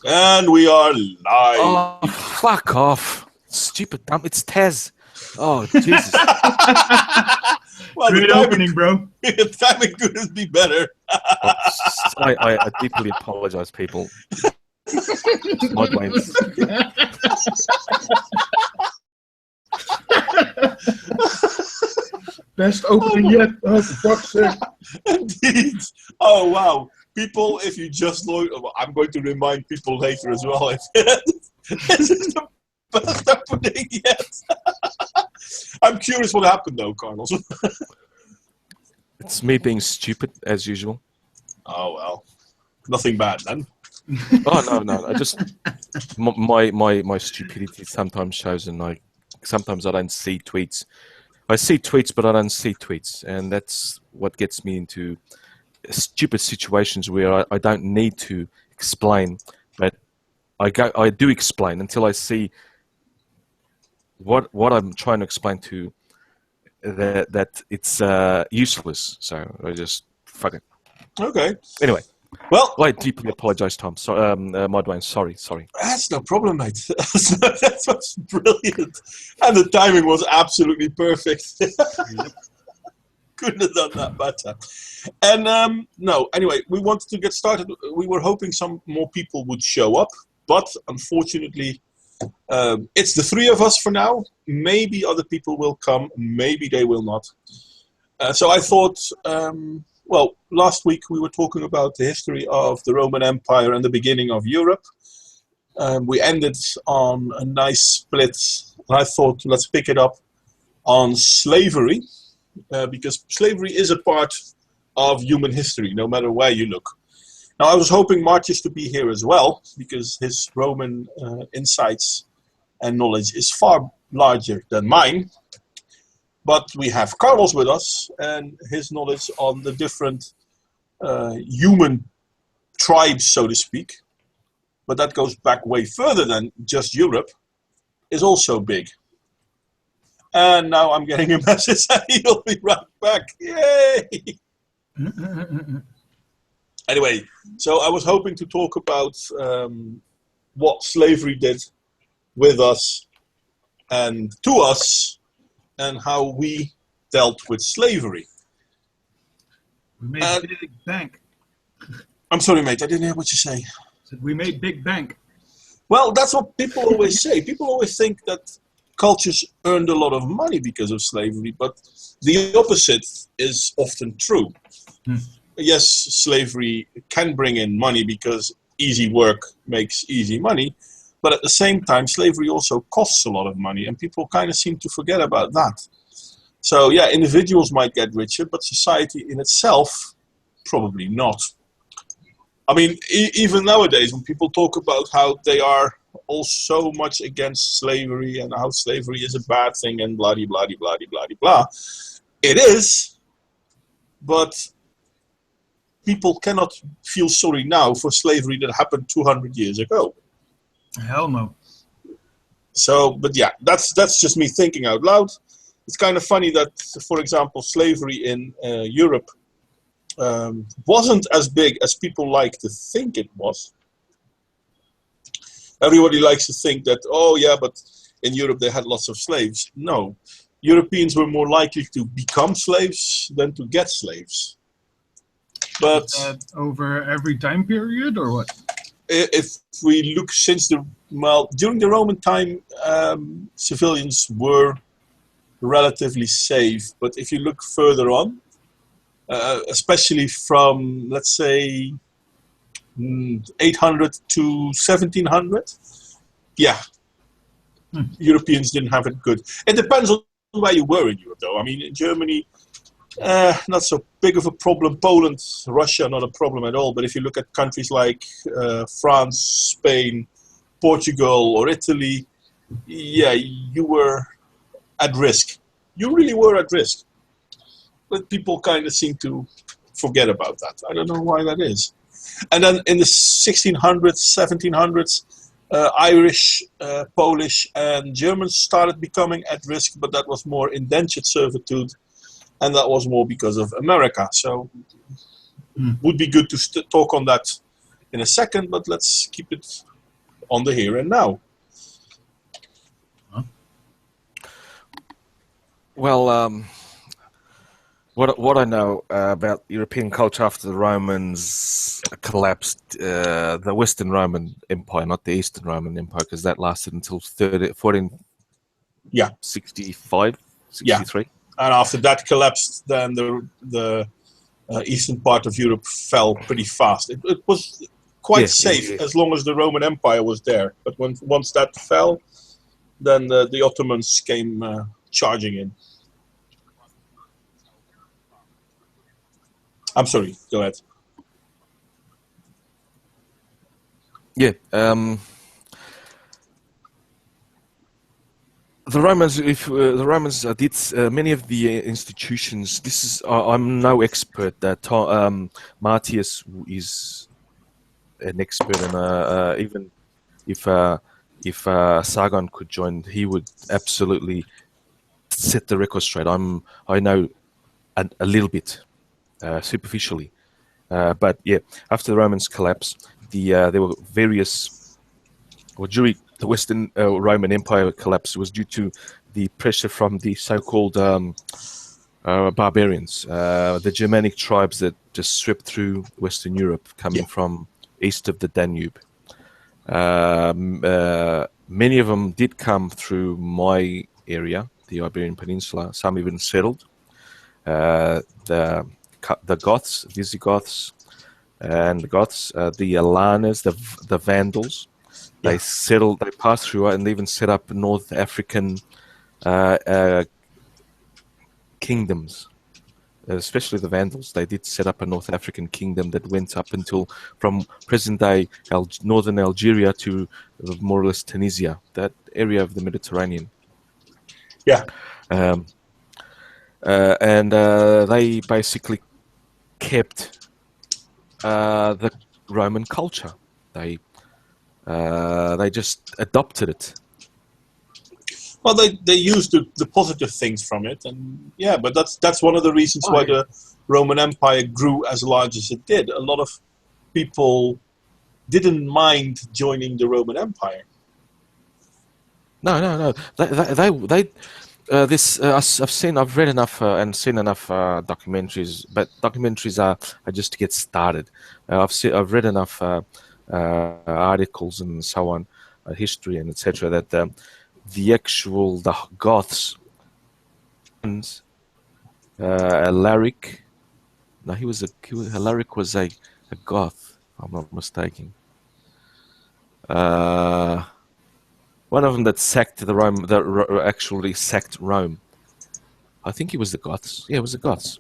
And we are live. Oh, fuck off. Stupid dumb. It's Tez. Oh, Jesus. Well, Great opening, bro. the timing couldn't be better. I deeply apologize, people. Modwain. Best opening yet. Oh, for fuck's sake. Indeed. Oh, wow. People, if you just look, I'm going to remind people later as well. This is the best opening yet. I'm curious what happened though, Carlos. It's me being stupid, as usual. Oh, well. Nothing bad then. Oh, no. I just... My stupidity sometimes shows, and sometimes I don't see tweets. I see tweets, but I don't see tweets. And that's what gets me into stupid situations where I don't need to explain, but I do explain until I see what I'm trying to explain to that it's useless. So I just fuck it. Okay. Anyway, well, I deeply apologize, Tom. So, Modwain, sorry. That's no problem, mate. That was brilliant, and the timing was absolutely perfect. Couldn't have done that better. And no, anyway, we wanted to get started. We were hoping some more people would show up, but unfortunately, it's the three of us for now. Maybe other people will come, maybe they will not. So I thought, well, last week we were talking about the history of the Roman Empire and the beginning of Europe. We ended on a nice split. I thought, let's pick it up on slavery. Because slavery is a part of human history, no matter where you look. Now, I was hoping Marcus to be here as well, because his Roman insights and knowledge is far larger than mine. But we have Carlos with us, and his knowledge on the different human tribes, so to speak, but that goes back way further than just Europe, is also big. And now I'm getting a message that he'll be right back. Yay! Anyway, so I was hoping to talk about what slavery did with us and to us, and how we dealt with slavery. We made big bank. I'm sorry, mate, I didn't hear what you say. Said we made big bank. Well, that's what people always say. People always think that cultures earned a lot of money because of slavery, but the opposite is often true. Yes, slavery can bring in money because easy work makes easy money, but at the same time, slavery also costs a lot of money, and people kind of seem to forget about that. So yeah, individuals might get richer, but society in itself, probably not. I mean, even nowadays, when people talk about how they are all so much against slavery and how slavery is a bad thing and blah, blah, blah, blah, blah, blah. It is, but people cannot feel sorry now for slavery that happened 200 years ago. Hell no. So, but yeah, that's just me thinking out loud. It's kind of funny that, for example, slavery in Europe wasn't as big as people like to think it was. Everybody likes to think that, oh yeah, but in Europe they had lots of slaves. No, Europeans were more likely to become slaves than to get slaves. But is that over every time period or what? If we look during the Roman time, civilians were relatively safe. But if you look further on, especially from, let's say, 800 to 1700, yeah, Europeans didn't have it good. It depends on where you were in Europe, though. I mean, in Germany, not so big of a problem. Poland, Russia, not a problem at all. But if you look at countries like France, Spain, Portugal, or Italy, yeah, you were at risk. You really were at risk. But people kind of seem to forget about that. I don't know why that is. And then in the 1600s, 1700s, Irish, Polish, and Germans started becoming at risk, but that was more indentured servitude, and that was more because of America. So would be good to talk on that in a second, but let's keep it on the here and now. Well, what I know about European culture after the Romans collapsed, the Western Roman Empire, not the Eastern Roman Empire, because that lasted until 1465, 63. And after that collapsed, then the eastern part of Europe fell pretty fast. It was quite safe as long as the Roman Empire was there. But once that fell, then the Ottomans came charging in. I'm sorry, go ahead. Yeah. The Romans, the Romans did many of the institutions. This is I'm no expert. Martius is an expert, and even if Sargon could join, he would absolutely set the record straight. I know a little bit, superficially, but yeah. After the Romans collapse, there were various, or during the Western Roman Empire collapse was due to the pressure from the so-called barbarians, the Germanic tribes that just swept through Western Europe, coming from east of the Danube. Many of them did come through my area, the Iberian Peninsula. Some even settled. The Goths, Visigoths, and the Goths, the Alanas, the Vandals. They settled. They passed through and even set up North African kingdoms. Especially the Vandals, they did set up a North African kingdom that went up until from present-day northern Algeria to more or less Tunisia, that area of the Mediterranean. Yeah. And they basically kept the Roman culture. They just adopted it. Well, they used the positive things from it, and but that's one of the reasons why the Roman Empire grew as large as it did. A lot of people didn't mind joining the Roman Empire. No. I've read enough and seen enough documentaries, but documentaries are just to get started. I've read enough articles and so on, history and etc. that the Goths, Alaric. No, Alaric was a Goth, if I'm not mistaken. One of them that sacked Rome, that actually sacked Rome. I think he was the Goths. Yeah, it was the Goths.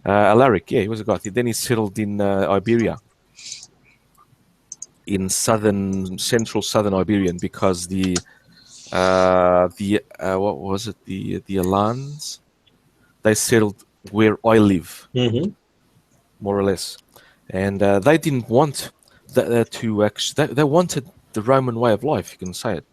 Alaric, he was a Goth. Then he settled in Iberia, in central southern Iberian, because the what was it? The Alans, they settled where I live, more or less, and they didn't want to actually. They wanted the Roman way of life. You can say it.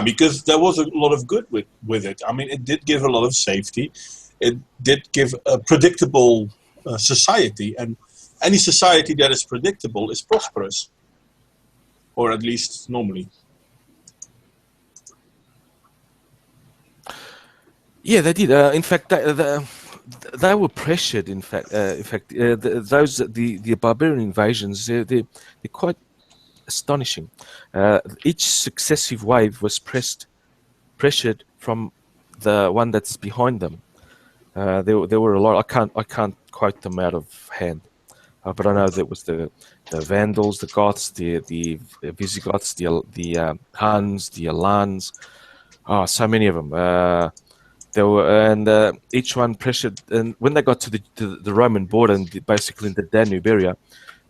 Because there was a lot of good with it. I mean, it did give a lot of safety. It did give a predictable society, and any society that is predictable is prosperous, or at least normally. Yeah, they did. In fact, they were pressured. In fact, the barbarian invasions, they're quite astonishing. Each successive wave was pressured from the one that's behind them. There were a lot. I can't quote them out of hand, but I know there was the Vandals, the Goths, the Visigoths, the Huns, the Alans. So many of them. There were, and each one pressured. And when they got to the Roman border and basically in the Danube area,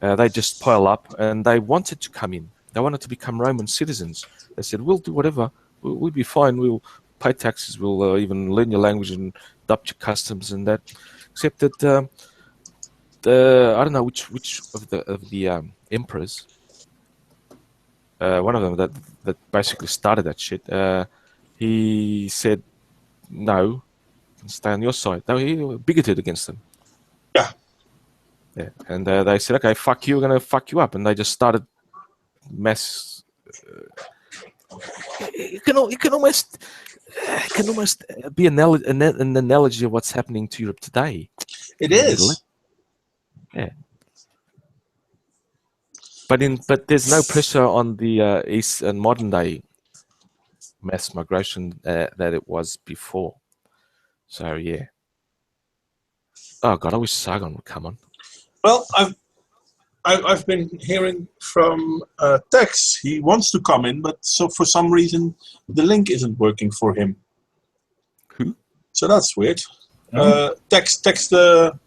they just pile up, and they wanted to come in. They wanted to become Roman citizens. They said, "We'll do whatever. We'll be fine. We'll pay taxes. We'll even learn your language and adopt your customs and that." Except that I don't know which of the emperors. One of them that basically started that shit. He said, "No, stay on your side." No, he bigoted against them. Yeah. Yeah, and they said, "Okay, fuck you, we're gonna fuck you up," and they just started mass. You can almost be an analogy of what's happening to Europe today. It in the Middle is. East. Yeah. But there's no pressure on the East and modern day mass migration that it was before. So yeah. Oh God, I wish Sargon would come on. Well, I've been hearing from Tex. He wants to come in, but so for some reason the link isn't working for him. Who? So that's weird. No? Tex the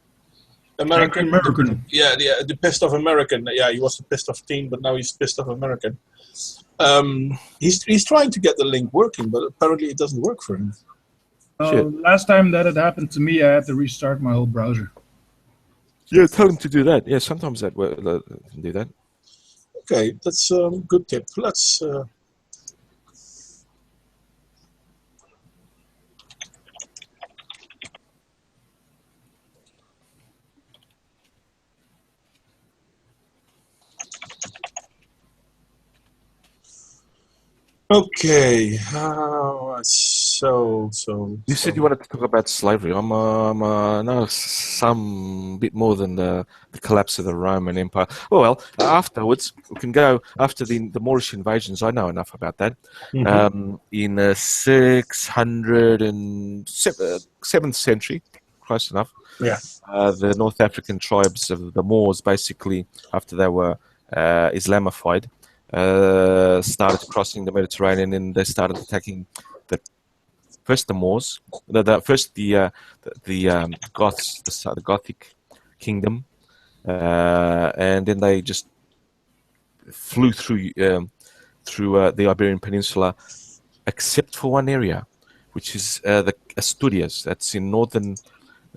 American. American. Yeah, the pissed off American. Yeah, he was the pissed off teen, but now he's pissed off American. He's trying to get the link working, but apparently it doesn't work for him. Last time that had happened to me, I had to restart my whole browser. Yeah, tell him to do that. Yeah, sometimes that can do that. Okay, that's a good tip. Let's. Okay, so. You said you wanted to talk about slavery. I'm no, some bit more than the collapse of the Roman Empire. Oh, well, afterwards we can go after the Moorish invasions. I know enough about that. In 7th century, close enough. Yeah. The North African tribes of the Moors, basically, after they were Islamified, started crossing the Mediterranean, and they started attacking first the Moors, first the Goths, the Gothic kingdom, and then they just flew through the Iberian Peninsula, except for one area, which is the Asturias. That's in northern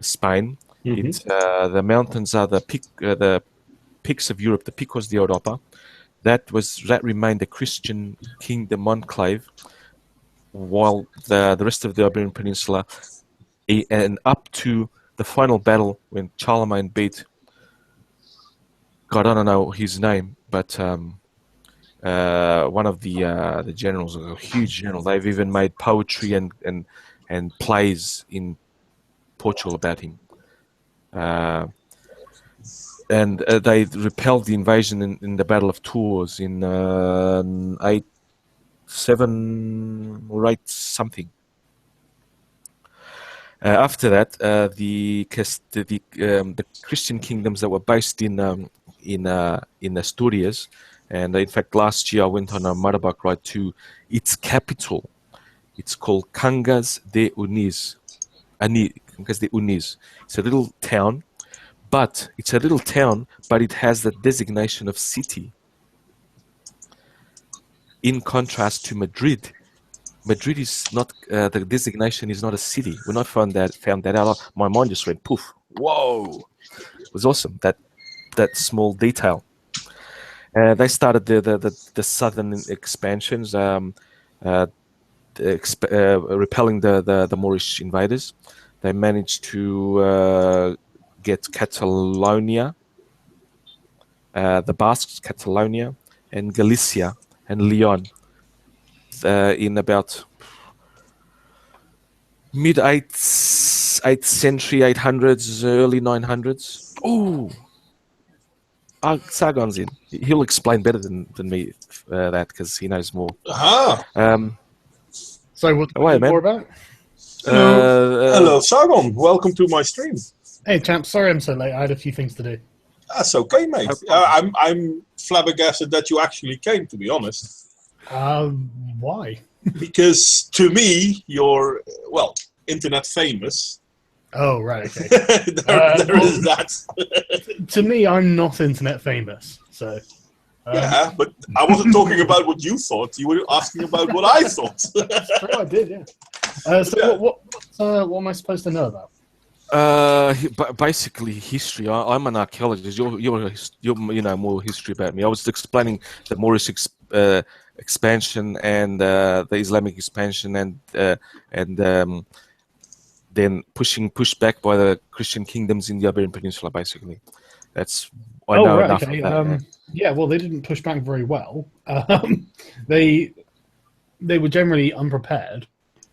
Spain. It's the mountains are the peaks of Europe, the Picos de Europa. That remained a Christian kingdom enclave, while the rest of the Iberian Peninsula, and up to the final battle when Charlemagne beat, God, I don't know his name, but one of the generals, a huge general. They've even made poetry and plays in Portugal about him. And they repelled the invasion in the Battle of Tours in 8-7 or 8 something. After that, the Christian kingdoms that were based in Asturias, and in fact last year I went on a motorbike ride to its capital. It's called Cangas de Uniz. Cangas de Uniz. It's a little town. But it's a little town, but it has the designation of city. In contrast to Madrid, Madrid is not the designation is not a city. When I found that out, my mind just went poof. Whoa, it was awesome. That small detail. They started the southern expansions, repelling the Moorish invaders. They managed to get Catalonia, the Basques, Catalonia, and Galicia and Leon in about mid 8th century, 800s, early 900s. Oh, Sargon's in. He'll explain better than me that, because he knows more. So what's away, more man. about? Hello, Sargon. Welcome to my stream. Hey, champ. Sorry I'm so late. I had a few things to do. That's okay, mate. I'm flabbergasted that you actually came, to be honest. Why? Because to me, you're, well, internet famous. Oh, right, okay. there is that. To me, I'm not internet famous, so... yeah, but I wasn't talking about what you thought. You were asking about what I thought. That's true, I did, yeah. What am I supposed to know about? Basically history. I'm an archaeologist. You know more history about me. I was explaining the Moorish expansion and the Islamic expansion and then pushed back by the Christian kingdoms in the Iberian Peninsula. Basically, that's I Oh, know right, enough okay. of that. Yeah, well, they didn't push back very well. They were generally unprepared.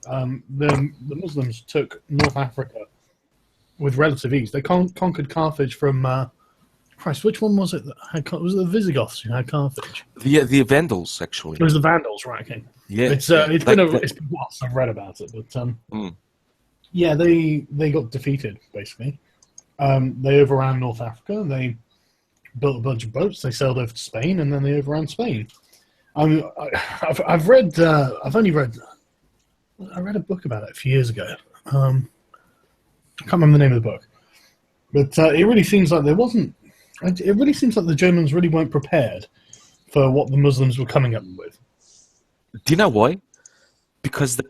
The Muslims took North Africa with relative ease. They conquered Carthage from. Christ, which one was it that had? Was it the Visigoths who had Carthage? The Vandals, actually. It was the Vandals, right? Okay. Yeah, It's yeah. it's been a while since I've read about it, but yeah, they got defeated basically. They overran North Africa. They built a bunch of boats. They sailed over to Spain, and then they overran Spain. I've read. I read a book about it a few years ago. I can't remember the name of the book, but it really seems like there wasn't. It really seems like the Germans really weren't prepared for what the Muslims were coming up with. Do you know why? Because the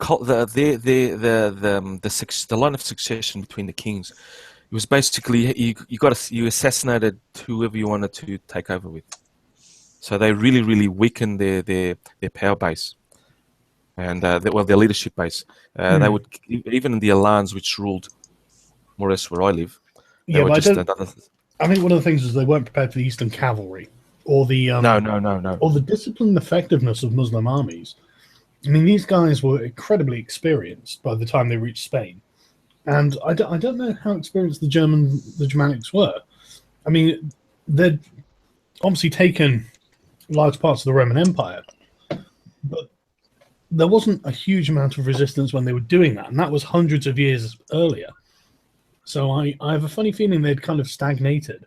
line of succession between the kings, it was basically you assassinated whoever you wanted to take over with. So they really weakened their power base and their leadership base. They would, even in the Alans, which ruled more or less where I live. Yeah, but I think one of the things is they weren't prepared for the Eastern cavalry or the no. or the discipline and effectiveness of Muslim armies. I mean, these guys were incredibly experienced by the time they reached Spain, and I don't know how experienced the Germanics were. I mean, they'd obviously taken large parts of the Roman Empire, but there wasn't a huge amount of resistance when they were doing that, and that was hundreds of years earlier. So I have a funny feeling they'd kind of stagnated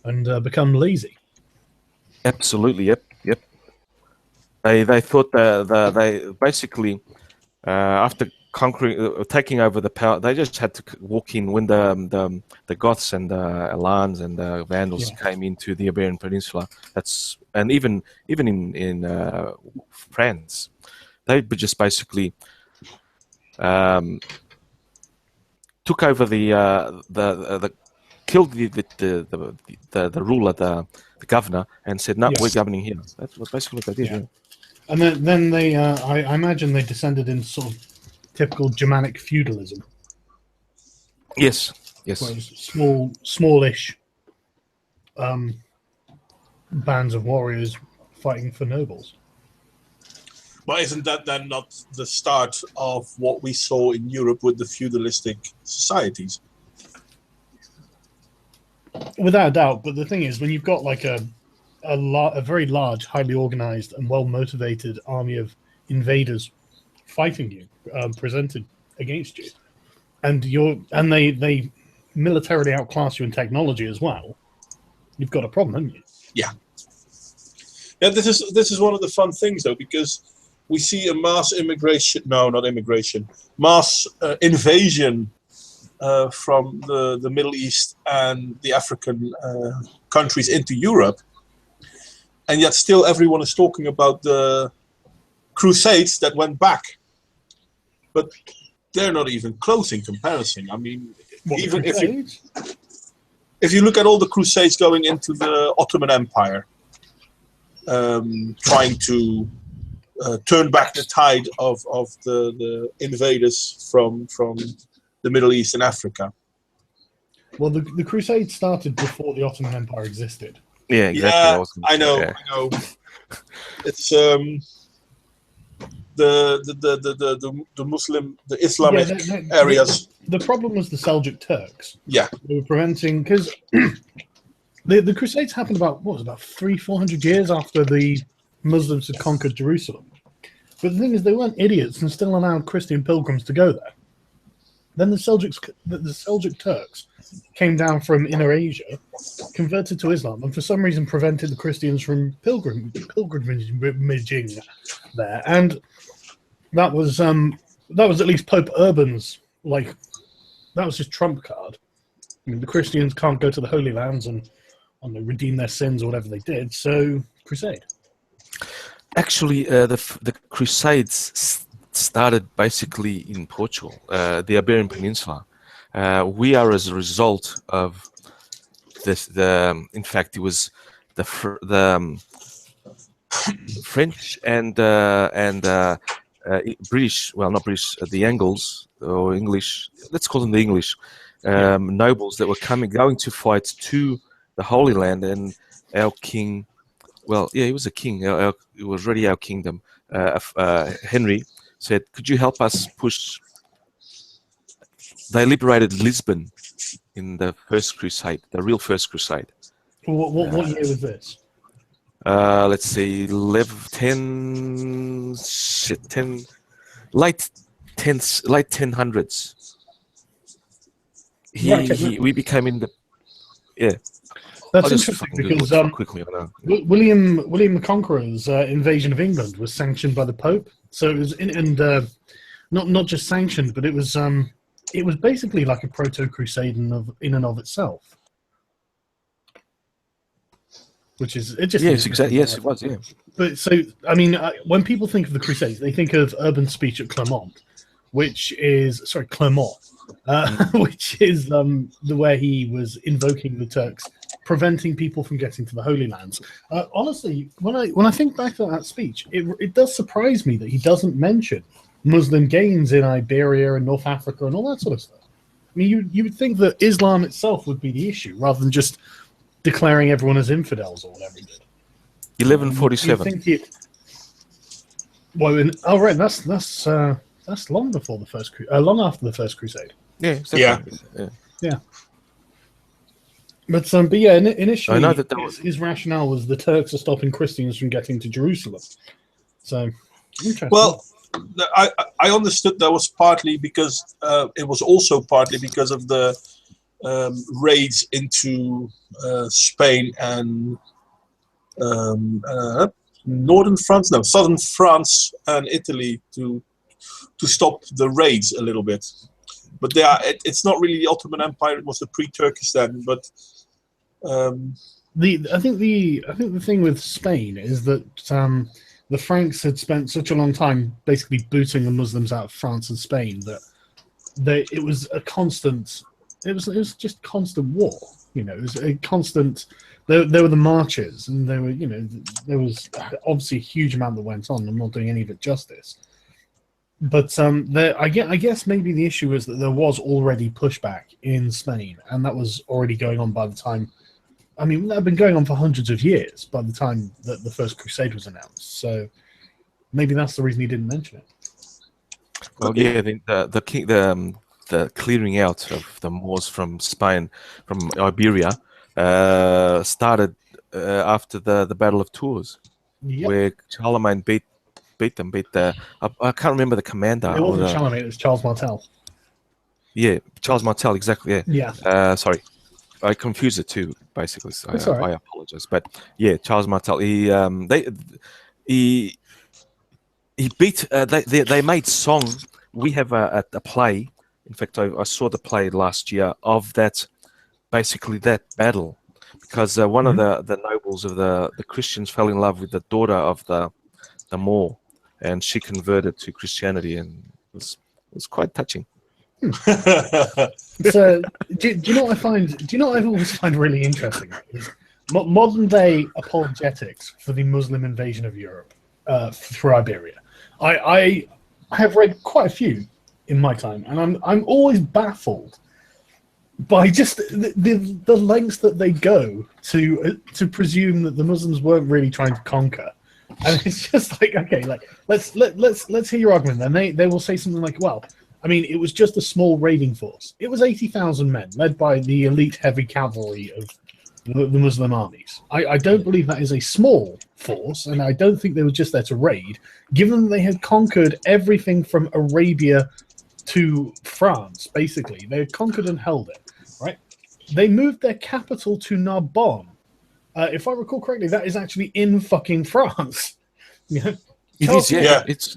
and become lazy. Absolutely, yep. They thought that they basically after taking over the power, they just had to walk in when the Goths and the Alans and the Vandals came into the Iberian Peninsula. And even in France, they just basically took over the killed the ruler, the governor, and said, "No, we're governing here." That was basically what they did. Yeah. And then they, I imagine they descended into sort of typical Germanic feudalism. Yes. Smallish bands of warriors fighting for nobles. But isn't that then not the start of what we saw in Europe with the feudalistic societies? Without a doubt, but the thing is, when you've got like a very large, highly organized, and well-motivated army of invaders fighting you, presented against you, and they militarily outclass you in technology as well, you've got a problem, haven't you? Yeah. Yeah, this is one of the fun things though, because we see a mass invasion from the Middle East and the African countries into Europe, and yet still everyone is talking about the Crusades that went back, but they're not even close in comparison. I mean, even if you look at all the Crusades going into the Ottoman Empire, trying to turn back the tide of the invaders from the Middle East and Africa. Well, the Crusades started before the Ottoman Empire existed. Yeah, exactly. Yeah, I know. It's the Islamic areas. The problem was the Seljuk Turks. Yeah, they were preventing, because the Crusades happened about 300-400 years after the Muslims had conquered Jerusalem. But the thing is, they weren't idiots and still allowed Christian pilgrims to go there. Then the Seljuk Turks came down from Inner Asia, converted to Islam, and for some reason prevented the Christians from pilgrimaging there. And that was at least Pope Urban's, that was his trump card. I mean, the Christians can't go to the Holy Lands and redeem their sins or whatever they did, so crusade. Actually, the Crusades started basically in Portugal, the Iberian Peninsula. We are, as a result of this, in fact, it was the French and British, well, not British, the Angles or English, let's call them the English nobles that were going to fight to the Holy Land, and our king, well, yeah, he was a king. It was already our kingdom. Henry said, "Could you help us push?" They liberated Lisbon in the First Crusade, the real First Crusade. What year was this? Let's see, 10, late 1000s. We became in the That's I'll just interesting fucking Google because it quickly. I know. William the Conqueror's invasion of England was sanctioned by the Pope, so it was not just sanctioned, but it was basically like a proto-crusade in and of itself. Which is it just yes, exactly. Yes, it was. Yeah. But so I mean, when people think of the Crusades, they think of urban speech at Clermont, which is Clermont, which is the where he was invoking the Turks, preventing people from getting to the Holy Lands. Honestly, when I think back to that speech, it does surprise me that he doesn't mention Muslim gains in Iberia and North Africa and all that sort of stuff. I mean, you would think that Islam itself would be the issue rather than just declaring everyone as infidels or whatever he did. 1147. That's long before the first, long after the First Crusade. Yeah, exactly. Yeah. But yeah, initially, I know that was... his rationale was the Turks are stopping Christians from getting to Jerusalem. So, interesting. Well, I understood that was partly because it was also partly because of the raids into Spain and southern France and Italy to stop the raids a little bit. But it's not really the Ottoman Empire; it was the pre-Turkish then. But I think the thing with Spain is that the Franks had spent such a long time basically booting the Muslims out of France and Spain that it was a constant. It was just constant war. You know, it was a constant. There were the marches, and there was obviously a huge amount that went on. I'm not doing any of it justice, but I guess maybe the issue is that there was already pushback in Spain, and that was already going on by the time. I mean, that had been going on for hundreds of years by the time that the First Crusade was announced. So maybe that's the reason he didn't mention it. Well, yeah, the clearing out of the Moors from Spain, from Iberia, started after the Battle of Tours, where Charlemagne beat them. I can't remember the commander. It wasn't Charlemagne; it was Charles Martel. Yeah, Charles Martel, exactly. Yeah. Sorry, I confused the two. Basically, so I apologize. But yeah, Charles Martel. He beat. They made song. We have a play. In fact, I saw the play last year of that battle, because one of the nobles of the Christians fell in love with the daughter of the Moor, and she converted to Christianity, and it was quite touching. So, do you know what I find? Do you know what I always find really interesting? Is modern day apologetics for the Muslim invasion of Europe through Iberia. I have read quite a few in my time, and I'm always baffled by just the lengths that they go to presume that the Muslims weren't really trying to conquer. And it's just like, okay, like let's hear your argument. Then they will say something like, well, I mean, it was just a small raiding force. It was 80,000 men, led by the elite heavy cavalry of the Muslim armies. I don't believe that is a small force, and I don't think they were just there to raid, given they had conquered everything from Arabia to France, basically. They had conquered and held it, right? They moved their capital to Narbonne. If I recall correctly, that is actually in fucking France. You know? It is, yeah. It's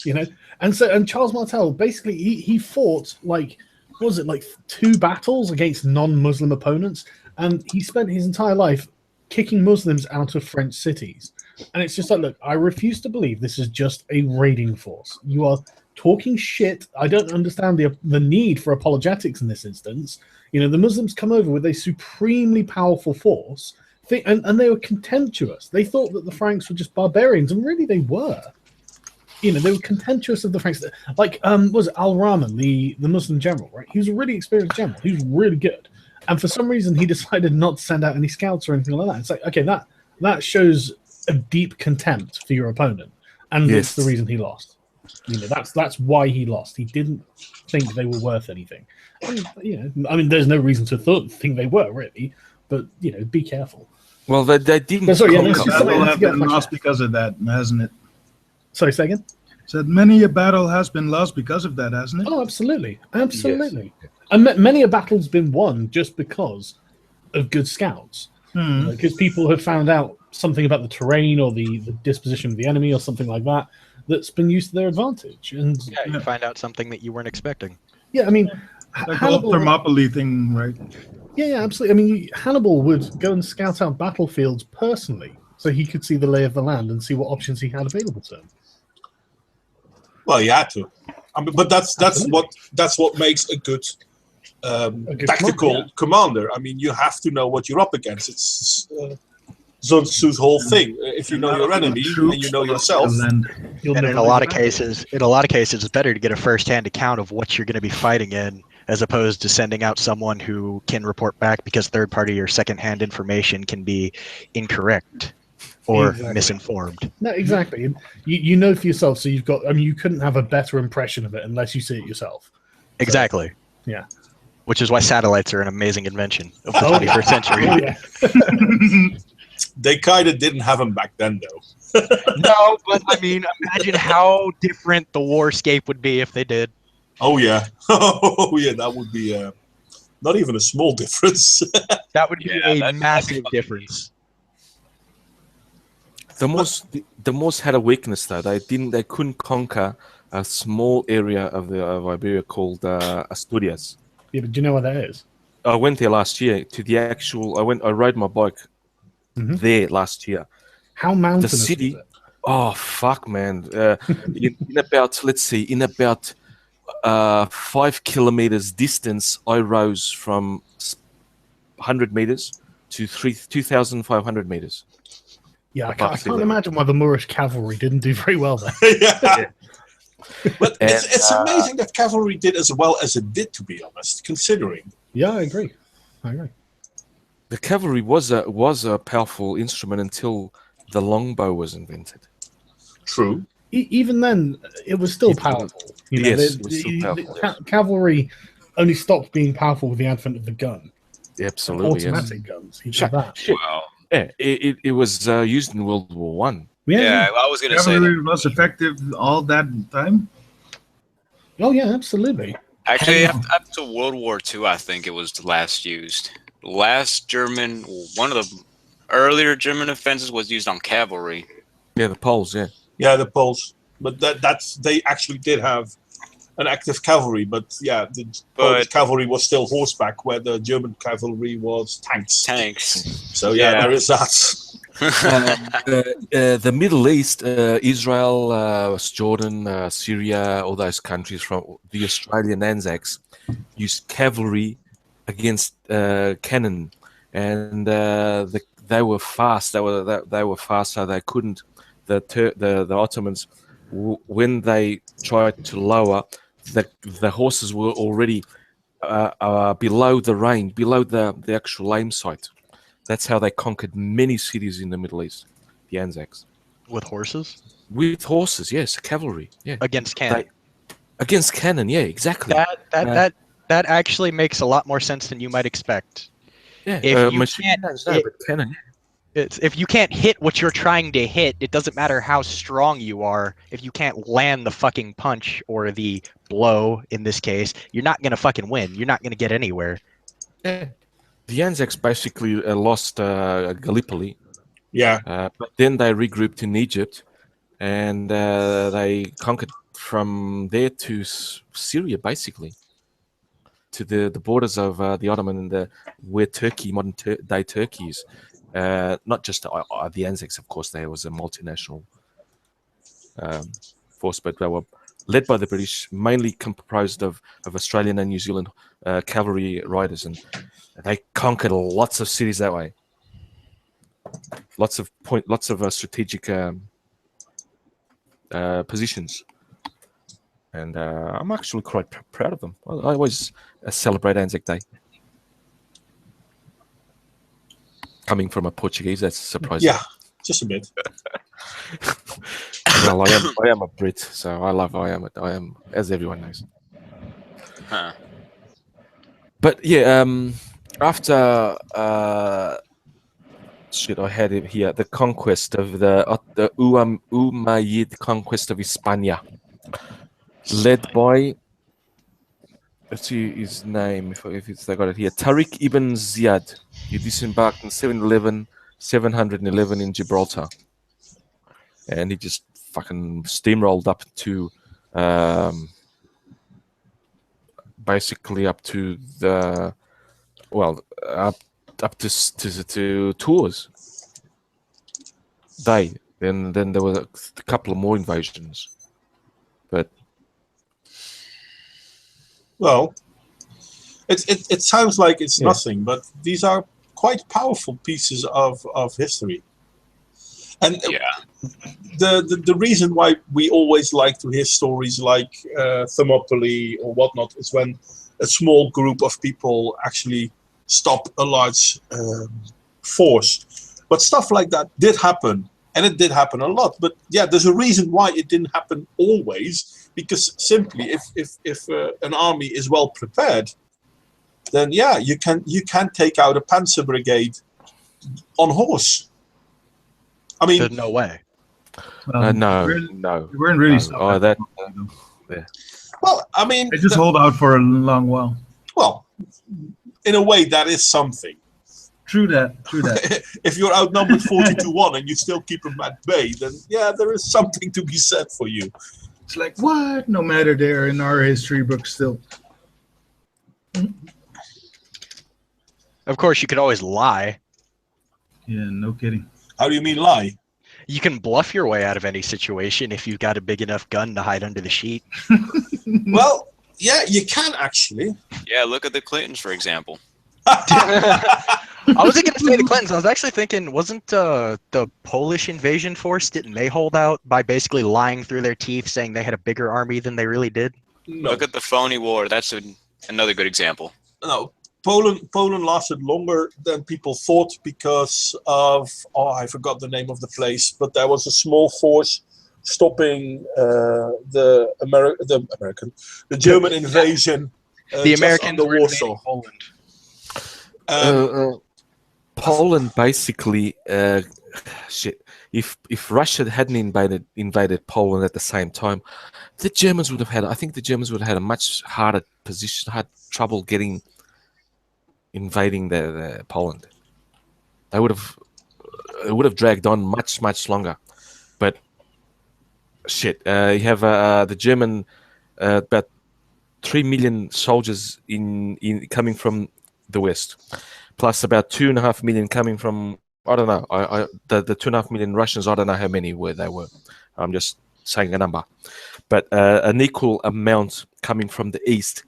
you know, and Charles Martel basically he fought like, what was it, like 2 battles against non-Muslim opponents, and he spent his entire life kicking Muslims out of French cities. And it's just like, look, I refuse to believe this is just a raiding force. You are talking shit. I don't understand the need for apologetics in this instance. You know, the Muslims come over with a supremely powerful force, and they were contemptuous. They thought that the Franks were just barbarians, and really they were. they were contemptuous of the Franks. Like, was it Al Rahman, the Muslim general, right? He was a really experienced general. He was really good. And for some reason, he decided not to send out any scouts or anything like that. It's like, okay, that shows a deep contempt for your opponent. And it's the reason he lost. That's why he lost. He didn't think they were worth anything. And, I mean, there's no reason to think they were, really. But, be careful. Well, they didn't. Sorry, battle have been lost because of that, hasn't it? Sorry, say again? Said many a battle has been lost because of that, hasn't it? Oh, absolutely. Absolutely. Yes. And many a battle's been won just because of good scouts. Because people have found out something about the terrain or the disposition of the enemy or something like that that's been used to their advantage. And you find out something that you weren't expecting. Yeah, I mean... Like the Thermopylae thing, right? Yeah, absolutely. I mean, Hannibal would go and scout out battlefields personally so he could see the lay of the land and see what options he had available to him. Well, he had to. I mean, but that's what makes a good tactical commander. I mean, you have to know what you're up against. It's Sun Tzu's whole thing. If you know your enemy and you know yourself, and in a lot of cases, it's better to get a first-hand account of what you're going to be fighting in, as opposed to sending out someone who can report back, because third-party or second-hand information can be incorrect or misinformed. No, exactly. You know for yourself, so you've got. I mean, you couldn't have a better impression of it unless you see it yourself. Exactly. So, yeah. Which is why satellites are an amazing invention of the 21st century. They kind of didn't have them back then, though. No, but I mean, imagine how different the warscape would be if they did. Oh yeah, oh yeah, that would be not even a small difference. That would be a massive difference. The Moors had a weakness though. They couldn't conquer a small area of Iberia called Asturias. Yeah, but do you know where that is? I went there last year to the actual. I rode my bike there last year. How mountainous the city? Was it? Oh fuck, man! in about 5 kilometers distance, I rose from 100 meters to 2,500 meters. Yeah, I can't imagine why the Moorish cavalry didn't do very well there. Yeah. But it's amazing that cavalry did as well as it did, to be honest, considering. Yeah, I agree. The cavalry was a powerful instrument until the longbow was invented. True. Even then, it was still powerful. It was still powerful. Cavalry only stopped being powerful with the advent of the gun. Absolutely, automatic guns. That. Wow. Yeah, it was used in World War One. Yeah, I was going to say that was effective all that time. Oh yeah, absolutely. Actually, after World War II, I think it was last used. One of the earlier German offenses was used on cavalry. Yeah, the Poles. Yeah, the Poles. But they actually did have an active cavalry. But yeah, the Polish cavalry was still horseback, where the German cavalry was tanks. So yeah. There is that. The Middle East, Israel, Jordan, Syria, all those countries from the Australian Anzacs used cavalry against cannon, and they were fast. They were fast, so they couldn't. The Ottomans, when they tried to lower, the horses were already below the range, below the actual aim site. That's how they conquered many cities in the Middle East, the Anzacs. With horses? With horses, yes, cavalry. Yeah. Against cannon. Against cannon, yeah, exactly. That actually makes a lot more sense than you might expect. Yeah, cannon. If you can't hit what you're trying to hit, it doesn't matter how strong you are. If you can't land the fucking punch or the blow, in this case, you're not going to fucking win. You're not going to get anywhere. Yeah. The Anzacs basically lost Gallipoli. Yeah. But then they regrouped in Egypt, and they conquered from there to Syria, basically, to the borders of the Ottoman and where Turkey, modern day Turkey is. Not just the Anzacs, of course. There was a multinational force, but they were led by the British, mainly composed of Australian and New Zealand cavalry riders, and they conquered lots of cities that way. Lots of strategic positions. And I'm actually quite proud of them. I always celebrate Anzac Day. Coming from a Portuguese, that's surprising. Yeah, just a bit. Well, I am a Brit, so I am, as everyone knows. Huh. But yeah, after I had it here. The conquest of the Umayyad conquest of Hispania, led by, let's see his name if I got it here. Tariq ibn Ziyad. He disembarked in 711 in Gibraltar, and he just fucking steamrolled up to, basically up to the, up to Tours. Then there were a couple of more invasions, but well, it sounds like it's nothing, but these are quite powerful pieces of history. And the reason why we always like to hear stories like Thermopylae or whatnot is when a small group of people actually stop a large force. But stuff like that did happen, and it did happen a lot. But yeah, there's a reason why it didn't happen always, because simply if an army is well prepared, then yeah, you can take out a panzer brigade on horse. I mean, There's no way. no. We weren't really. Oh, that. Yeah. Well, I mean, They just hold out for a long while. Well, in a way, that is something. True that. If you're outnumbered 40-1 and you still keep them at bay, then yeah, there is something to be said for you. It's like, what? No matter, they're in our history book still. Of course, you could always lie. Yeah, no kidding. How do you mean lie? You can bluff your way out of any situation if you've got a big enough gun to hide under the sheet. Well, yeah, you can actually. Yeah, look at the Clintons, for example. I wasn't going to say the Clintons. I was actually thinking, wasn't the Polish invasion force, didn't they hold out by basically lying through their teeth, saying they had a bigger army than they really did? No. Look at the phony war. That's another good example. No. Poland lasted longer than people thought because of, I forgot the name of the place, but there was a small force stopping the German invasion. The Americans under were Warsaw. Poland. Poland basically, If Russia hadn't invaded Poland at the same time, the Germans would have had. I think the Germans would have had a much harder position, had trouble invading the Poland. It would have dragged on much longer. But you have the German about 3 million soldiers in coming from the west, plus about 2.5 million coming from, I don't know. The 2.5 million Russians, I don't know how many they were. I'm just saying a number, but an equal amount coming from the east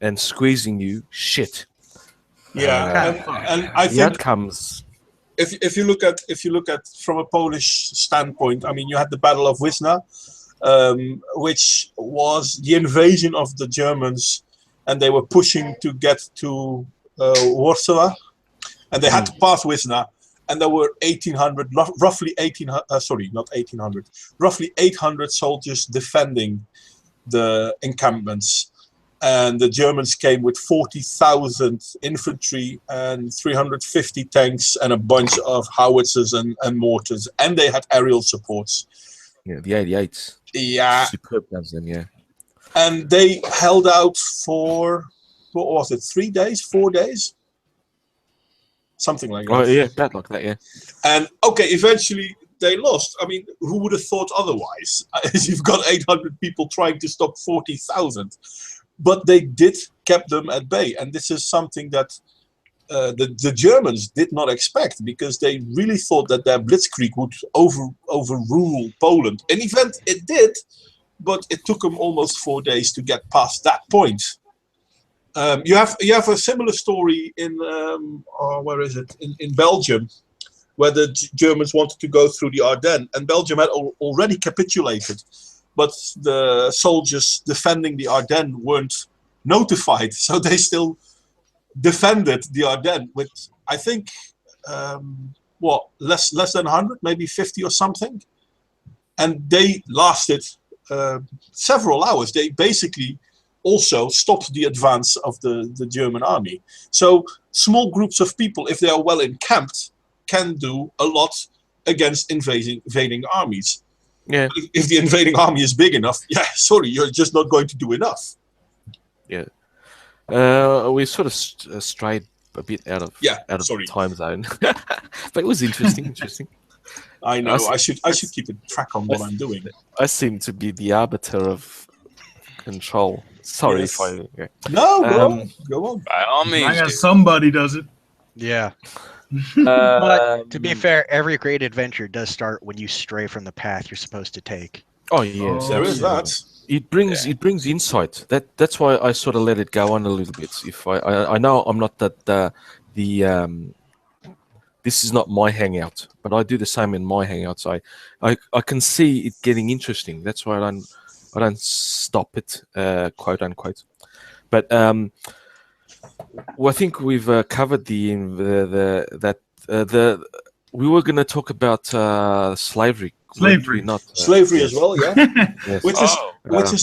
and squeezing you shit. Yeah, and I the think outcomes. If you look at from a Polish standpoint, I mean, you had the Battle of Wisna, which was the invasion of the Germans, and they were pushing to get to Warsaw, and they had to pass Wisna, and there were roughly 800 soldiers defending the encampments. And the Germans came with 40,000 infantry and 350 tanks and a bunch of howitzers and mortars. And they had aerial supports. Yeah, the 88s. Yeah. Superb guns then, yeah. And they held out for, what was it, 3 days, 4 days? Something like that. Oh, yeah, bad like that, yeah. And, okay, eventually they lost. I mean, who would have thought otherwise? You've got 800 people trying to stop 40,000. But they did keep them at bay, and this is something that the Germans did not expect, because they really thought that their blitzkrieg would overrule Poland. In event, it did, but it took them almost 4 days to get past that point. You have a similar story in where is it? In Belgium, where the Germans wanted to go through the Ardennes, and Belgium had already capitulated, but the soldiers defending the Ardennes weren't notified, so they still defended the Ardennes with, I think, less than 100, maybe 50 or something, and they lasted several hours. They basically also stopped the advance of the German army. So small groups of people, if they are well encamped, can do a lot against invading armies. Yeah. If the invading army is big enough, sorry, you're just not going to do enough. Yeah. We sort of strayed a bit out of the time zone, but it was interesting. I know. I should keep a track on what I'm doing. I seem to be the arbiter of control. Sorry if I. Yeah. No, go on. By all means. I guess somebody does it. Yeah. But to be fair, every great adventure does start when you stray from the path you're supposed to take. Oh yes, there is that. It brings insight. That's why I sort of let it go on a little bit. If I know I'm not that this is not my hangout, but I do the same in my hangouts. I can see it getting interesting. That's why I don't stop it, quote unquote. But well, I think we've covered we were going to talk about slavery. Slavery as well, yeah. Yes.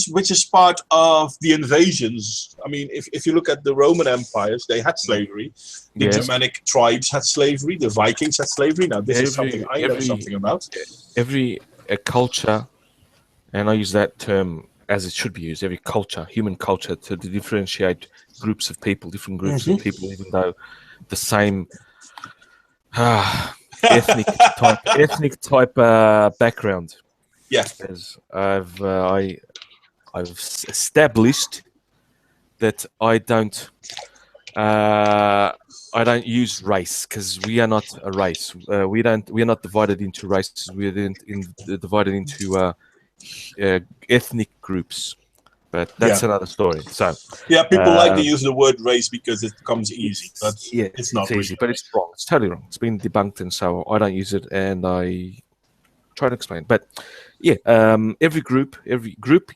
Which is part of the invasions. I mean, if you look at the Roman empires, they had slavery. The Germanic tribes had slavery. The Vikings had slavery. Now, this is something I know something about. Every culture, and I use that term as it should be used. Every culture, human culture, to differentiate groups of people, different groups of people, even though the same. ethnic type background. Yeah, as I've established that I don't use race, because we are not a race. We are not divided into races. We're divided into ethnic groups. But that's another story. So people like to use the word race because it comes easy, but it's not easy. But it's wrong. It's totally wrong. It's been debunked, and so I don't use it, and I try to explain. But every group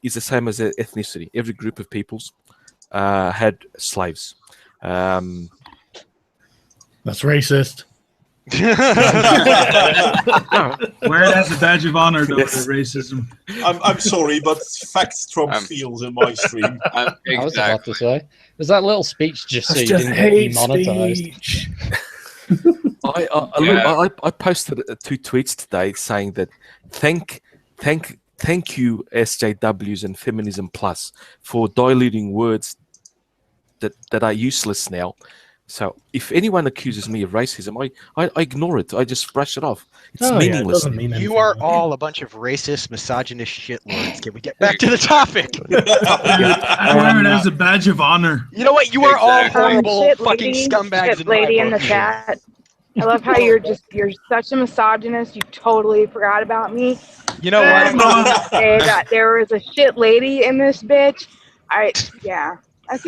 is the same as ethnicity. Every group of peoples had slaves. That's racist. Wear it as a badge of honor, though, the racism. I'm sorry, but facts trump feels in my stream. I was about to say, was that little speech just so you didn't get demonetized? I posted 2 tweets today saying that thank you SJWs and Feminism Plus for diluting words that are useless now. So if anyone accuses me of racism, I ignore it. I just brush it off. It's meaningless. It doesn't mean you are all a bunch of racist, misogynist shitlords. Can we get back to the topic? I wear it as a badge of honor. You know what? You are all horrible fucking scumbags. Shit lady in the chat. I love how you're such a misogynist. You totally forgot about me. You know what? Say that there was a shit lady in this bitch. I see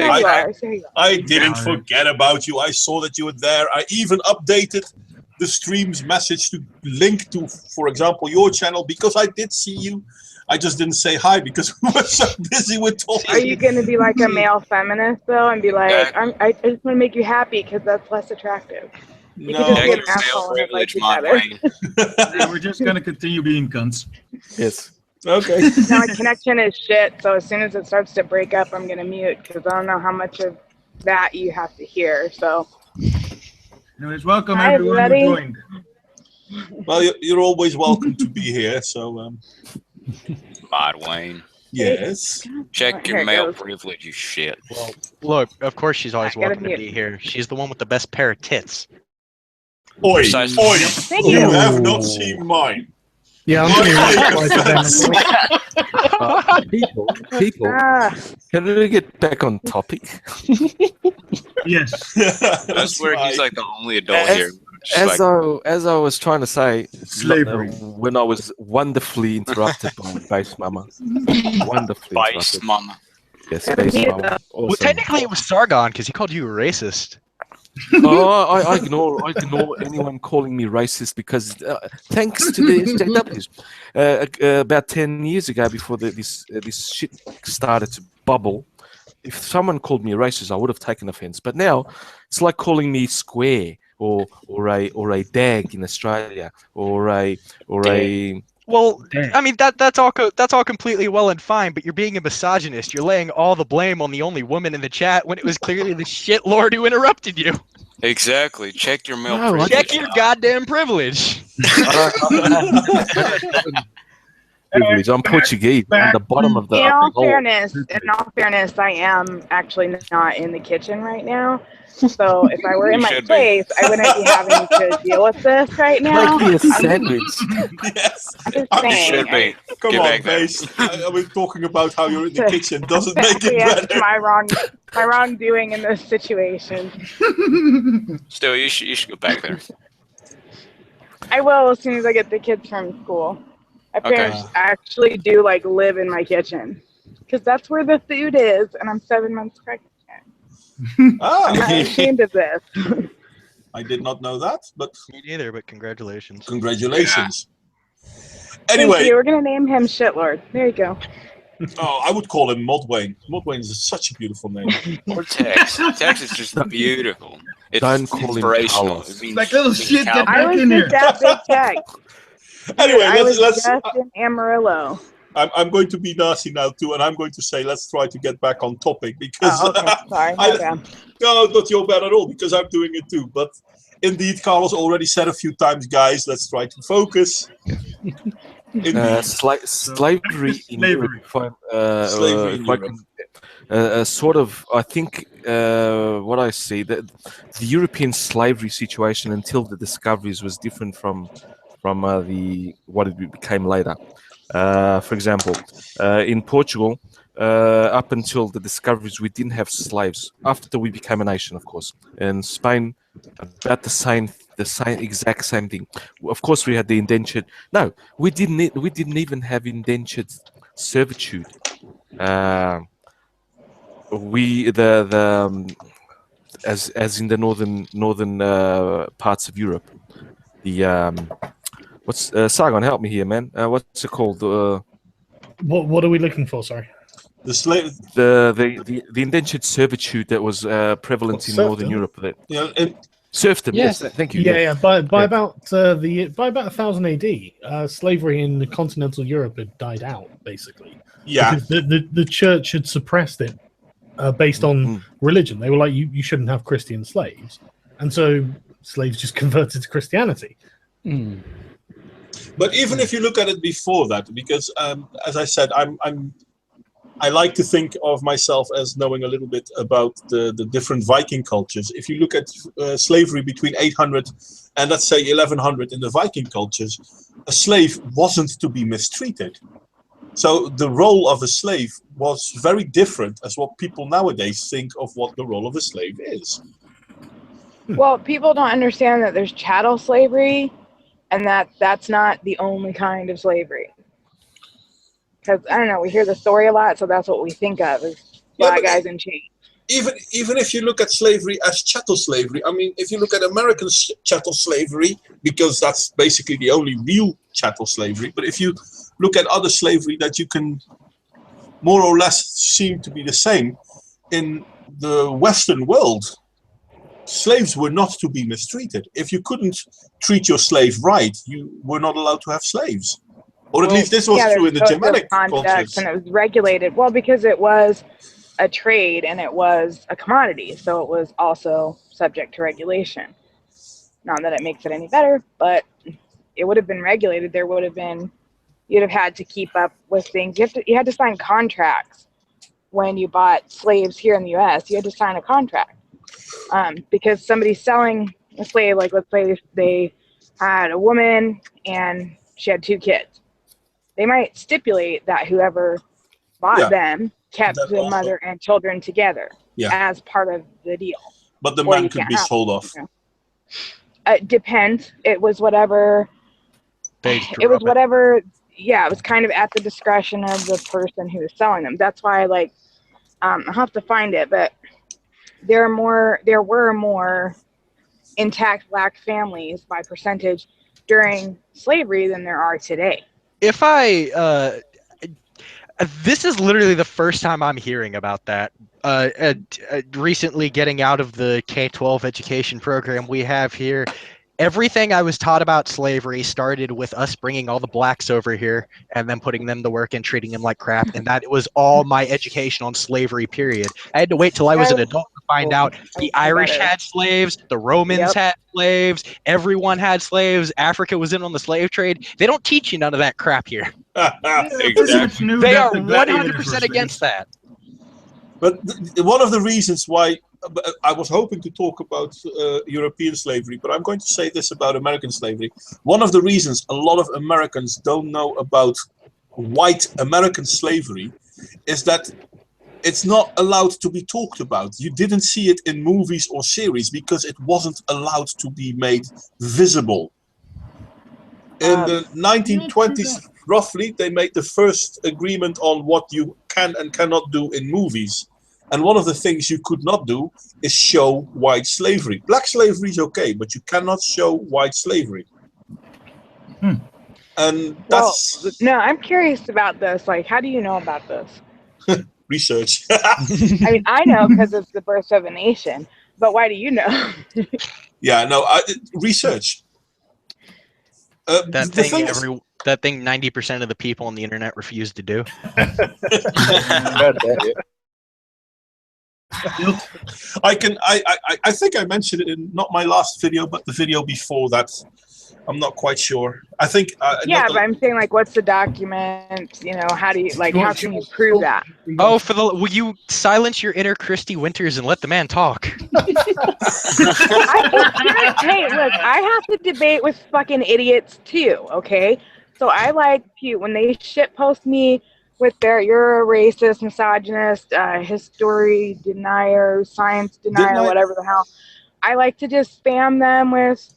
how you are. I didn't forget about you. I saw that you were there. I even updated the stream's message to link to, for example, your channel, because I did see you. I just didn't say hi because we were so busy with talking. Are you going to be like a male feminist, though, and be like, I just want to make you happy because that's less attractive? You no, can just be an asshole and like each other. We're just going to continue being cunts. Yes. Okay. Now my connection is shit, so as soon as it starts to break up, I'm gonna mute because I don't know how much of that you have to hear. So. Anyways, welcome everyone who joined. Well, you're always welcome to be here. So. Modwain. Yes. Check your male privilege, you shit. Well, look, of course she's always welcome to be here. She's the one with the best pair of tits. Oi! You have not seen mine. Yeah, I'm people, can we get back on topic? Yes. That's where he's like the only adult here. As I was trying to say, slavery. When I was wonderfully interrupted by Base Mama. Wonderfully Base interrupted. Mama. Yes, Base Mama. Awesome. Well, technically it was Sargon because he called you a racist. I ignore anyone calling me racist because thanks to the SJWs, about 10 years ago, before this shit started to bubble, if someone called me racist, I would have taken offense. But now it's like calling me square or a dag in Australia or a. Well, Dang. I mean that's all completely well and fine, but you're being a misogynist. You're laying all the blame on the only woman in the chat when it was clearly the shitlord who interrupted you. Exactly. Check your male No, privilege. Check your goddamn privilege. Privilege. I'm Portuguese. I'm the bottom of the. In all hole. fairness, I am actually not in the kitchen right now. So if I were in You my should be. place, I wouldn't be having to deal with this right now. Make me a sandwich. Yes. Just You saying. should be. Come Get on, back there. Base. We're talking about how you're in the kitchen. Doesn't make it Yes, better. my wrongdoing in this situation. Still, you should go back there. I will as soon as I get the kids from school. My parents actually do live in my kitchen because that's where the food is, and I'm 7 months pregnant. I'm not ashamed of this. I did not know that, but Me neither, but congratulations. congratulations. Thank Anyway, you. We're gonna name him Shitlord. There you go. I would call him Modwain. Modwain is such a beautiful name. Or Tex. Tex is just beautiful. It's Don't call him inspirational. Carlos. It means, Like, little it means shit, get cowboy. I back was in here. just that big Tex. Anyway, I was let's. just in Amarillo. I'm going to be nasty now too, and I'm going to say let's try to get back on topic because Oh, okay. Sorry. My bad. no, not your bad at all because I'm doing it too. But indeed, Carlos already said a few times, guys. Let's try to focus. Slavery in Europe. Slavery in Europe. Sort of, I think what I see that the European slavery situation until the discoveries was different from what it became later. For example, in Portugal, up until the discoveries, we didn't have slaves. After we became a nation, of course, and Spain, about the exact same thing. Of course, we had the indentured. No, we didn't even have indentured servitude. As in the northern parts of Europe, the what's Sargon? Help me here, man. What's it called? What are we looking for? Sorry. The slave. The indentured servitude that was prevalent in Northern Europe. Serfdom. Yes. Yes. Thank you. Yeah. By about 1000 AD, slavery in continental Europe had died out basically. Yeah. Because the church had suppressed it based on religion. They were like, you shouldn't have Christian slaves, and so slaves just converted to Christianity. But even if you look at it before that, because as I said, I like to think of myself as knowing a little bit about the different Viking cultures. If you look at slavery between 800 and let's say 1100 in the Viking cultures, a slave wasn't to be mistreated. So the role of a slave was very different as what people nowadays think of what the role of a slave is. Well, people don't understand that there's chattel slavery, and that's not the only kind of slavery. Because, I don't know, we hear the story a lot, so that's what we think of as black guys in chains. Even if you look at slavery as chattel slavery, I mean, if you look at American chattel slavery, because that's basically the only real chattel slavery, but if you look at other slavery that you can more or less seem to be the same, in the Western world, slaves were not to be mistreated. If you couldn't treat your slave right, you were not allowed to have slaves. Or at least this was true in the Germanic cultures. And it was regulated. Well, because it was a trade and it was a commodity, so it was also subject to regulation. Not that it makes it any better, but it would have been regulated. There would have been, you'd have had to keep up with things. You had to sign contracts when you bought slaves here in the U.S. You had to sign a contract because somebody's selling a slave. Like, let's say they had a woman and she had 2 kids. They might stipulate that whoever bought them kept the mother and children together as part of the deal. But the man could be sold off. It depends. It was whatever. It was whatever. Yeah, it was kind of at the discretion of the person who was selling them. That's why, I'll have to find it, but there were more intact black families by percentage during slavery than there are today. If this is literally the first time I'm hearing about that. Recently getting out of the K-12 education program we have here, everything I was taught about slavery started with us bringing all the blacks over here and then putting them to work and treating them like crap. And that was all my education on slavery, period. I had to wait till I was an adult to find out the Irish had slaves, the Romans had slaves, everyone had slaves, Africa was in on the slave trade. They don't teach you none of that crap here. Exactly. They are 100% against that. But one of the reasons why I was hoping to talk about European slavery, but I'm going to say this about American slavery. One of the reasons a lot of Americans don't know about white American slavery is that it's not allowed to be talked about. You didn't see it in movies or series because it wasn't allowed to be made visible. In the 1920s, roughly, they made the first agreement on what you can and cannot do in movies. And one of the things you could not do is show white slavery. Black slavery is okay, but you cannot show white slavery. And that's... Well, no, I'm curious about this. Like, how do you know about this? Research. I mean, I know because it's the birth of a nation, but why do you know? Yeah, no, research. That thing 90% of the people on the internet refuse to do. I think I mentioned it in not my last video, but the video before that. I'm not quite sure. I think. Yeah, but I'm saying, like, what's the document? You know, how do you how can you prove that? Oh, will you silence your inner Christy Winters and let the man talk? Hey, look, I have to debate with fucking idiots too. Okay, so I like when they shitpost me with their "you're a racist, misogynist, history denier, science denier, whatever the hell." I like to just spam them with.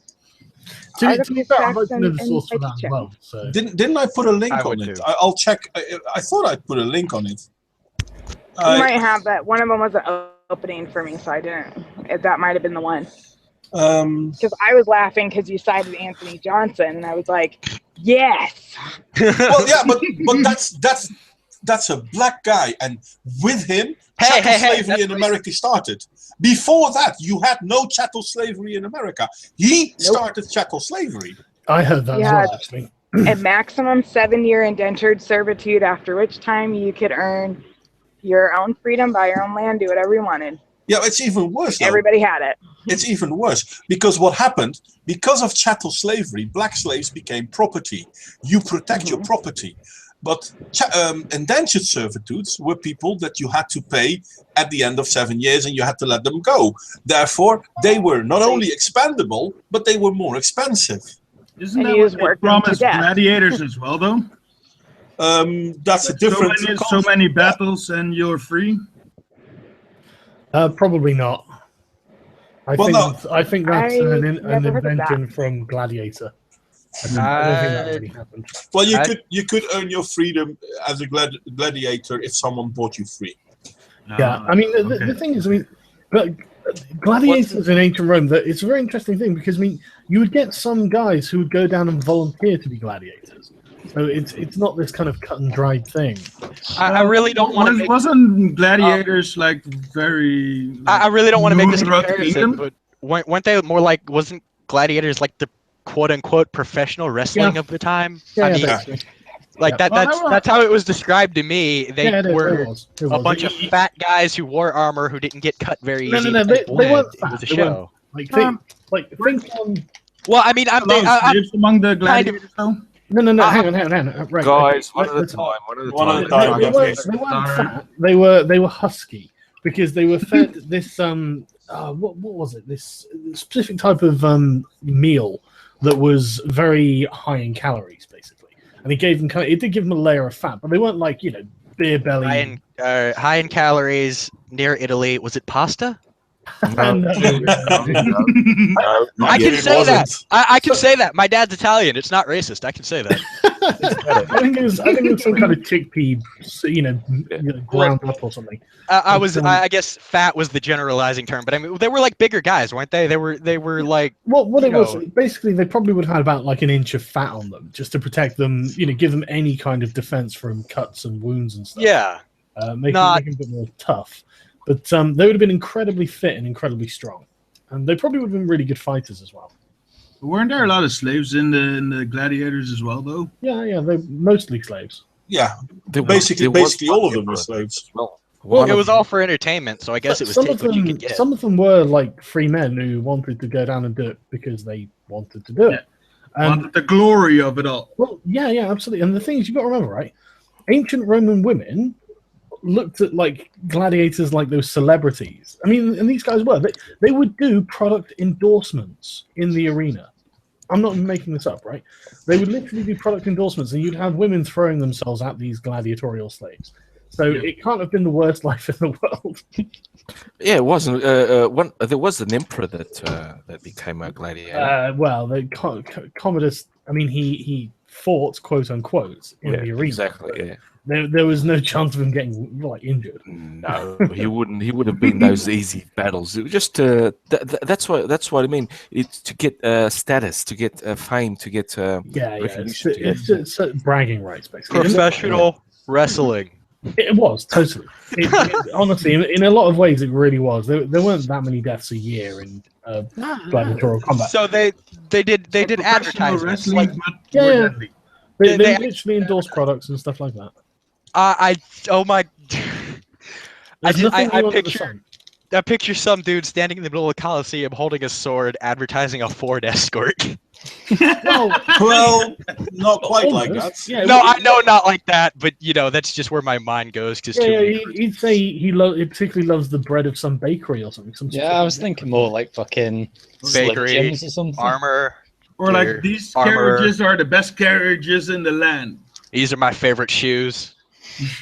Didn't I put a link on it? I'll check. I thought I put a link on it. You might have that. One of them wasn't opening for me, so I didn't. That might have been the one. Because I was laughing because you cited Anthony Johnson, and I was like, yes. Well, yeah, but that's a black guy, and with him, chattel slavery in America started. Before that, you had no chattel slavery in America. He started chattel slavery. I heard that as well, actually. A maximum 7-year indentured servitude, after which time you could earn your own freedom, buy your own land, do whatever you wanted. Yeah, it's even worse, though. Everybody had it. It's even worse, because what happened, because of chattel slavery, black slaves became property. You protect your property. But indentured servitudes were people that you had to pay at the end of 7 years, and you had to let them go. Therefore, they were not only expendable, but they were more expensive. Isn't that what they promised gladiators as well, though? That's a different... So many battles and you're free? Probably not. I think that's an invention from Gladiator. I don't think that really happened. Well, you could earn your freedom as a gladiator if someone bought you free. Yeah, I mean the thing is, but gladiators in ancient Rome, it's a very interesting thing because you would get some guys who would go down and volunteer to be gladiators. So it's not this kind of cut and dried thing. I really don't want to. Wasn't gladiators like very? I really don't want to make this comparison, but weren't they more like? Wasn't gladiators like the quote-unquote professional wrestling of the time? That's how it was described to me. They were a bunch of fat guys who wore armor who didn't get cut very easy. No, they weren't fat. It was a show. Think on. Well, I mean, I'm among the gladiators though. No, hang on. Right, guys, one at a time. They weren't fat. They were husky because they were fed this what was it? This specific type of meal that was very high in calories, basically, and it did give them a layer of fat, but they weren't like beer belly. High in calories near Italy. Was it pasta? No. I can say that. I can say that. My dad's Italian. It's not racist. I can say that. I think it was some kind of chickpea, ground up or something. I guess fat was the generalizing term, but I mean they were like bigger guys, weren't they? They were like. What it was basically, they probably would have had about like an inch of fat on them just to protect them, give them any kind of defense from cuts and wounds and stuff. Yeah, make them a bit more tough. But they would have been incredibly fit and incredibly strong, and they probably would have been really good fighters as well. Weren't there a lot of slaves in the gladiators as well, though? Yeah, they're mostly slaves. Yeah, basically all of them were slaves. Well, it was all for entertainment, so I guess it was take what you could get. Some of them were like free men who wanted to go down and do it because they wanted to do it. Wanted the glory of it all. Well, yeah, absolutely. And the thing is, you've got to remember, right? Ancient Roman women looked at like gladiators like those celebrities. I mean, and these guys were. They would do product endorsements in the arena. I'm not making this up, right? They would literally do product endorsements, and you'd have women throwing themselves at these gladiatorial slaves. So it can't have been the worst life in the world. Yeah, it wasn't. There was an emperor that became a gladiator. Well, Commodus. I mean, he fought, quote unquote, in the arena. Exactly. Yeah. There was no chance of him getting like injured. No, he wouldn't. He would have been those easy battles. It was just that's what I mean. It's to get status, to get fame, to get recognition. It's bragging rights, basically. Professional wrestling. It was totally. Honestly, in a lot of ways, it really was. There weren't that many deaths a year in gladiatorial combat. So they did advertisements. Like, they literally endorse products and stuff like that. I picture some dude standing in the middle of the Coliseum holding a sword, advertising a Ford Escort. Well, not quite like that. Yeah, no, I know not like that, but that's just where my mind goes. He'd say he particularly loves the bread of some bakery or something. I was thinking more like fucking bakery or something. Armor. Or like, these carriages are the best carriages in the land. These are my favorite shoes.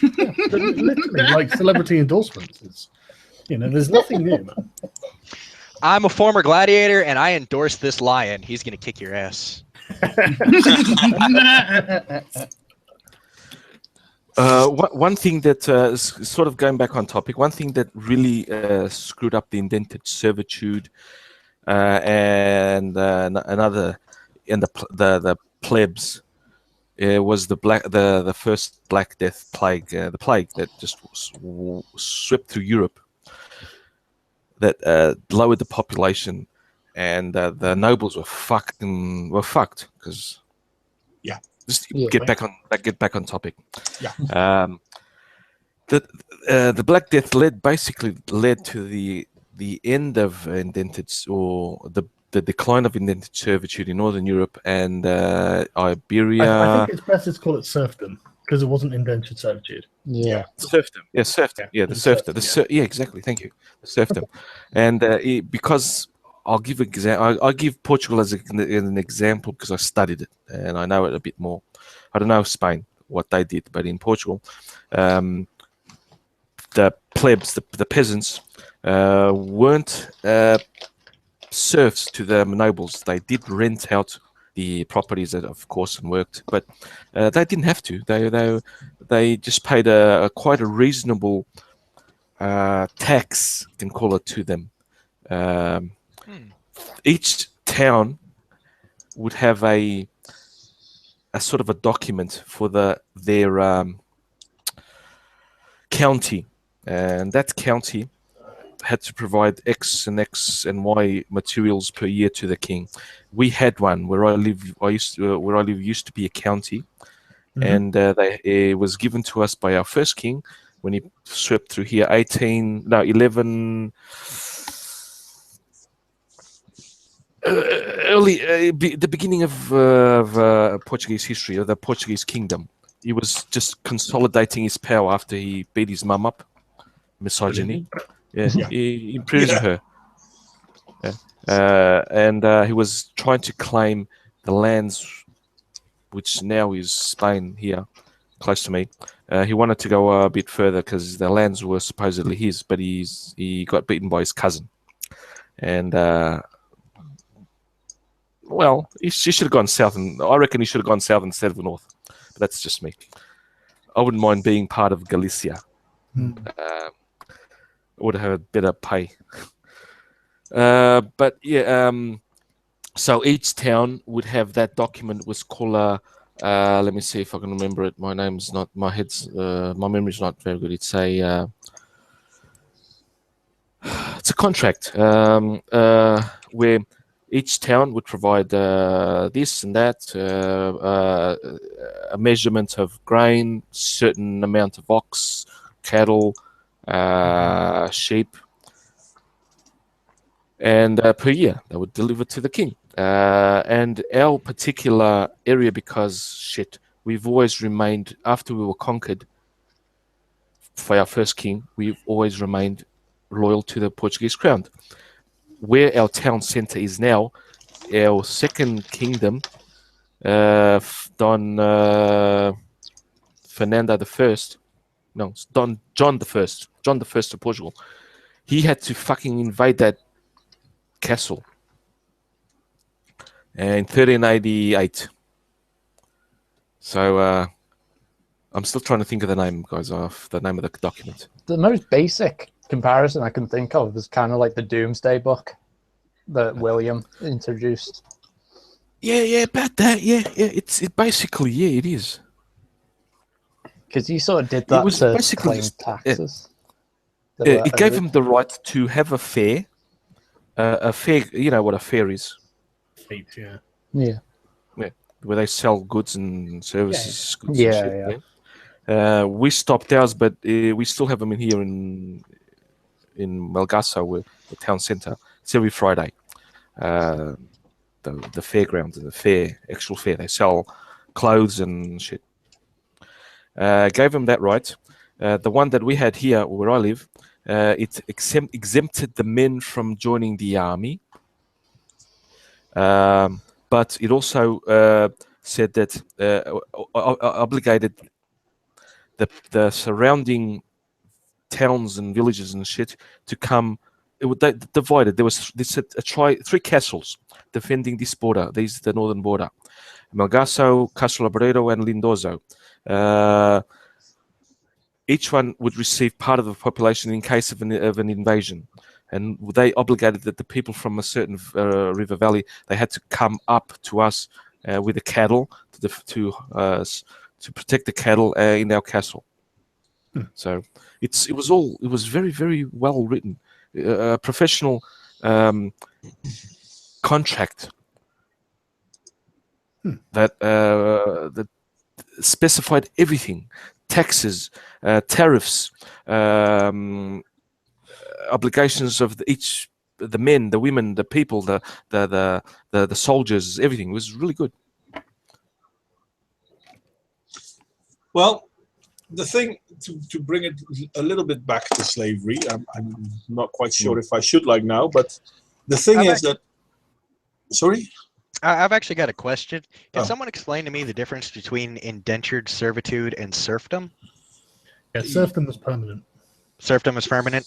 But literally, like celebrity endorsements. There's nothing new, man. I'm a former gladiator, and I endorse this lion. He's gonna kick your ass. One thing that is sort of going back on topic. One thing that really screwed up the indented servitude, and another in the plebs. Was the first Black Death plague, the plague that just swept through Europe, that lowered the population, and the nobles were fucked because get back on topic. Yeah. The Black Death led to the end of indented, or the decline of indented servitude in Northern Europe and Iberia. I think it's best to call it serfdom because it wasn't indentured servitude. Yeah. Serfdom. Yeah, serfdom. Yeah, the serfdom. Yeah, exactly. Thank you. The serfdom. And because I'll give Portugal as an example because I studied it and I know it a bit more. I don't know Spain, what they did, but in Portugal, the plebs, the peasants, weren't serfs to the nobles. They did rent out the properties, of course, and worked, but they didn't have to. They just paid quite a reasonable tax, you can call it, to them. Each town would have a sort of a document for their county, and that county had to provide X and Y materials per year to the king. We had one where I live. Where I live used to be a county, and it was given to us by our first king when he swept through here. 11. The beginning of Portuguese history, of the Portuguese kingdom. He was just consolidating his power after he beat his mum up, misogyny. He imprisoned her. And he was trying to claim the lands, which now is Spain here, close to me. He wanted to go a bit further because the lands were supposedly his, but he got beaten by his cousin. And Well, he should have gone south, and I reckon he should have gone south instead of north. But that's just me. I wouldn't mind being part of Galicia. Would have better pay. But yeah, so each town would have that document. Was called let me see if I can remember it. My memory's not very good. It's a contract where each town would provide this and that, a measurement of grain, certain amount of ox, cattle, sheep, and per year they would deliver to the king. And our particular area, because we've always remained, after we were conquered for our first king, we've always remained loyal to the Portuguese crown. Where our town centre is now, our second kingdom, Don Fernando I, no, John the First of Portugal, he had to fucking invade that castle in 1388. So I'm still trying to think of the name, guys, of the name of the document. The most basic comparison I can think of is kind of like the Doomsday Book that William introduced. Yeah, about that. Yeah. It basically, it is. Because he sort of did that to claim taxes. It gave him the right to have a fair. A fair, you know what a fair is. Yeah. Where they sell goods and services. Yeah. Goods and shit. We stopped ours, but we still have them in here in Melgaço, the town centre. It's every Friday. The fairgrounds and the actual fair. They sell clothes and shit. Gave them that right. The one that we had here, where I live, it exempted the men from joining the army. But it also said that obligated the surrounding towns and villages and shit to come. They divided. There was three castles defending this border. The northern border: Melgaço, Castro Laboreiro, and Lindoso. Each one would receive part of the population in case of an invasion, and they obligated that the people from a certain river valley, they had to come up to us with the cattle to protect the cattle in our castle. So it was very, very well written, a professional contract that specified everything: taxes, tariffs, obligations of the men, the women, the people, the soldiers, everything. It was really good. Well, the thing to bring it a little bit back to slavery, I'm not quite sure if I should now, but the thing is that. Sorry? I've actually got a question. Can someone explain to me the difference between indentured servitude and serfdom? Yeah, serfdom is permanent. Serfdom is permanent?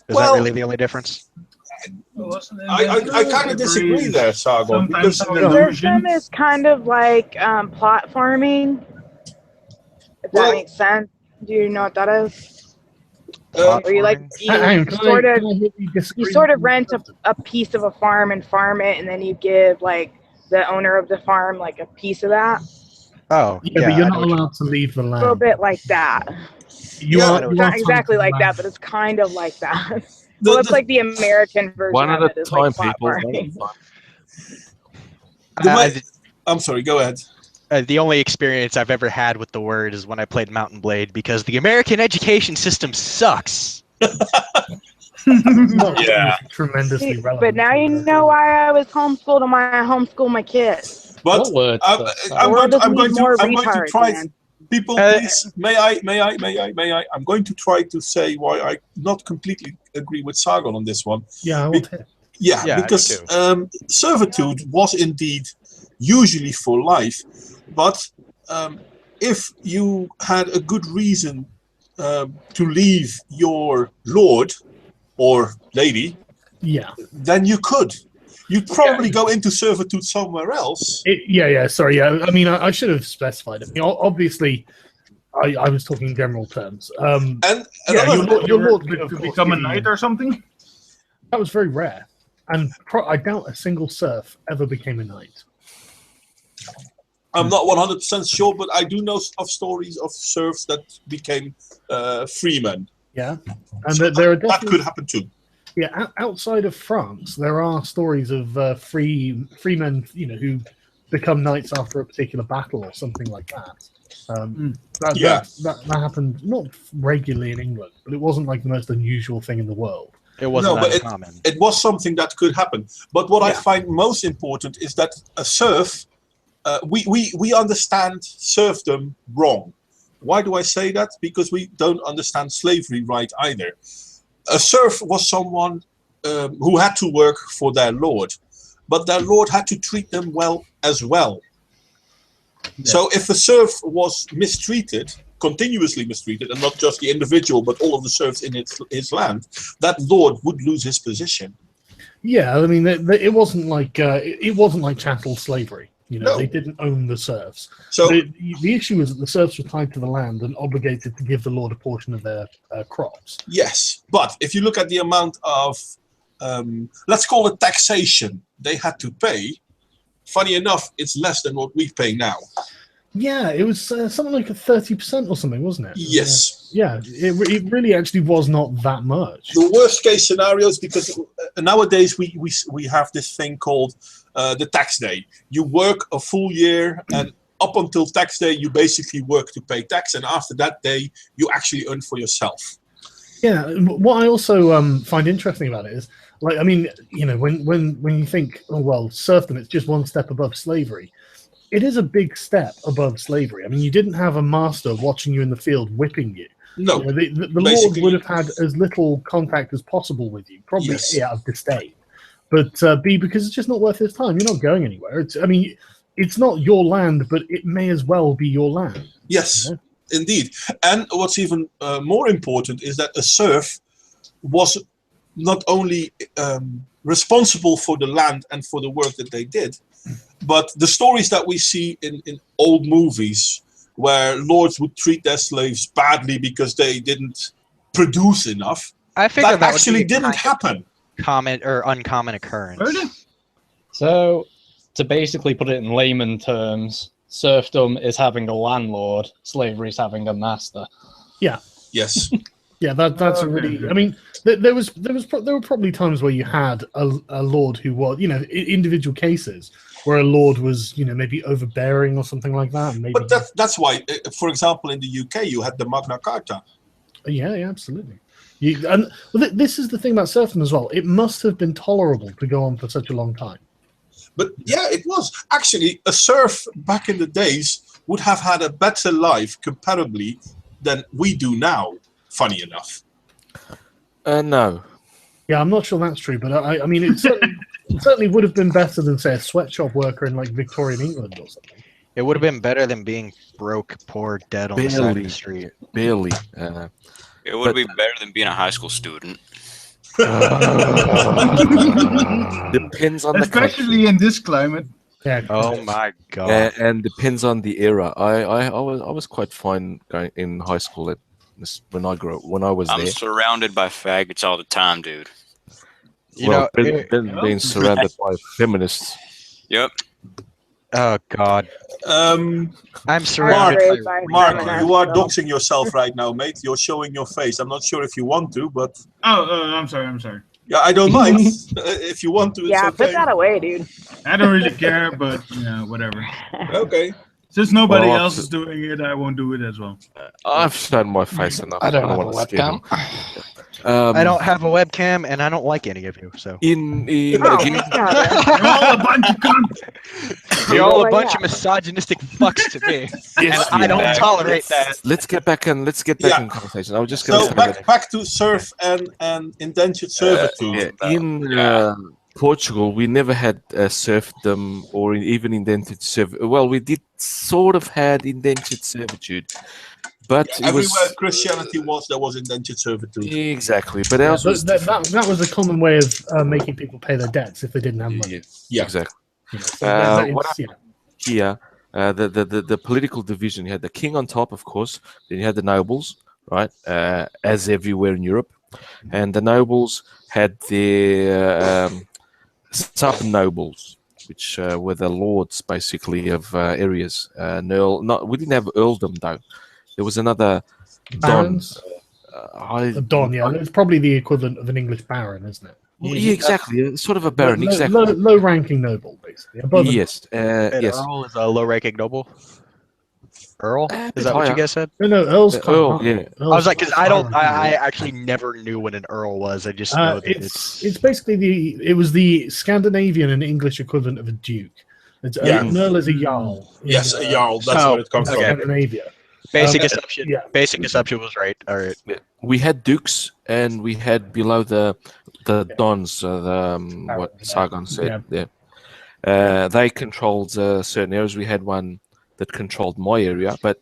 Is that really the only difference? I kind of disagree there, Sargon. Because serfdom is kind of like plot farming. If that makes sense. Do you know what that is? Where you sort of rent a piece of a farm and farm it, and then you give like the owner of the farm like a piece of that. Oh, yeah, but you're not allowed to leave the land. A little bit like that. Not exactly like that, but it's kind of like that. Well, it's like the American version. One at of a it time, is like people. I'm sorry. Go ahead. The only experience I've ever had with the word is when I played Mountain Blade, because the American education system sucks. Yeah. Tremendously relevant. But now you know why I was homeschooled and why I homeschool my kids. But I'm going to try. People, please, may I? I'm going to try to say why I not completely agree with Sargon on this one. Yeah, because servitude was indeed usually for life, but if you had a good reason to leave your lord or lady, then you could. you'd probably go into servitude somewhere else. Sorry, I mean, I should have specified it. Obviously, I was talking in general terms. And Your lord lord could, of to course, become a give you- knight or something. That was very rare, and I doubt a single serf ever became a knight. I'm not 100% sure, but I do know of stories of serfs that became freemen. Yeah, and So there are that definitely, could happen too. yeah, outside of France, there are stories of freemen, who become knights after a particular battle or something like that. That happened not regularly in England, but it wasn't like the most unusual thing in the world. It wasn't No, but uncommon. It was something that could happen. But what I find most important is that a serf, we understand serfdom wrong. Why do I say that? Because we don't understand slavery right either. A serf was someone who had to work for their lord, but their lord had to treat them well as well. Yeah. So if a serf was mistreated, continuously mistreated, and not just the individual, but all of the serfs in his land, that lord would lose his position. Yeah, I mean, it wasn't like chattel slavery. They didn't own the serfs. So the issue is that the serfs were tied to the land and obligated to give the lord a portion of their crops. Yes, but if you look at the amount of, let's call it taxation, they had to pay, funny enough, it's less than what we pay now. Yeah, it was something like a 30% or something, wasn't it? Yes. Yeah, it really actually was not that much. The worst case scenarios, because nowadays we have this thing called the tax day. You work a full year, and up until tax day, you basically work to pay tax, and after that day, you actually earn for yourself. Yeah, what I also find interesting about it is, like, I mean, when you think, oh well, serfdom, it's just one step above slavery. It is a big step above slavery. I mean, you didn't have a master watching you in the field whipping you. No. The lord would have had as little contact as possible with you, probably out of disdain. But B, because it's just not worth his time. You're not going anywhere. It's not your land, but it may as well be your land. Yes, indeed. And what's even more important is that a serf was not only responsible for the land and for the work that they did, but the stories that we see in old movies where lords would treat their slaves badly because they didn't produce enough, I figured that actually didn't happen. Common or uncommon occurrence. Really? So, to basically put it in layman terms, serfdom is having a landlord, slavery is having a master. Yeah. Yes. Yeah, that's a really. I mean, there were probably times where you had a lord who was, individual cases where a lord was, maybe overbearing or something like that. Maybe. But that's why, for example, in the UK, you had the Magna Carta. Yeah, absolutely. This is the thing about serfdom as well. It must have been tolerable to go on for such a long time. But yeah, it was. Actually, a serf back in the days would have had a better life comparably than we do now, funny enough. No. Yeah, I'm not sure that's true, but I mean, it certainly would have been better than, say, a sweatshop worker in, like, Victorian England or something. It would have been better than being broke, poor, dead on the side of the street. Barely. It would be better than being a high school student. Depends on the Especially country. in this climate. Yeah. Oh my god. And depends on the era. I was quite fine going in high school when I was I'm there. surrounded by faggots all the time, dude. Being surrounded by feminists. Yep. Oh god. Um, I'm surrounded by Mark, feminists, you are so- doxing yourself right now, mate. You're showing your face. I'm not sure if you want to, but I'm sorry. yeah, I don't mind. If you want to, it's Yeah, okay. put that away, dude. I don't really care, but whatever. Okay. Since nobody Well, else is doing it, I won't do it as well. I've shown my face enough. I don't have a wanna scare webcam. them. I don't have a webcam, and I don't like any of you. So In Oh, again, my God. You're all a bunch of cunts. you're all a Oh, bunch yeah. of misogynistic fucks to me, and Yes, I don't yeah. tolerate that. let's get back in conversation. I was just So going to back to serf and indentured servitude. in Portugal, we never had serfdom or even indentured servitude. Well, we did sort of had indentured servitude, But it everywhere was Christianity was, there was indentured servitude. exactly. But Yeah, ours was that was a common way of making people pay their debts if they didn't have money. Yeah. exactly. You know, so that What is, happened here? The political division. You had the king on top, of course. Then you had the nobles, right? As everywhere in Europe, and the nobles had their sub nobles, which were the lords, basically, of areas. We didn't have earldom though. There was another don. barons. I, Don, yeah, it's probably the equivalent of an English baron, isn't it? yeah, exactly. Sort of a baron, exactly. Low-ranking noble, basically. Above Yes, And yes. Earl is a low-ranking noble. Earl, A is bit that what you higher. guys said? No, Earl's quite Earl, high. yeah. I was like, because I high-ranking actually never knew what an Earl was. I just know that it's basically it was the Scandinavian and English equivalent of a duke. An earl is a jarl. Yes, a jarl. That's Oh, where it comes okay. from. Scandinavia. basic assumption. Yeah. Basic assumption was right. All right. We had dukes, and we had below the dons. What Sargon said. Yeah. They controlled certain areas. We had one that controlled my area, but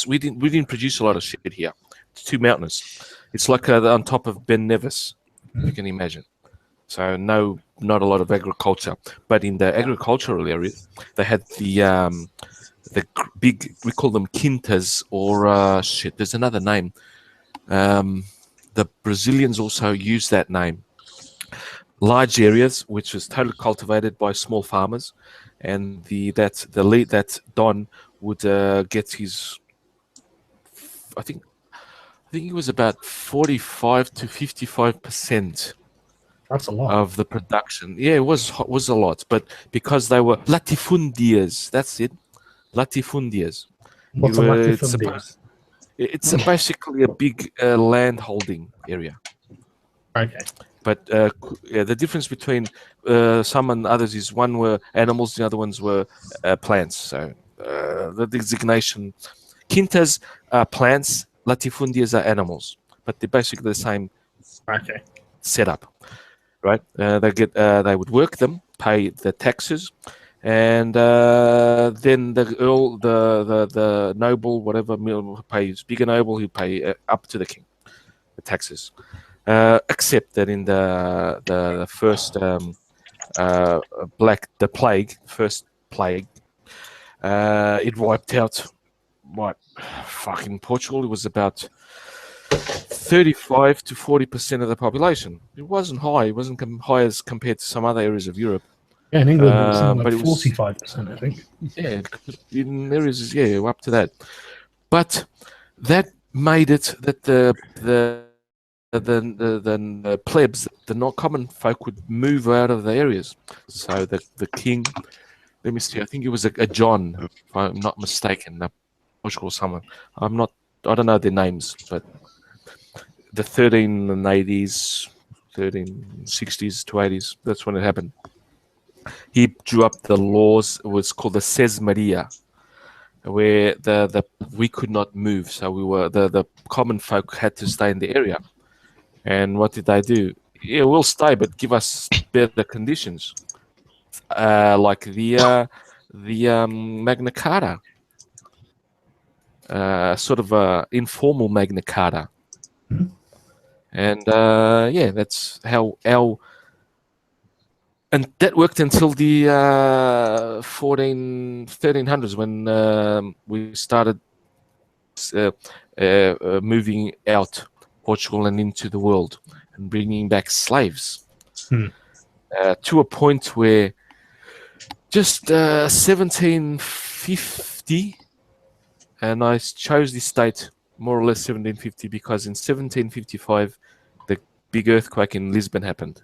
we didn't produce a lot of shit here. It's too mountainous. It's like on top of Ben Nevis, you can imagine. So not a lot of agriculture. But in the agricultural area, they had the big, we call them quintas, or there's another name. The Brazilians also use that name. Large areas, which was totally cultivated by small farmers, and that Don would get his, I think it was about 45 to 55%. That's a lot of the production. Yeah, it was a lot, but because they were latifundias, that's it, latifundias. What's a latifundia? It's basically a big land holding area. Okay. But the difference between some and others is one were animals, the other ones were plants. So the designation, quintas are plants, latifundias are animals, but they're basically the same setup, right? They would work them, pay the taxes, and then the earl, the noble, whatever pays bigger noble, who pay up to the king the taxes. Except that in the first first plague, it wiped out fucking Portugal. It was about 35 to 40% of the population. It wasn't high. It wasn't high as compared to some other areas of Europe. Yeah, in England, it was something but like 45%, I think. Yeah, in areas, up to that. But that made it that the plebs, the not common folk, would move out of the areas. So the king, let me see, I think it was a John, if I'm not mistaken, Portugal or someone. I don't know their names, but the 1360s to 80s, that's when it happened. He drew up the laws. It was called the Ses Maria, where we could not move. So we were the common folk had to stay in the area. And what did they do? Yeah, we'll stay, but give us better conditions, like the Magna Carta, sort of a informal Magna Carta. Mm-hmm. And that's how and that worked until the 1300s, when we started moving out Portugal and into the world and bringing back slaves to a point where just 1750, and I chose this date more or less 1750 because in 1755 the big earthquake in Lisbon happened.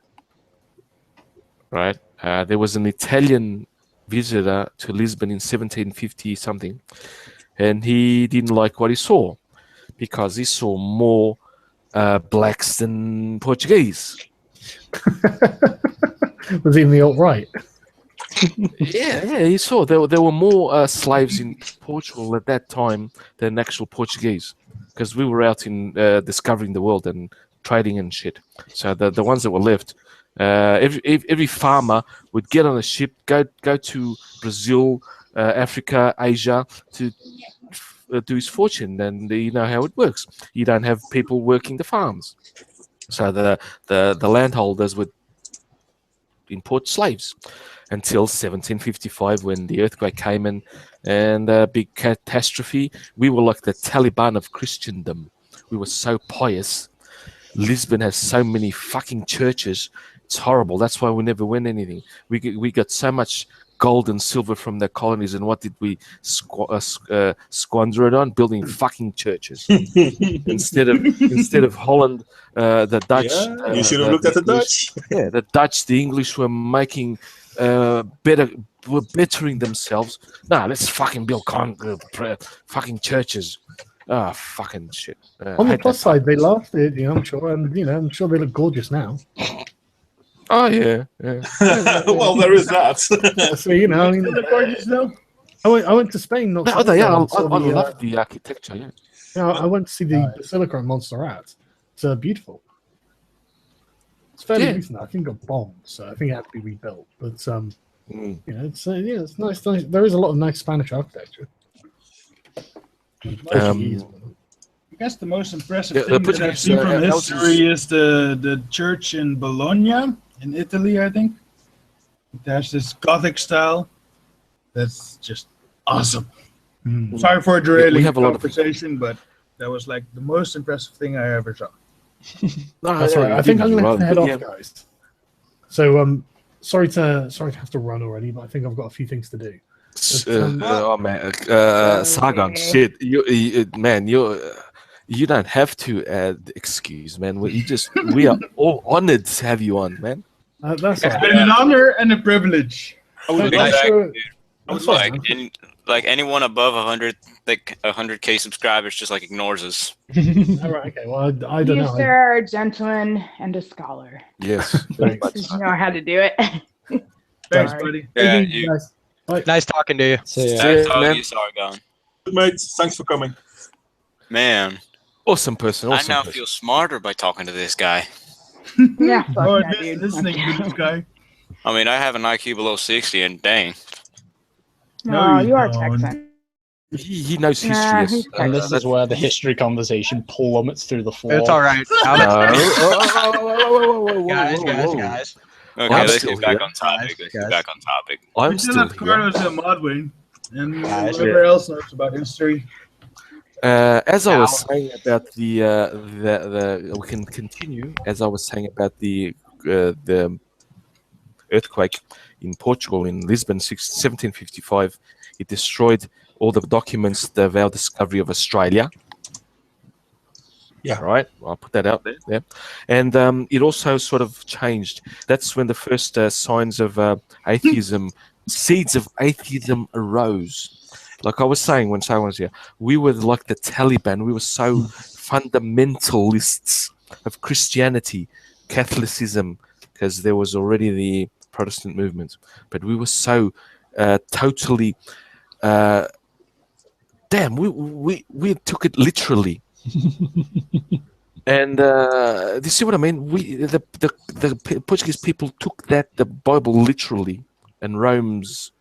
Right, there was an Italian visitor to Lisbon in 1750 something, and he didn't like what he saw because he saw more blacks than Portuguese. Was he in the alt-right? Yeah, he saw there were more slaves in Portugal at that time than actual Portuguese, because we were out in discovering the world and trading and shit. So the ones that were left. Every farmer would get on a ship, go to Brazil, Africa, Asia to do his fortune, then you know how it works. You don't have people working the farms, so the landholders would import slaves until 1755 when the earthquake came in and a big catastrophe. We were like the Taliban of Christendom. We were so pious. Lisbon has so many fucking churches. It's horrible. That's why we never win anything. We got so much gold and silver from the colonies, and what did we squander it on? Building fucking churches instead of Holland, the Dutch. Yeah, you should have looked at the Dutch. Yeah, the Dutch, the English were making bettering themselves. Nah, let's fucking build fucking churches. Ah, fucking shit. On the plus side, they laughed at it, I'm sure, and I'm sure they look gorgeous now. Oh yeah. Well, there is that. So They're gorgeous though. I went to Spain. Not No, they are. I love the architecture. Yeah. I went to see the Basilica at Montserrat. It's beautiful. It's fairly recent. I think it got bombed, so I think it had to be rebuilt. But it's nice. There is a lot of nice Spanish architecture. I guess the most impressive thing that I've seen from history is the church in Bologna in Italy, I think. It has this Gothic style that's just awesome. Sorry for derailing the conversation, but that was like the most impressive thing I ever saw. That's right. I think I'm going to have to head off, guys. So sorry to have to run already, but I think I've got a few things to do. Oh man, Sargon, shit, you don't have to add excuse, man. We are all honored to have you on, man. That's it's been an honor and a privilege. Like anyone above 100K subscribers just like ignores us. All right, okay. Well, I don't know. You, sir, are a gentleman and a scholar. Yes. You know how to do it. Thanks, buddy. Yeah, Nice talking to you. Nice talking to you, Sargon. Mate, thanks for coming. Man. Awesome person. I now feel smarter by talking to this guy. Yeah, listening to this guy. I mean, I have an IQ below 60, and dang. No, you are Texan. He knows history. And this is where the history conversation plummets through the floor. It's all right. Guys. Okay, let's get back on topic. I'm still here. Carlos and Modwain, and whoever else knows about history. As I was saying about the we can continue. As I was saying about the earthquake in Portugal in Lisbon, 1755, it destroyed all the documents of our discovery of Australia. Yeah. Right. I'll put that out there. Yeah. And it also sort of changed. That's when the first signs of atheism, seeds of atheism arose. Like I was saying when someone was here, we were like the Taliban. We were so fundamentalists of Christianity, Catholicism, because there was already the Protestant movement. But we were so totally... damn, we took it literally. And do you see what I mean? The Portuguese people took the Bible literally, and Rome's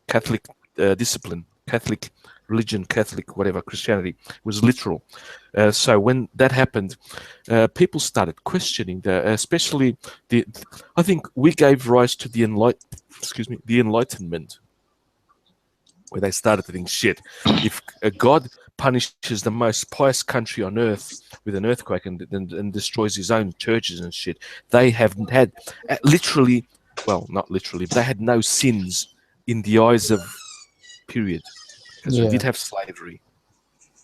Catholic discipline, Catholic religion, Catholic whatever, Christianity was literal. So when that happened, people started questioning especially I think we gave rise to the Enlightenment, where they started to think, shit, if God punishes the most pious country on earth with an earthquake and destroys his own churches and shit, they haven't had literally, well, not literally, but they had no sins in the eyes of period. Because we did have slavery,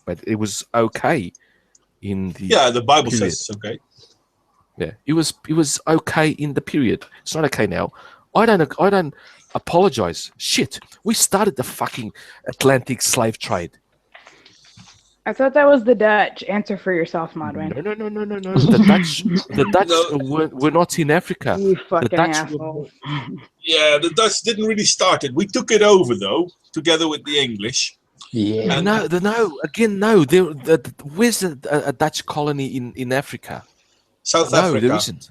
but it was okay in the the Bible period. says it's okay. Yeah, it was okay in the period. It's not okay now. I don't apologize. Shit, we started the fucking Atlantic slave trade. I thought that was the Dutch. Answer for yourself, Modwain. No. The Dutch were not in Africa. You fucking the Dutch asshole. Yeah, the Dutch didn't really start it. We took it over though, together with the English. Yeah. No. Where's a Dutch colony in Africa? South Africa. There isn't.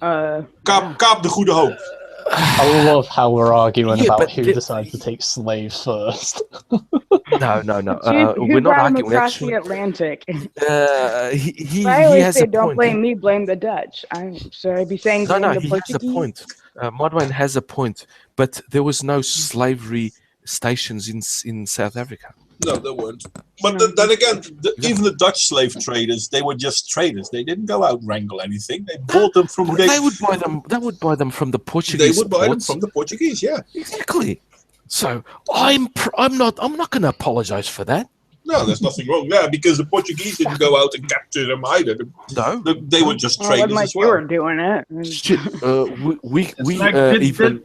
Kaap de Goede Hoop. I love how we're arguing Yeah, about but who the- decided to take slaves first. No. Who We're not brought him arguing. across Actually, the Atlantic? he I always has say, a don't point. blame me, blame the Dutch. Should I be saying blame No, the he has a Portuguese? point. Modwain has a point, but there was no slavery stations in South Africa. No, there weren't. But then again, even the Dutch slave traders, they were just traders. They didn't go out and wrangle anything. They bought them from who They would buy them. They would buy them from the they Portuguese would buy them ports. from the Portuguese. Yeah. Exactly. So I'm not going to apologize for that. No, there's nothing wrong there because the Portuguese didn't go out and capture them either. No. They were just Well, it traders wasn't like as you well. were doing it. Shit. We Like,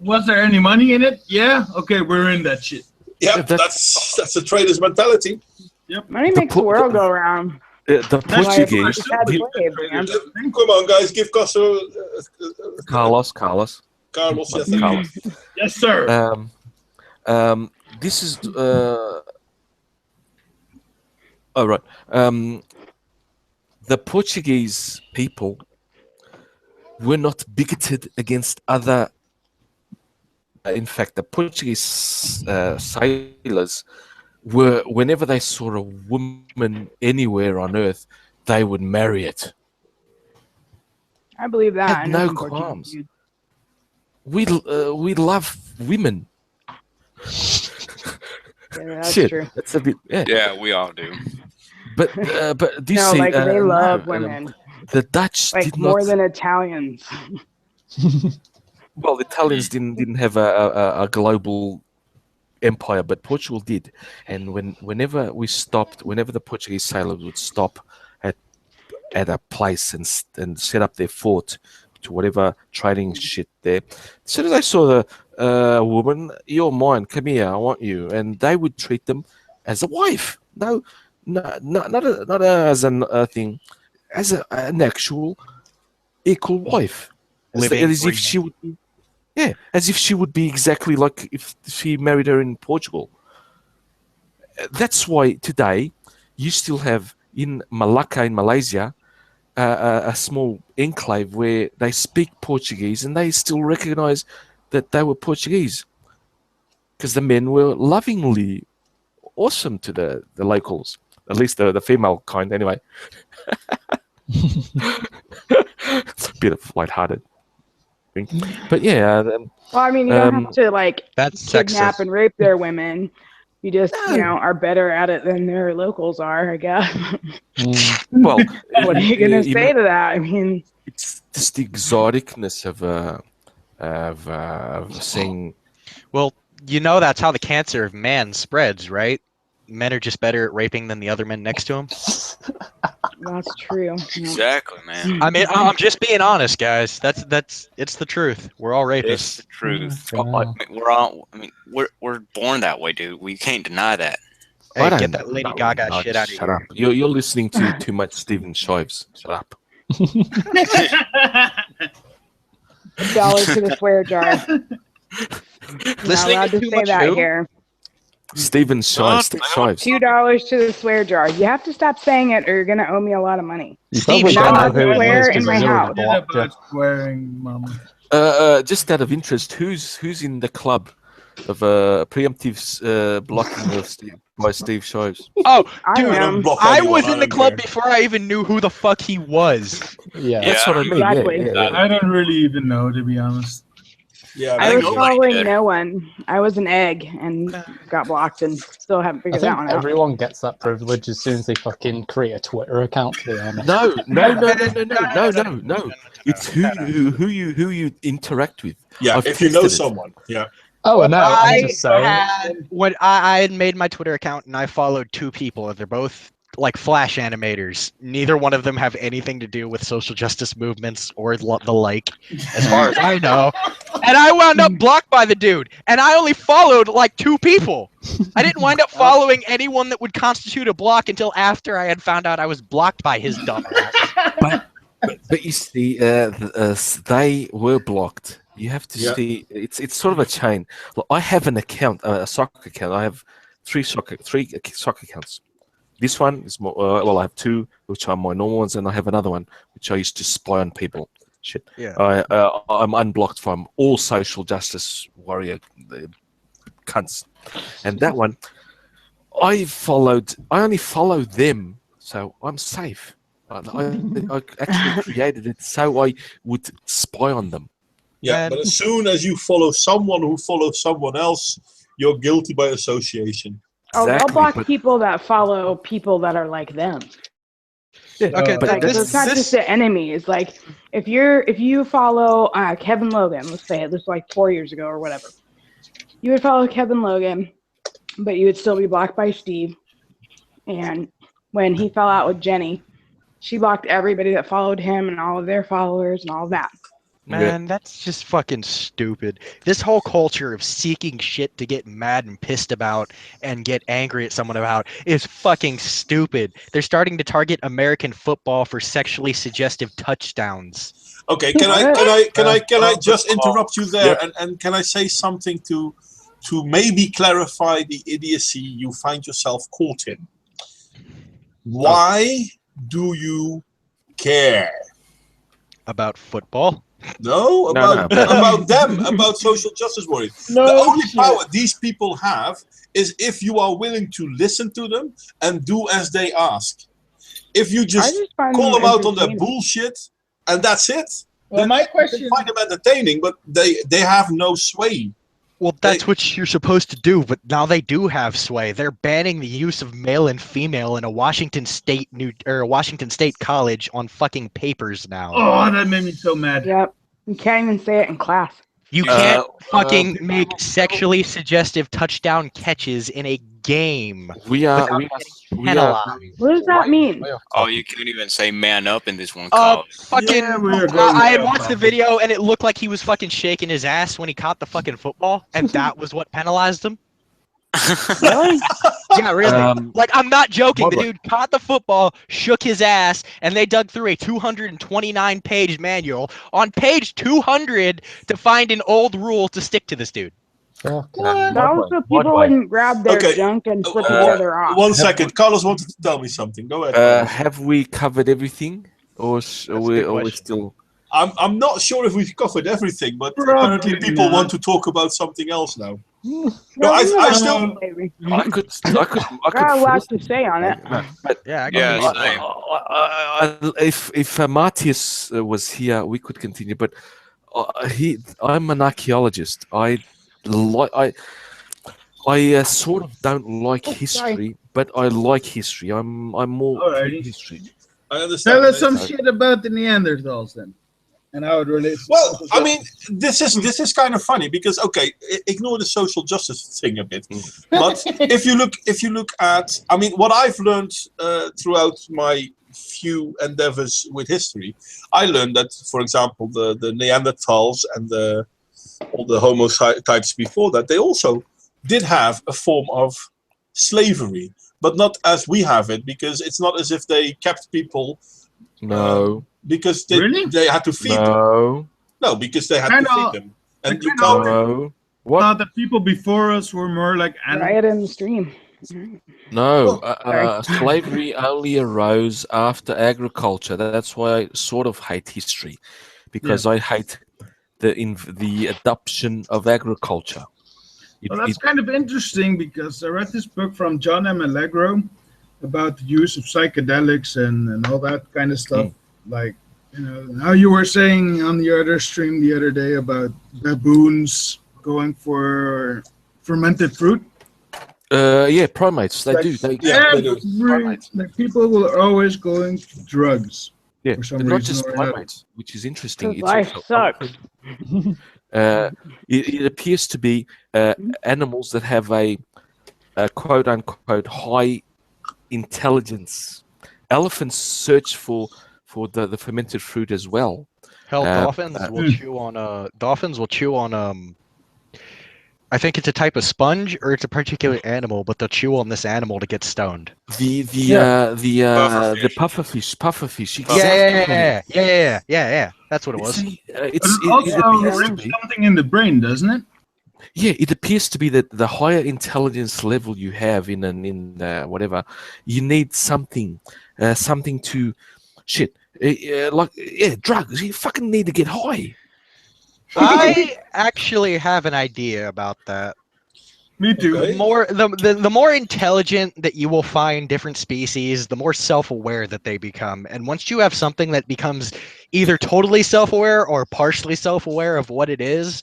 was there any money in it? Yeah. Okay, we're in that shit. Yeah, that's a trader's mentality. Yep. Money makes the world go round. the Portuguese. Come on, guys, give Costa Carlos. Carlos. Yes, Carlos. Yes, sir. This is all right. The Portuguese people were not bigoted against other. In fact, the Portuguese sailors were, whenever they saw a woman anywhere on earth, they would marry it. I believe that. Had I know no some Portuguese qualms. dudes. We love women. Yeah, that's Shit, true. that's a bit. Yeah. Yeah, we all do. But do you No, see? like they love no, women. The Dutch Like did more not. than Italians. Well, the Italians didn't have a global empire, but Portugal did. And whenever the Portuguese sailors would stop at a place and set up their fort to whatever trading shit there, as soon as they saw the woman, you're mine, come here, I want you, and they would treat them as a wife. No, not as a thing, as an actual equal wife. As if she would be, yeah, as if she would be exactly like if she married her in Portugal. That's why today you still have in Malacca in Malaysia a small enclave where they speak Portuguese and they still recognize that they were Portuguese because the men were lovingly awesome to the locals, at least the female kind anyway. It's a bit of lighthearted. But yeah, Well, I mean, you don't have to like That's kidnap sexist. and rape their women. You just, are better at it than their locals are, I guess. well, What are you gonna say to that? I mean, it's just the exoticness of seeing. Well, that's how the cancer of man spreads, right? Men are just better at raping than the other men next to them. that's true. Exactly, man. I mean, I'm just being honest, guys. It's the truth. We're all It's rapists. the truth. Yeah. I mean, we're all. I mean, we're born that way, dude. We can't deny that. Hey, I don't get that Lady know. Gaga No, shit just out of shut here. up. You're listening to too much Stephen Shives. Shut up. $1 to the swear jar. Not Listening allowed to to too say much that who? here. Stephen Shives. Shives. $2 to the swear jar. You have to stop saying it, or you're gonna owe me a lot of money. You Steve, probably you're don't not know who it swear is in 'cause my it's already house. blocked you. About swearing, mama. Just out of interest, who's in the club of preemptive blocking of by Steve Shives? Oh, I dude, am. I was in the club before I even knew who the fuck he was. Yeah. That's what I mean. Exactly. Yeah. I don't really even know, to be honest. Yeah, I was nobody following did. no one. I was an egg and got blocked and still haven't I figured that think one out. everyone gets that privilege as soon as they fucking create a Twitter account, to be honest. No. It's who you interact with. Yeah, I've if you know tested it. someone. Yeah. Oh, I know. I'm I just saying. I had made my Twitter account and I followed two people, and they're both like Flash animators. Neither one of them have anything to do with social justice movements or the like, as far as I know. And I wound up blocked by the dude, and I only followed like two people. I didn't wind up following anyone that would constitute a block until after I had found out I was blocked by his dumb ass. But you see, they were blocked. You have to see. It's sort of a chain. Look, I have an account, a soccer account. I have three soccer accounts. This one is more. I have two, which are my normal ones, and I have another one which I used to spy on people. Shit. Yeah. I'm unblocked from all social justice warrior cunts, and that one, I only follow them, so I'm safe. I actually created it so I would spy on them. Yeah, Man. but as soon as you follow someone who follows someone else, you're guilty by association. Oh, they'll Exactly, block but- people that follow people that are like them. Yeah, Okay, but Like, so it's not just the enemies. Like, if you follow Kevin Logan, let's say this was like 4 years ago or whatever, you would follow Kevin Logan, but you would still be blocked by Steve. And when he fell out with Jenny, she blocked everybody that followed him and all of their followers and all of that. Man, that's just fucking stupid. This whole culture of seeking shit to get mad and pissed about and get angry at someone about is fucking stupid. They're starting to target American football for sexually suggestive touchdowns. Okay, can I just interrupt you there and can I say something to maybe clarify the idiocy you find yourself caught in? Why do you care? About football? No, about them, about social justice warriors. The only power these people have is if you are willing to listen to them and do as they ask. If you just call them out on their bullshit and that's it, Well, then my you question. can find them entertaining, but they have no sway. Well, that's what you're supposed to do, but now they do have sway. They're banning the use of male and female in a Washington State college on fucking papers now. Oh, that made me so mad. Yep. You can't even say it in class. You can't fucking make sexually suggestive touchdown catches in a game. We are penalized. What does that mean? Oh, you can't even say man up in this one college. Fucking, Yeah, we're going I had to- watched the video and it looked like he was fucking shaking his ass when he caught the fucking football, and that was what penalized him. Really? Yeah, really. Like, I'm not joking. The Modwain. dude caught the football, shook his ass, and they dug through a 229-page manual on page 200 to find an old rule to stick to this dude. That was so people wouldn't grab their junk and flip each other off. 1 second, Carlos wanted to tell me something. Go ahead. Carlos. Have we covered everything, or are we still? I'm not sure if we've covered everything, but apparently people want to talk about something else now. No, I still. I could. Got a lot to say on it. Yeah, If Matthias was here, we could continue. But I'm an archaeologist. I sort of don't like history, but I like history. I'm more Alrighty. history. I understand. Tell us some shit about the Neanderthals then, and how it relates. Well, I mean, this is kind of funny because ignore the social justice thing a bit, but if you look at, I mean, what I've learned throughout my few endeavors with history, I learned that, for example, the Neanderthals and all the Homo types before that, they also did have a form of slavery, but not as we have it, because it's not as if they kept people. No. Because they had to feed them. No, because they had to feed them. And you can't. No. Thought that people before us were more like animals. Right in the stream. No, slavery only arose after agriculture. That's why I sort of hate history, because I hate the adoption of agriculture. Well, that's kind of interesting because I read this book from John M. Allegro about the use of psychedelics and all that kind of stuff. Like, you know, how you were saying on the other stream the other day about baboons going for fermented fruit. Primates. They do. They do. Like people will always going to drugs. Yeah, for some but not reason just or another. primates, which is interesting. It's Life also sucks. it appears to be animals that have a quote unquote high intelligence. Elephants search for the fermented fruit as well. Hell, dolphins will chew on I think it's a type of sponge or it's a particular animal, but they'll chew on this animal to get stoned. The pufferfish. Exactly. Yeah. That's what it was. It also brings something in the brain, doesn't it? Yeah, it appears to be that the higher intelligence level you have in whatever, you need something to shit. Drugs. You fucking need to get high. I actually have an idea about that. Me too. Okay. The more intelligent that you will find different species, the more self-aware that they become. And once you have something that becomes either totally self-aware or partially self-aware of what it is,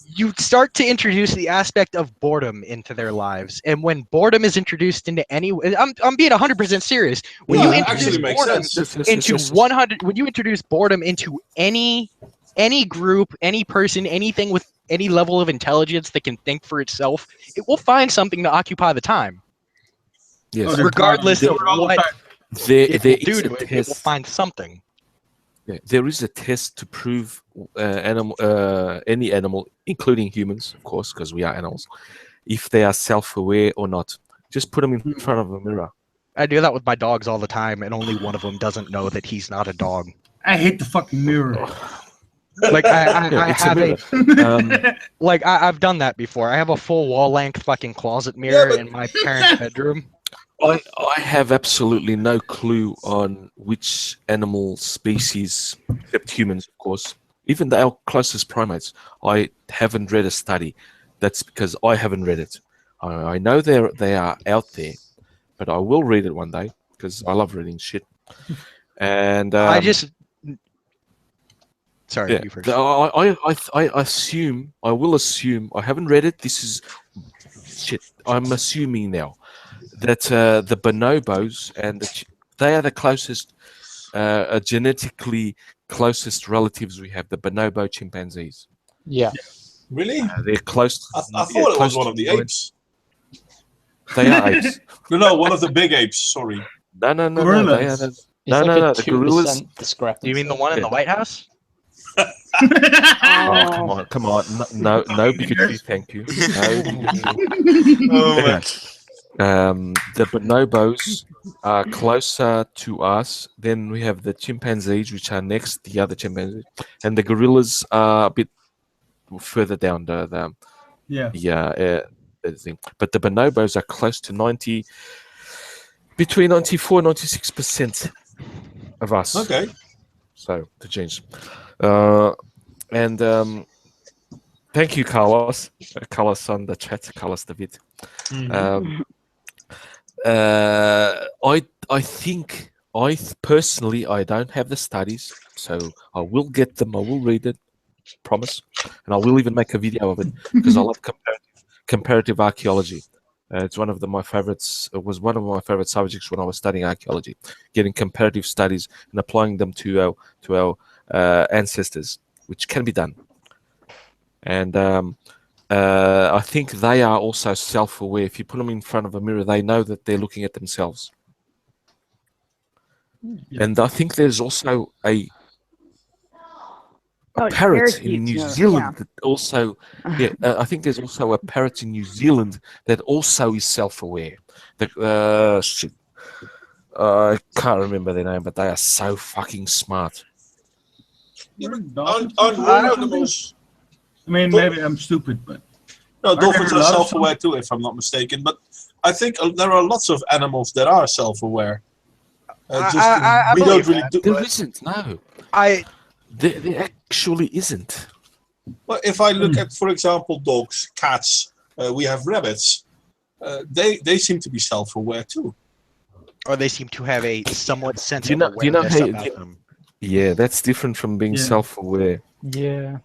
you start to introduce the aspect of boredom into their lives. And when boredom is introduced into any, I'm being 100% serious. When you introduce boredom into 100, when you introduce boredom into any group, any person, anything with any level of intelligence that can think for itself, it will find something to occupy the time. Yes. Regardless of what it will find something. Yeah, there is a test to prove any animal, including humans, of course, because we are animals, if they are self-aware or not. Just put them in front of a mirror. I do that with my dogs all the time, and only one of them doesn't know that he's not a dog. I hate the fucking mirror. Like I have I've done that before. I have a full wall-length fucking closet mirror in my parents' bedroom. I have absolutely no clue on which animal species, except humans, of course, even our closest primates. I haven't read a study. That's because I haven't read it. I know they are out there, but I will read it one day because I love reading shit. And I you first. I will assume. I haven't read it. This is shit. I'm assuming now that the bonobos and they are the closest, genetically closest relatives we have. The bonobo chimpanzees. Yeah. Really? They're close. I thought it was one of the apes. They are apes. No, one of the big apes. Sorry. No. They are the gorillas. You mean the one in the White House? Oh, come on. No bigotry, thank you. The bonobos are closer to us. Then we have the chimpanzees, which are next, the other chimpanzees. And the gorillas are a bit further down the thing. But the bonobos are close to between 94 and 96% of us. Okay. So, the genes. Thank you, Carlos. Carlos on the chat. Carlos David. I think personally I don't have the studies, so I will get them. I will read it, promise, and I will even make a video of it because I love comparative archaeology. It's one of my favorites. It was one of my favorite subjects when I was studying archaeology, getting comparative studies and applying them to our ancestors, which can be done. And I think they are also self-aware. If you put them in front of a mirror, they know that they're looking at themselves. Yeah. And I think there's also a parrot in New Zealand that also, I think there's also a parrot in New Zealand that also is self-aware. Shit. I can't remember their name, but they are so fucking smart. I mean, maybe I'm stupid, but... No, dolphins are self-aware too, if I'm not mistaken. But I think there are lots of animals that are self-aware. There isn't, no. There actually isn't. Well, if I look at, for example, dogs, cats, we have rabbits. They seem to be self-aware too. Or they seem to have a somewhat sense of awareness about them. Yeah, that's different from being self-aware. Yeah.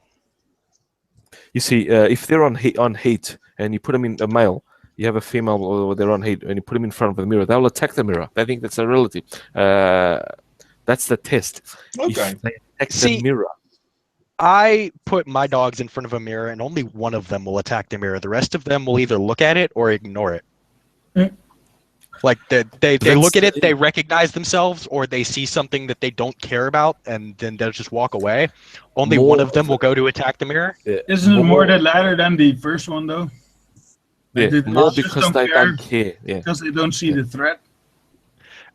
You see, if they're on heat and you put them in a male, you have a female or they're on heat and you put them in front of the mirror, they'll attack the mirror. I think that's a relative. That's the test. Okay. If they attack the mirror. I put my dogs in front of a mirror and only one of them will attack the mirror. The rest of them will either look at it or ignore it. Like they look at it, they recognize themselves, or they see something that they don't care about, and then they'll just walk away. Only one of them will go to attack the mirror. Isn't it more the latter than the first one, though? Yeah, more because they don't care. Yeah. Because they don't see the threat.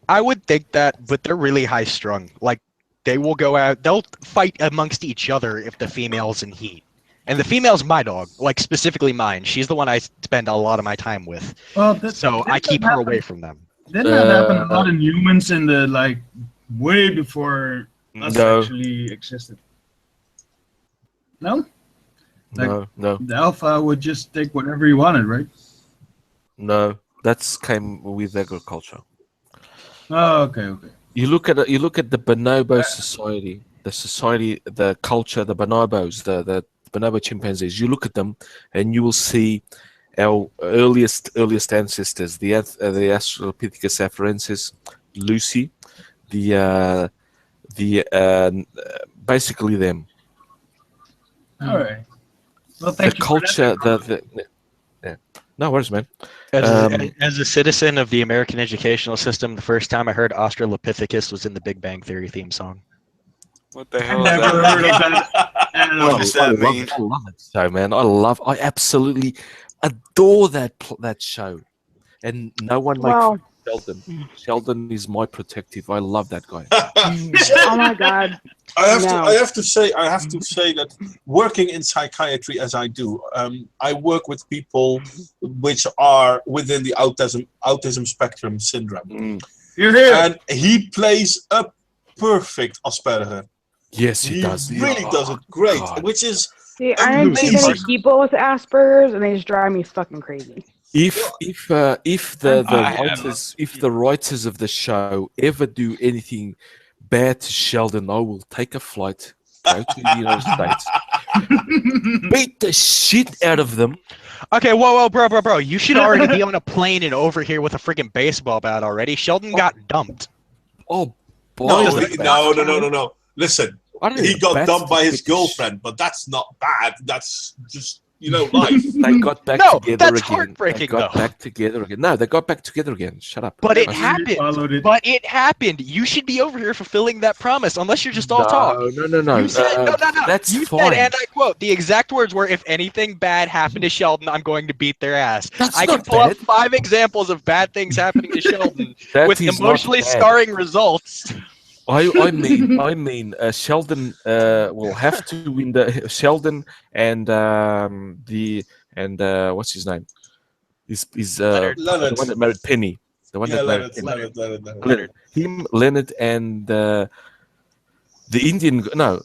I would think that, but they're really high-strung. Like, they will go out, they'll fight amongst each other if the female's in heat. And the female's my dog, like specifically mine. She's the one I spend a lot of my time with. Well, so I keep her away from them. Didn't that happen a lot in humans in the way before us No. actually existed. No? Like, No. The alpha would just take whatever he wanted, right? No. That's came with agriculture. Oh, okay. You look at the bonobo society, the culture, the bonobos, the bonobo chimpanzees. You look at them, and you will see our earliest ancestors, the Australopithecus afarensis, Lucy, basically them. All right. Well, The thank you culture, for that. no worries, man. As a citizen of the American educational system, the first time I heard Australopithecus was in the Big Bang Theory theme song. What the I hell is never that? heard of that at all. What does that mean? I love it so, man. I absolutely adore that show, and no one like Well, Sheldon. Sheldon is my protective. I love that guy. oh my God. I No. have to say that working in psychiatry as I do, I work with people which are within the autism spectrum syndrome, You're here. and he plays a perfect Asperger. Yes, he does. Really does it great, God. which is See, I know too many amazing. people with Asperger's, and they just drive me fucking crazy. If the I writers the writers of the show ever do anything bad to Sheldon, I will take a flight, go to the United States, beat the shit out of them. Okay, whoa, bro. You should already be on a plane and over here with a freaking baseball bat already. Sheldon got dumped. Oh, boy. No. Listen, I don't he even got bat dumped by to his get the girlfriend, but that's not bad. That's just, life. They got back No, together that's again. heartbreaking, They got though. back together again. No, they got back together again. Shut up. But it I happened. followed it. But it happened. You should be over here fulfilling that promise, unless you're just all talk. No. You said, no. That's You fine. said, and I quote, the exact words were, if anything bad happened to Sheldon, I'm going to beat their ass. That's I can not pull up bad. 5 examples of bad things happening to Sheldon That with is not emotionally bad. scarring results. I mean, Sheldon will have to win the Sheldon and what's his name? Is Leonard. the one that married Penny? The one Yeah, that married Leonard. Penny. Leonard. Him, Leonard, and the Indian. No,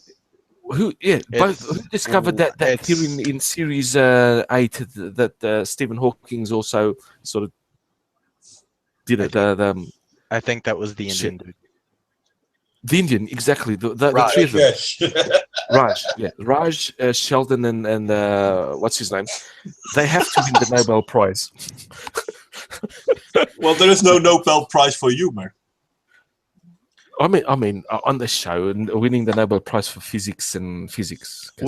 who? Yeah, both. Who discovered that theory in series 8 that Stephen Hawking's also sort of did it. I think that was the Indian Shit. dude. The Indian, exactly. The three of them. Yes. Raj, Sheldon, and what's his name? They have to win the Nobel Prize. Well, there is no Nobel Prize for humor. I mean, on the show and winning the Nobel Prize for physics. What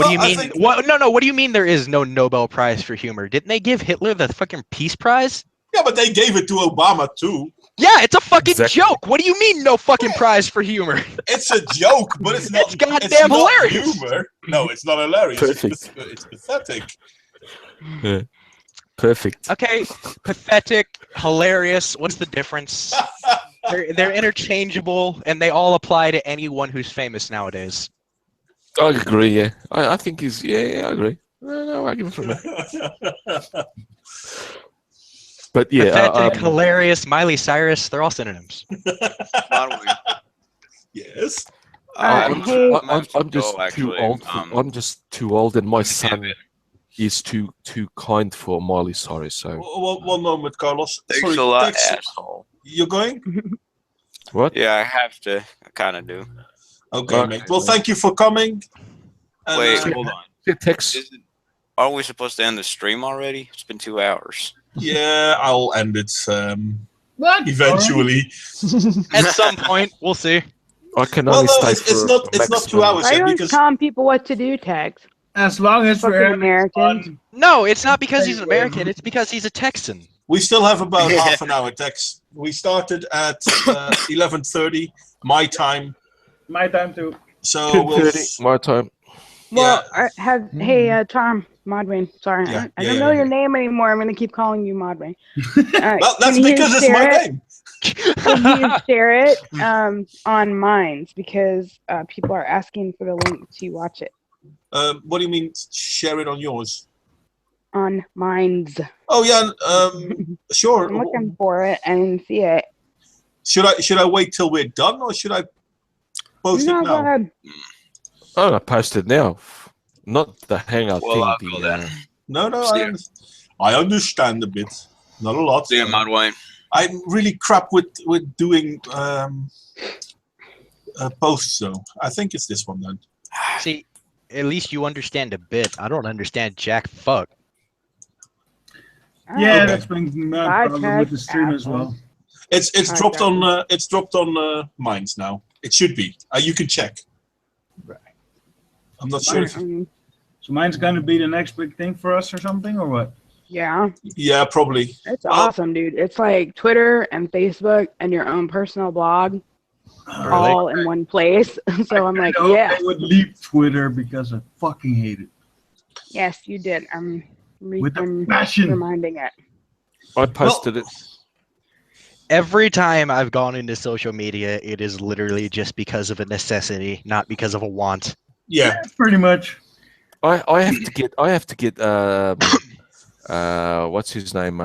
do you Well, I mean? think- What do you mean there is no Nobel Prize for humor? Didn't they give Hitler the fucking Peace Prize? Yeah, but they gave it to Obama too. Yeah, it's a fucking Exactly. joke. What do you mean no fucking prize for humor? It's a joke, but it's not. It's goddamn not hilarious. Humor. No, it's not hilarious. Perfect. It's pathetic. Yeah. Perfect. Okay, pathetic, hilarious. What's the difference? They're interchangeable, and they all apply to anyone who's famous nowadays. I agree. Yeah, I think he's. Yeah, I agree. No argument from me. But yeah, Pathetic, hilarious, Miley Cyrus. They're all synonyms. Yes. I'm I'm just too old. I'm just too old, and my son is too kind for Miley Cyrus. So One moment, Carlos. Thanks a lot, asshole. You're going? what? Yeah, I have to. I kind of do. Okay, mate. Well, thank you for coming. And, Wait, hold on. Text. Aren't we supposed to end the stream already? It's been 2 hours. Yeah, I'll end it eventually. At some point, we'll see. I can Well, only no, stay it's for not 2 hours Why yet don't you because telling people what to do, Tags? As long as Fucking we're having Americans. fun. No, it's not because he's an American. It's because he's a Texan. we still have about half an hour. Tex. We started at 11:30 my time, My time too. so we'll. 10:30 my time. Well, hey, Tom, Modwain. Sorry, Yeah, I don't know your name anymore. I'm gonna keep calling you Modwain. Well, that's because it's my name. Can you share it on Minds because people are asking for the link to watch it What do you mean? Share it on yours? on Minds. Oh yeah, sure. I'm looking for it. I didn't see it. Should I wait till we're done, or should I post it No, go now. ahead. Oh, I posted now. Not the hangout Well, I'll thing. go then. No, See ya. I understand a bit. Not a lot. See you, Modwain. I'm really crap with doing posts, though. I think it's this one then. See, at least you understand a bit. I don't understand jack fuck. Yeah, Okay. that's been my problem with the stream as well. It's Hi, dropped Captain. on Minds now. It should be. You can check. Right. I'm not sure. If, So mine's gonna be the next big thing for us or something, or what? Yeah, yeah, probably. it's awesome, dude. It's like Twitter and Facebook and your own personal blog all in one place. So I'm like, yeah. I would leave Twitter because I fucking hate it. Yes, you did. I'm With a passion. reminding it. I posted it. Every time I've gone into social media, it is literally just because of a necessity, not because of a want. Yeah. Pretty much. I have to get what's his name?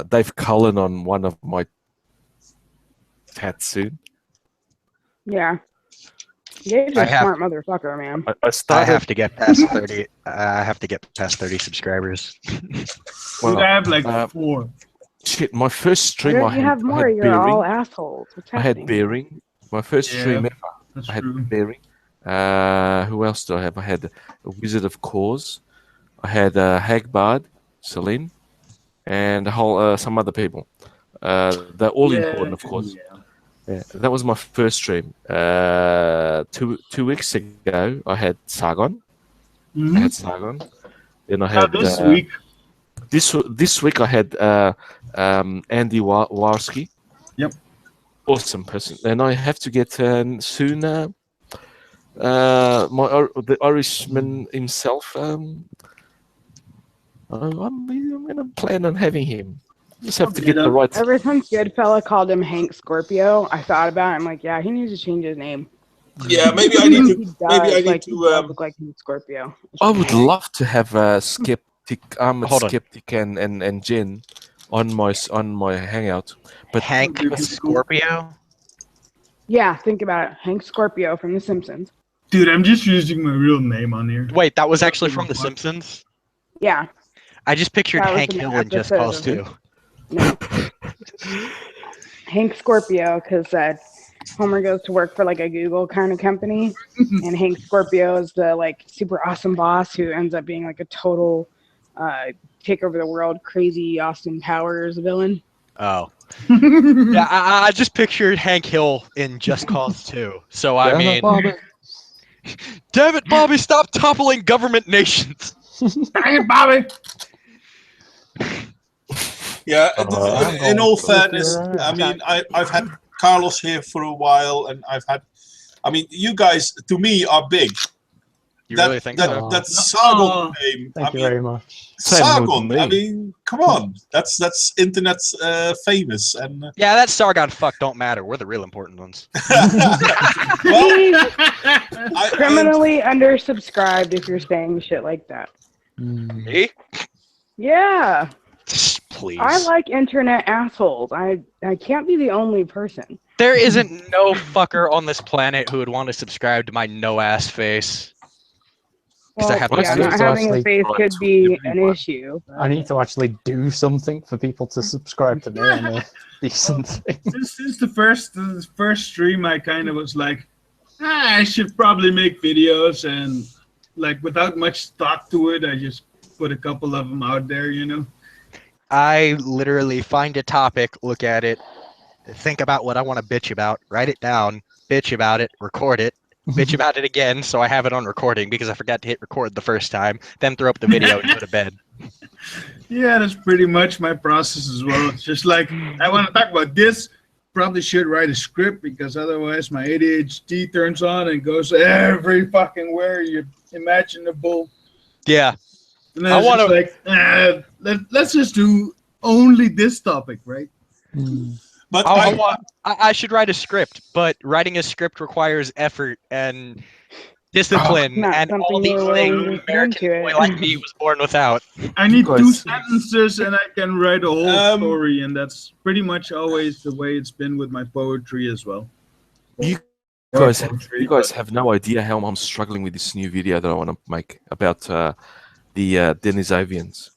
Dave Cullen on one of my chats soon. Yeah. You're just a smart motherfucker, man. I started. I have to get past 30. I have to get past 30 subscribers. Well, Dude, I have like 4. Shit, my first stream You I had, have more. I had You're Bearing. all assholes. What's I had happening? Bearing. My first stream ever. That's I had true. Bearing. Who else do I have? I had a Wizard of Cause. I had Hagbard, Celine, and a whole some other people. They're all important, of course. Yeah, that was my first stream. 2 weeks ago, I had Sargon. Mhm. I had Sargon. Then I had This week. This week I had Andy Warski. Yep. Awesome person. And I have to get soon the Irishman himself. I'm gonna plan on having him. Just have to get the right. Ever since Goodfella called him Hank Scorpio, I thought about it. I'm like, yeah, he needs to change his name. Yeah, maybe I need to. He does, Maybe I need he to. does look like Hank Scorpio. I would love to have a Armored Hold on. Skeptic and Jen on my hangout, but Hank Scorpio? Yeah, think about it. Hank Scorpio from The Simpsons. Dude, I'm just using my real name on here. Wait, that was actually from The Simpsons? Yeah. I just pictured That was Hank an Hill in Just episode Cause of 2. No. Hank Scorpio, because Homer goes to work for like a Google kind of company, and Hank Scorpio is the like super awesome boss who ends up being like a total take over the world, crazy Austin Powers villain. Oh. Yeah, I just pictured Hank Hill in Just Cause 2. So, I mean... Damn it, Bobby, stop toppling government nations! Dang it, Bobby! Yeah, in all fairness, I mean, I've had Carlos here for a while, and I mean, you guys, to me, are big. You really think so? That Sargon name. Thank you very much. Sargon. I mean, come on. That's internet famous and. Yeah, that Sargon fuck don't matter. We're the real important ones. Well, Criminally undersubscribed if you're saying shit like that. Me? Yeah. Please. I like internet assholes. I can't be the only person. There isn't no fucker on this planet who would want to subscribe to my no-ass face. Well, I have yeah, to not having a actually- face could be an issue. I need to actually do something for people to subscribe to me on a decent thing. Since the first stream, I kind of was like, I should probably make videos, and like without much thought to it, I just put a couple of them out there, you know. I literally find a topic, look at it, think about what I want to bitch about, write it down, bitch about it, record it, bitch about it again so I have it on recording because I forgot to hit record the first time, then throw up the video and go to bed. Yeah, that's pretty much my process as well. It's just like, I want to talk about this, probably should write a script because otherwise my ADHD turns on and goes every fucking where you imaginable. Yeah. And then I like, let's just do only this topic, right? But I should write a script, but writing a script requires effort and discipline Not and all something these you're things willing an to get American into boy it. like me was born without. I need Guys. 2 sentences and I can write a whole Um, story, and that's pretty much always the way it's been with my poetry as well. You You guys have no idea how I'm struggling with this new video that I want to make about the Denisovians.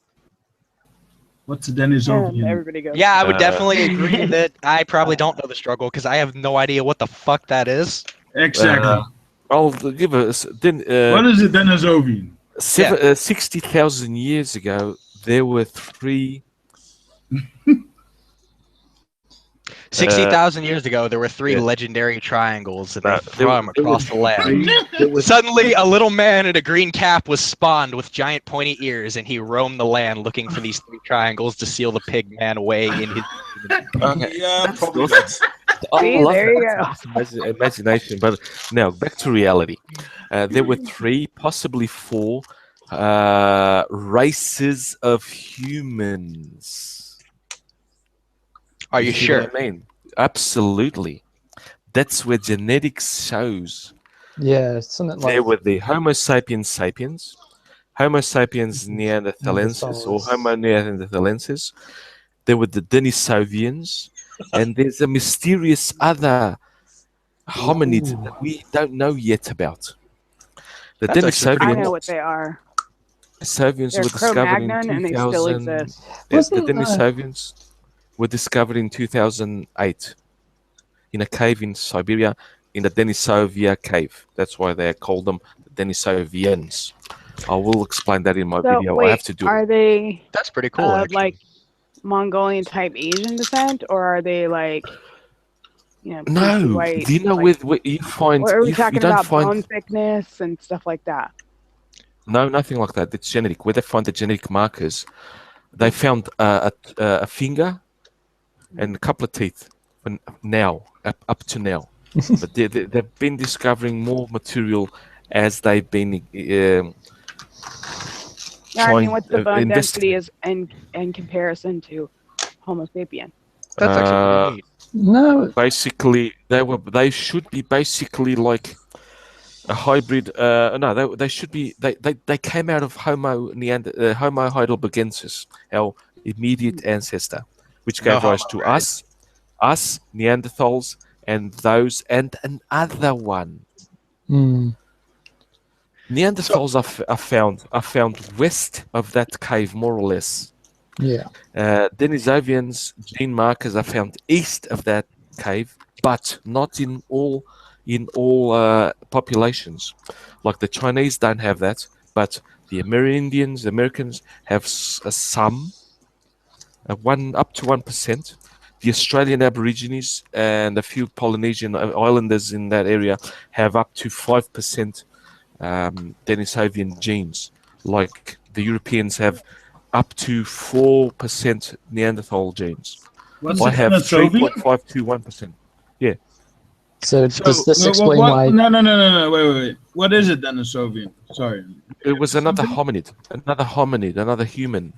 What's a Denisovian? Everybody goes. Yeah, I would definitely agree that I probably don't know the struggle because I have no idea what the fuck that is. Exactly. I'll give us. What is a Denisovian? 60,000 years ago, there were three. 60,000 years ago, there were three legendary triangles, and they threw them across the land. Suddenly, a little man in a green cap was spawned with giant pointy ears, and he roamed the land looking for these three triangles to seal the pig man away in his. Yeah, probably not. See, there you go. Imagination, but now back to reality. There were three, possibly four, races of humans. Are you sure? What I mean, absolutely. That's where genetics shows. Yeah, something like. There were the Homo sapiens sapiens, Homo sapiens neanderthalensis, or Homo neanderthalensis. There were the Denisovians, and there's a mysterious other hominid that we don't know yet about. The Denisovians. I know what they are. Denisovians They're were discovered in 2000. and they still exist. The Denisovians were discovered in 2008 in a cave in Siberia, in the Denisovia cave. That's why they called them the Denisovians. I will explain that in my video. Wait, I have to do are it. they? That's pretty cool. Like Mongolian type Asian descent, or are they like? No. White, Do you know like, where you find? Or are we you talking don't about find bone thickness and stuff like that? No, nothing like that. It's genetic. Where they find the genetic markers, they found a finger and a couple of teeth. Now, up to now, but they've been discovering more material as they've been. I mean, what's the bone density is in comparison to Homo sapien? That's actually pretty neat. No. Basically, they should be basically like a hybrid. No, they should be. They came out of Homo heidelbergensis, our immediate ancestor, which gave rise to us Neanderthals, and those and another one. Neanderthals are found west of that cave, more or less. Yeah. Denisovians gene markers are found east of that cave, but not in all populations. Like the Chinese don't have that, but the Americans have some, up to 1%. The Australian Aborigines and a few Polynesian islanders in that area have up to 5% Denisovian genes. Like the Europeans have up to 4% Neanderthal genes. I have 3.5 to 1%. Yeah. So does this explain why? No, wait. What is it, Denisovian? Sorry. It was another hominid, another human.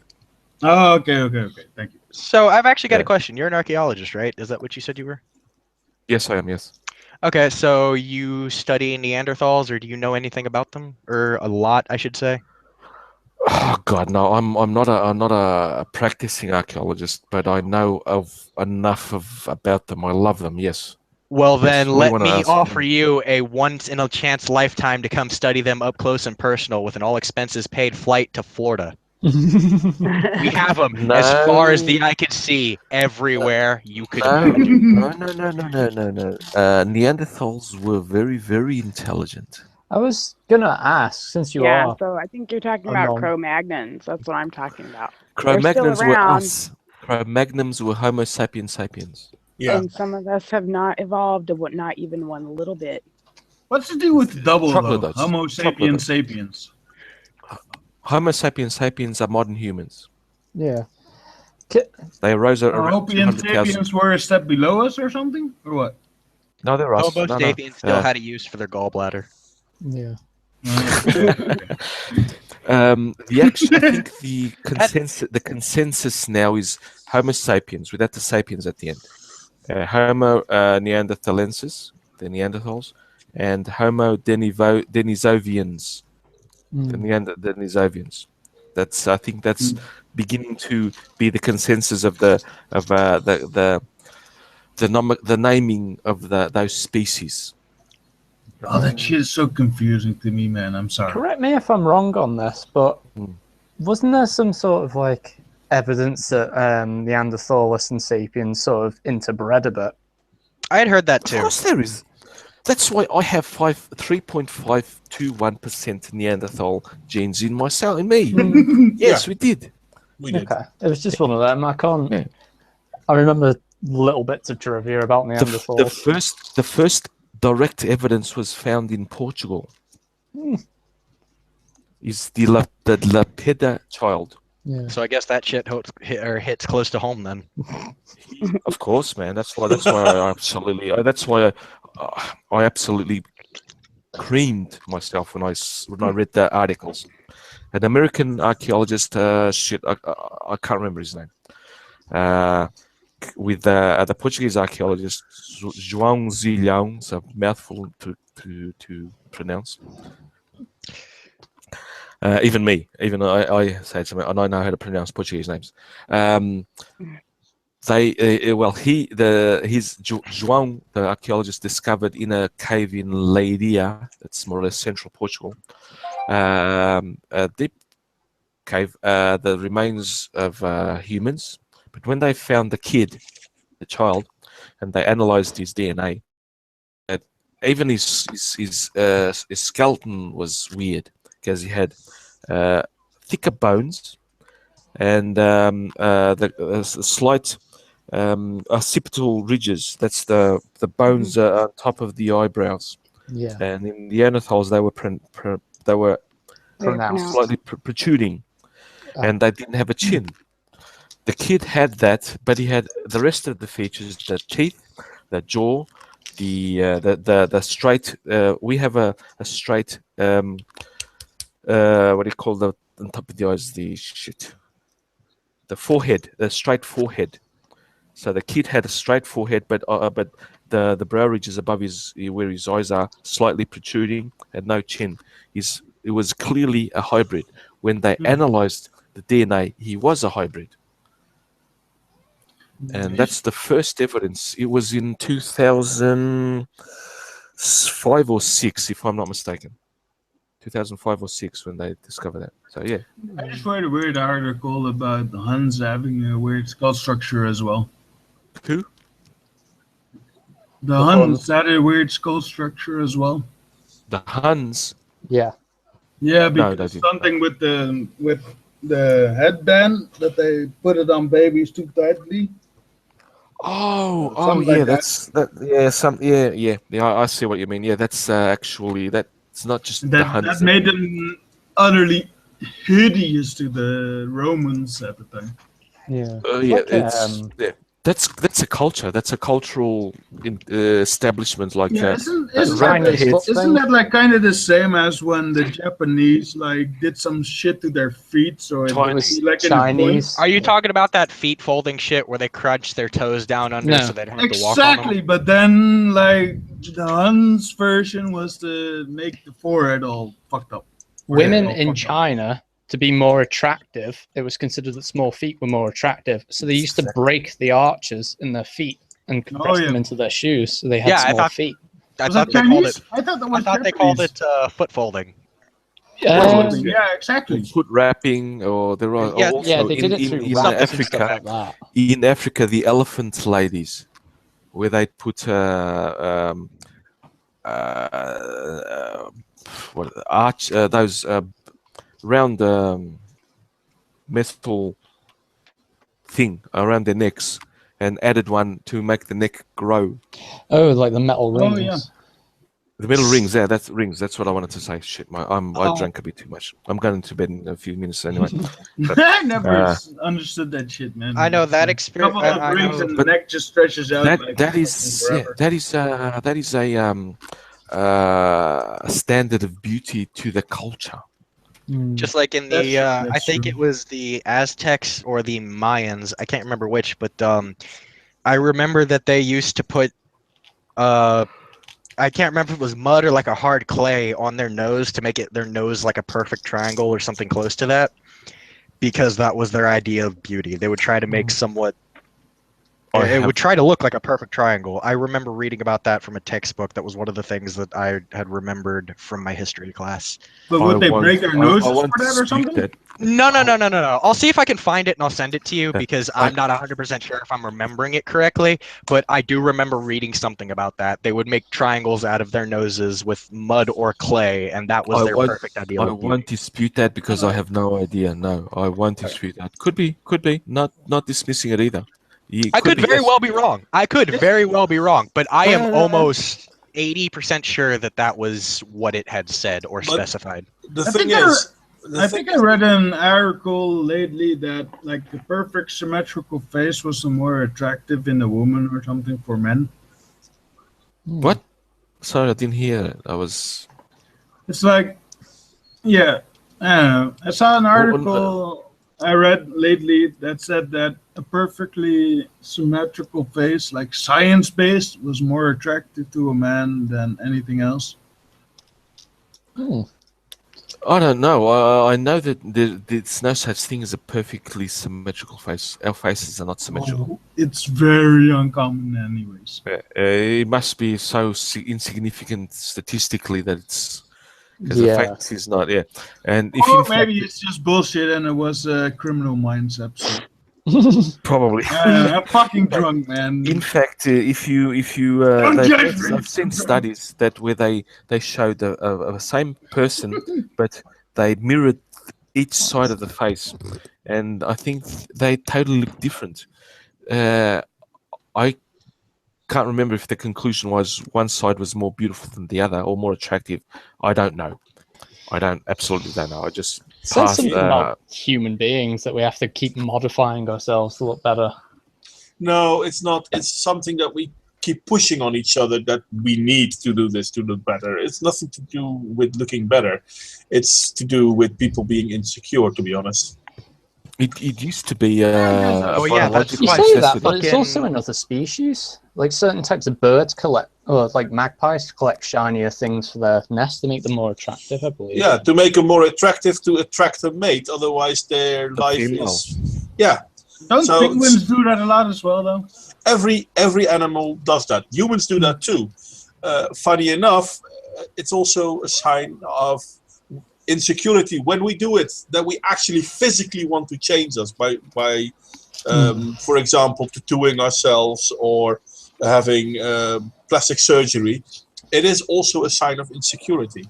Oh, okay. Thank you. So I've actually got a question. You're an archaeologist, right? Is that what you said you were? Yes, I am. Yes. Okay, so you study Neanderthals, or do you know anything about them, or a lot, I should say? Oh God, no! I'm not a practicing archaeologist, but I know enough about them. I love them. Yes. Well, then let me offer you a once-in-a-chance lifetime to come study them up close and personal with an all-expenses-paid flight to Florida. We have them as far as the eye could see, everywhere you could imagine. No. Neanderthals were very, very intelligent. I was gonna ask, since you are. Yeah, so I think you're talking about Cro-Magnons. That's what I'm talking about. Cro-Magnons were us. Cro-Magnons were Homo sapiens sapiens. Yeah. And some of us have not evolved, not even one little bit. What's to do with double though? Troglodytes. Homo sapiens sapiens. Homo sapiens sapiens are modern humans. Yeah. They arose around Homo sapiens were a step below us or something? Or what? No, they're us. Homo sapiens still had a use for their gallbladder. Yeah. I think the consensus now is Homo sapiens without the sapiens at the end. Homo neanderthalensis, the Neanderthals, and Homo denisovians, the Denisovians. I think that's beginning to be the consensus of the naming of those species. Oh, that shit is so confusing to me, man. I'm sorry. Correct me if I'm wrong on this, but Hmm. wasn't there some sort of like evidence that Neanderthals and sapiens sort of interbred a bit? I had heard that Of too. course there is. That's why I have 3.521% Neanderthal genes in myself, in me. Yes, we did. We did. Okay, it was just one of them. I can't. Yeah. I remember little bits of trivia about Neanderthals. The first direct evidence was found in Portugal. Is the Lapida child. Yeah. So I guess that shit hits close to home then. Of course, man. That's why I absolutely creamed myself when I read the articles. An American archaeologist, I can't remember his name, with the Portuguese archaeologist João Zilhão. It's a mouthful to pronounce. Even I say it to me, and I know how to pronounce Portuguese names. João, the archaeologist, discovered in a cave in Leiria, that's more or less central Portugal, a deep cave, the remains of humans. But when they found the child, and they analyzed his DNA, even his skeleton was weird because he had thicker bones and the slight occipital ridges. That's the bones on top of the eyebrows. Yeah. And in the Neanderthals, they were Pronounced. slightly protruding, and they didn't have a chin. The kid had that, but he had the rest of the features: the teeth, the jaw, the straight. We have a straight. What do you call the on top of the eyes? The forehead, the straight forehead. So the kid had a straight forehead, but the brow ridges above where his eyes are slightly protruding and no chin. It was clearly a hybrid. When they analyzed the DNA, he was a hybrid. And that's the first evidence. It was in 2005 or 6, if I'm not mistaken. 2005 or 6 when they discovered that. So yeah. I just read a weird article about the Huns having a weird skull structure as well. Who? The Huns had a weird skull structure as well. The Huns? Yeah. Yeah, because something with the headband that they put it on babies too tightly. Oh, Something yeah, like that's that. Yeah, I see what you mean. Yeah, that's actually that's not just the Huns. That made them utterly hideous to the Romans at the time. Yeah. Yeah, that's a culture. That's a cultural establishment. Like isn't that like kind of the same as when the Japanese did some shit to their feet? So it was like Chinese. Are you talking about that feet folding shit where they crunch their toes down under so they don't have to walk on them? Exactly, but then the Huns version was to make the forehead all fucked up. Women in China, to be more attractive, it was considered that small feet were more attractive. So they used to break the arches in their feet and compress them into their shoes, so they had small feet. I thought they called it foot folding. Yeah, exactly. Foot wrapping, or there are also they did it through in Africa. Like in Africa, the elephant ladies, where they put those round metal thing around their necks, and added one to make the neck grow. Oh, like the metal rings. Oh, yeah. The metal rings, yeah, that's rings. That's what I wanted to say. Shit, I drank a bit too much. I'm going to bed in a few minutes anyway. But, I never understood that shit, man. I know that experience. Couple of rings and the neck just stretches out. That is a standard of beauty to the culture. Just like in the, I think it was the Aztecs or the Mayans. I can't remember which, but I remember that they used to put, I can't remember if it was mud or like a hard clay on their nose to make their nose like a perfect triangle or something close to that, because that was their idea of beauty. They would try to make somewhat It would try to look like a perfect triangle. I remember reading about that from a textbook. That was one of the things that I had remembered from my history class. But would they break our noses for that or something? No. I'll see if I can find it and I'll send it to you because I'm not 100% sure if I'm remembering it correctly. But I do remember reading something about that. They would make triangles out of their noses with mud or clay, and that was their perfect ideal. I won't dispute that because I have no idea. No, I won't dispute that. Could be. Not dismissing it either. I could very well be wrong. But I am almost 80% sure that was what it had said or specified. I think I read an article lately that like the perfect symmetrical face was more attractive in a woman or something for men. What? Sorry, I didn't hear it. It's like, yeah, I don't know. I saw an article I read lately that said that a perfectly symmetrical face, like science-based, was more attractive to a man than anything else. I don't know. I know that there's no such thing as a perfectly symmetrical face. Our faces are not symmetrical. It's very uncommon anyways. It must be so insignificant statistically that it's... Because the face is not, And if maybe it's just bullshit and it was a Criminal Minds episode. Probably. I'm fucking drunk, man. In fact, I've seen studies that where they showed the same person, but they mirrored each side of the face, and I think they totally look different. I can't remember if the conclusion was one side was more beautiful than the other or more attractive. I don't know. Absolutely don't know. I just says something about human beings that we have to keep modifying ourselves to look better. No, it's not. It's something that we keep pushing on each other that we need to do this to look better. It's nothing to do with looking better. It's to do with people being insecure, to be honest. It used to be you say that, but it's also in other species. Like certain types of birds like magpies collect shinier things for their nest to make them more attractive, I believe. Yeah, to make them more attractive to attract a mate. Otherwise, their life is... Yeah. Don't penguins do that a lot as well, though? Every animal does that. Humans do that too. Funny enough, it's also a sign of insecurity when we do it, that we actually physically want to change us by for example, tattooing ourselves or having plastic surgery. It is also a sign of insecurity.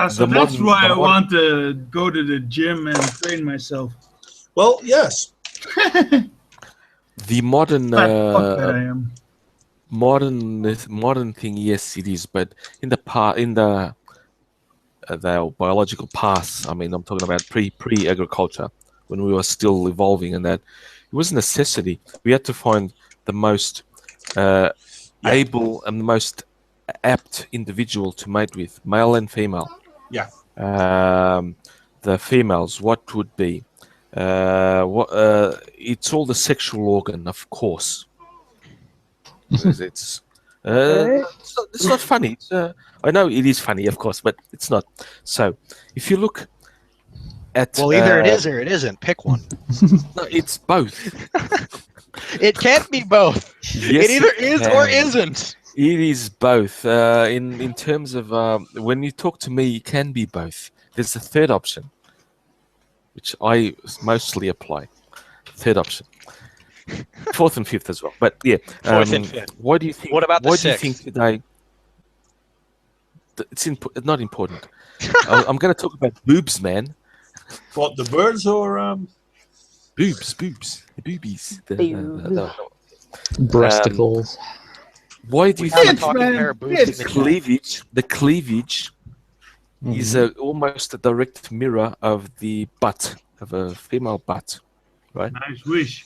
So that's why I want to go to the gym and train myself. Well, yes. The modern modern thing, yes, it is. But in the biological past, I mean, I'm talking about pre-agriculture, when we were still evolving, and that it was a necessity. We had to find the most able and the most apt individual to mate with, male and female. Yeah. The females, what would be? It's all the sexual organ, of course. It's not funny. I know it is funny, of course, but it's not. So, if you look at... Well, either it is or it isn't. Pick one. No, it's both. It can't be both. Yes, it either is or isn't. It is both. In terms of... when you talk to me, it can be both. There's a third option, which I mostly apply. Third option. Fourth and fifth as well. But yeah. Fourth and fifth. Why do you think... What about the sixth? Why do you think today... It's not important. I'm going to talk about boobs, man. What, the birds or... Boobs. The boobies. Breasticles. Why do you think the cleavage is almost a direct mirror of the butt, of a female butt, right? Nice wish.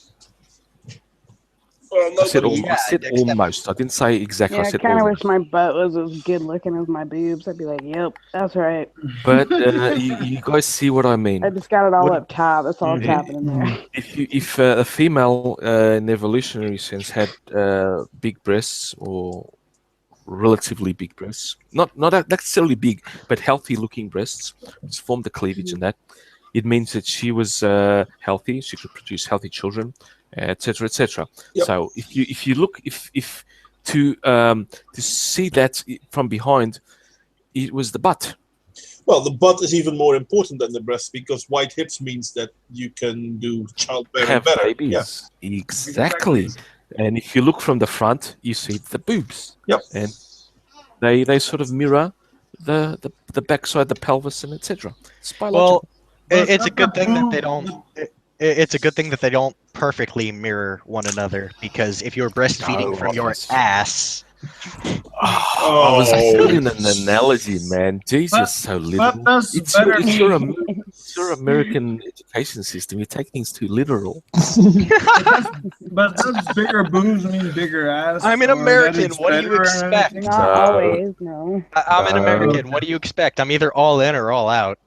Well, I said almost. I didn't say exactly. Yeah, I said I kind of almost. wish my butt was as good looking as my boobs. I'd be like, yep, that's right. But you guys see what I mean. I just got it all up top. That's all that's happening there. If a female in evolutionary sense had big breasts or relatively big breasts, not necessarily big, but healthy looking breasts, which form the cleavage and that, it means that she was healthy. She could produce healthy children. etc., etc. Yep. So if you look to see that from behind, it was the butt. Well, the butt is even more important than the breast because white hips means that you can do childbearing Have better. babies. Yeah. Exactly. And if you look from the front, you see the boobs. Yep. And they sort of mirror the backside, the pelvis, and etc. It's biological. Well, it's a good thing that they don't. It's a good thing that they don't perfectly mirror one another because if you're breastfeeding from your ass. I was doing an analogy, man. Jesus, so literal. It's your American education system. You take things too literal. But does bigger boobs mean bigger ass? I'm an American. What do you expect? Not always, no. I'm an American. What do you expect? I'm either all in or all out.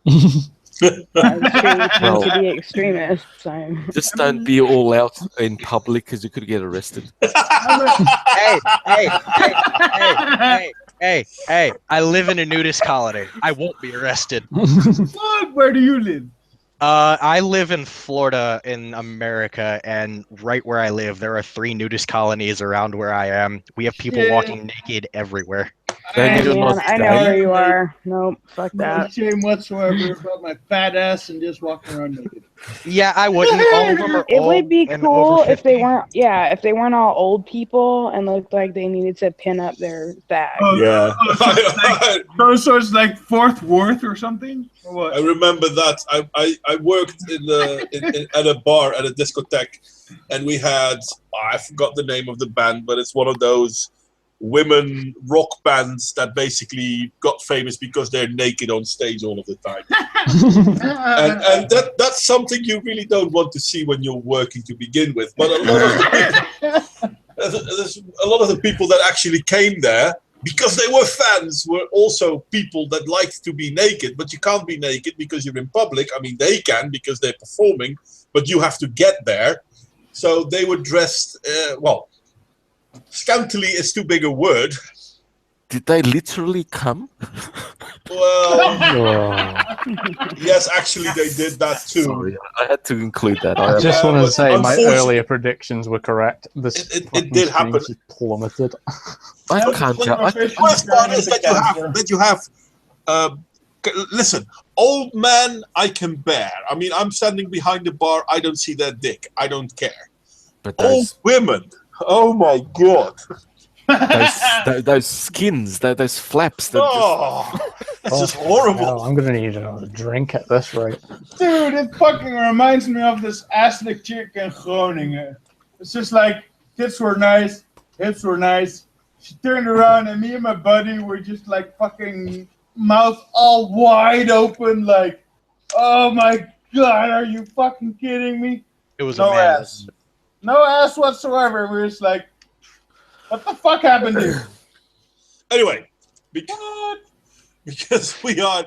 To be extremists. Just don't be all out in public because you could get arrested. Hey! I live in a nudist colony. I won't be arrested. What? Where do you live? I live in Florida in America, and right where I live, there are 3 nudist colonies around where I am. We have people walking naked everywhere. I know where you are. Nope, fuck that. No shame whatsoever about my fat ass and just walking around naked. Yeah, I wouldn't. All of them are It old would be and cool over if they 50. weren't. Yeah, if they weren't all old people and looked like they needed to pin up their bag. Yeah. So it's like Fort Worth or something. Or what? I remember that. I worked at a bar at a discotheque, and we had I forgot the name of the band, but it's one of those women rock bands that basically got famous because they're naked on stage all of the time. and that's something you really don't want to see when you're working to begin with. But a lot of the people that actually came there because they were fans were also people that liked to be naked, but you can't be naked because you're in public. I mean, they can because they're performing, but you have to get there. So they were dressed, scantily is too big a word. Did they literally come? Well, yes, actually they did that too. Sorry, I had to include that. I just want to say my unfortunately- earlier predictions were correct. It did happen. Just plummeted. I can't tell. The worst part is that you have listen, old man I can bear. I mean, I'm standing behind the bar, I don't see their dick. I don't care. But Old women, oh my god. those skins, those flaps. It's just horrible. Hell, I'm gonna need another drink at this rate. Dude, it fucking reminds me of this Aslik chick in Groningen. It's just like, tits were nice, hips were nice. She turned around and me and my buddy were just like fucking mouth all wide open like, oh my god, are you fucking kidding me? It was no a man. ass. No ass whatsoever. We were just like, what the fuck happened here? Anyway, because we are.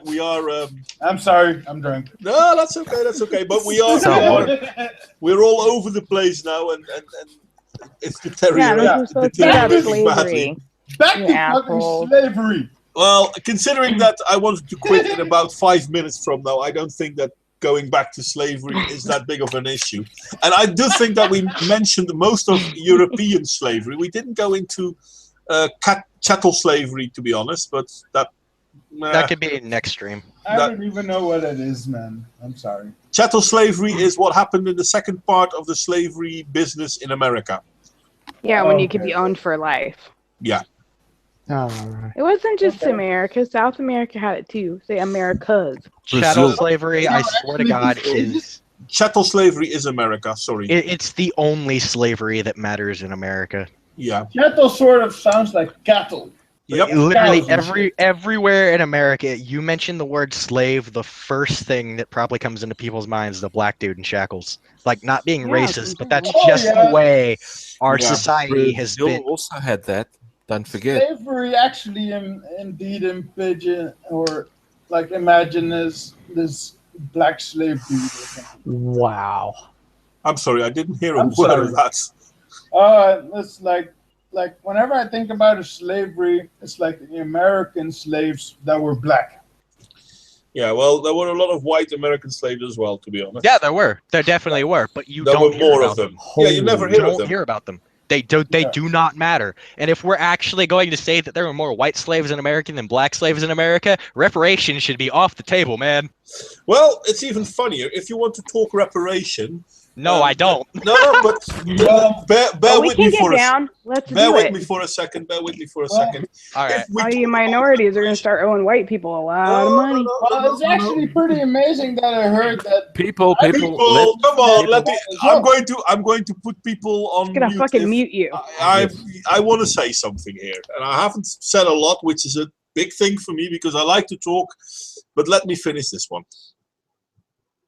I'm sorry, I'm drunk. No, that's okay. But we're all over the place now, and it's deteriorating badly. Back to fucking slavery. Well, considering that I wanted to quit in about 5 minutes from now, I don't think that going back to slavery is that big of an issue. And I do think that we mentioned most of European slavery. We didn't go into chattel slavery, to be honest, but that could be next stream. I don't even know what it is, man. I'm sorry. Chattel slavery is what happened in the second part of the slavery business in America. Yeah, when you could be owned for life. Yeah. Oh, right. It wasn't just America. South America had it too. Say Americas. Chattel slavery, I swear to God, is... Chattel slavery is America, sorry. It's the only slavery that matters in America. Yeah. Chattel sort of sounds like cattle. Yep. Literally everywhere in America, you mention the word slave, the first thing that probably comes into people's minds is the black dude in shackles. Like, not being racist, but that's just the way our society has been. Also had that. Don't forget. Slavery actually indeed envision or like imagine this black slave dude or something. Wow. I'm sorry, I didn't hear a word of that. It's like whenever I think about a slavery, it's like the American slaves that were black. Yeah, well, there were a lot of white American slaves as well, to be honest. Yeah, there were. There definitely were, but you There don't were hear more about of them. them. Yeah, you never You hear of don't them. hear about them. They do not matter. And if we're actually going to say that there were more white slaves in America than black slaves in America, reparations should be off the table, man. Well, it's even funnier. If you want to talk reparation... No, I don't. No, but bear with me for a second. Let's Bear do with it. me for a second. Bear with me for a second. All right. All you minorities are going to start owing white people a lot of money. Well, it's actually pretty amazing that I heard that People, Come on, let me. I'm going to put people on I'm going to mute. fucking mute you. I want to say something here, and I haven't said a lot, which is a big thing for me because I like to talk. But let me finish this one.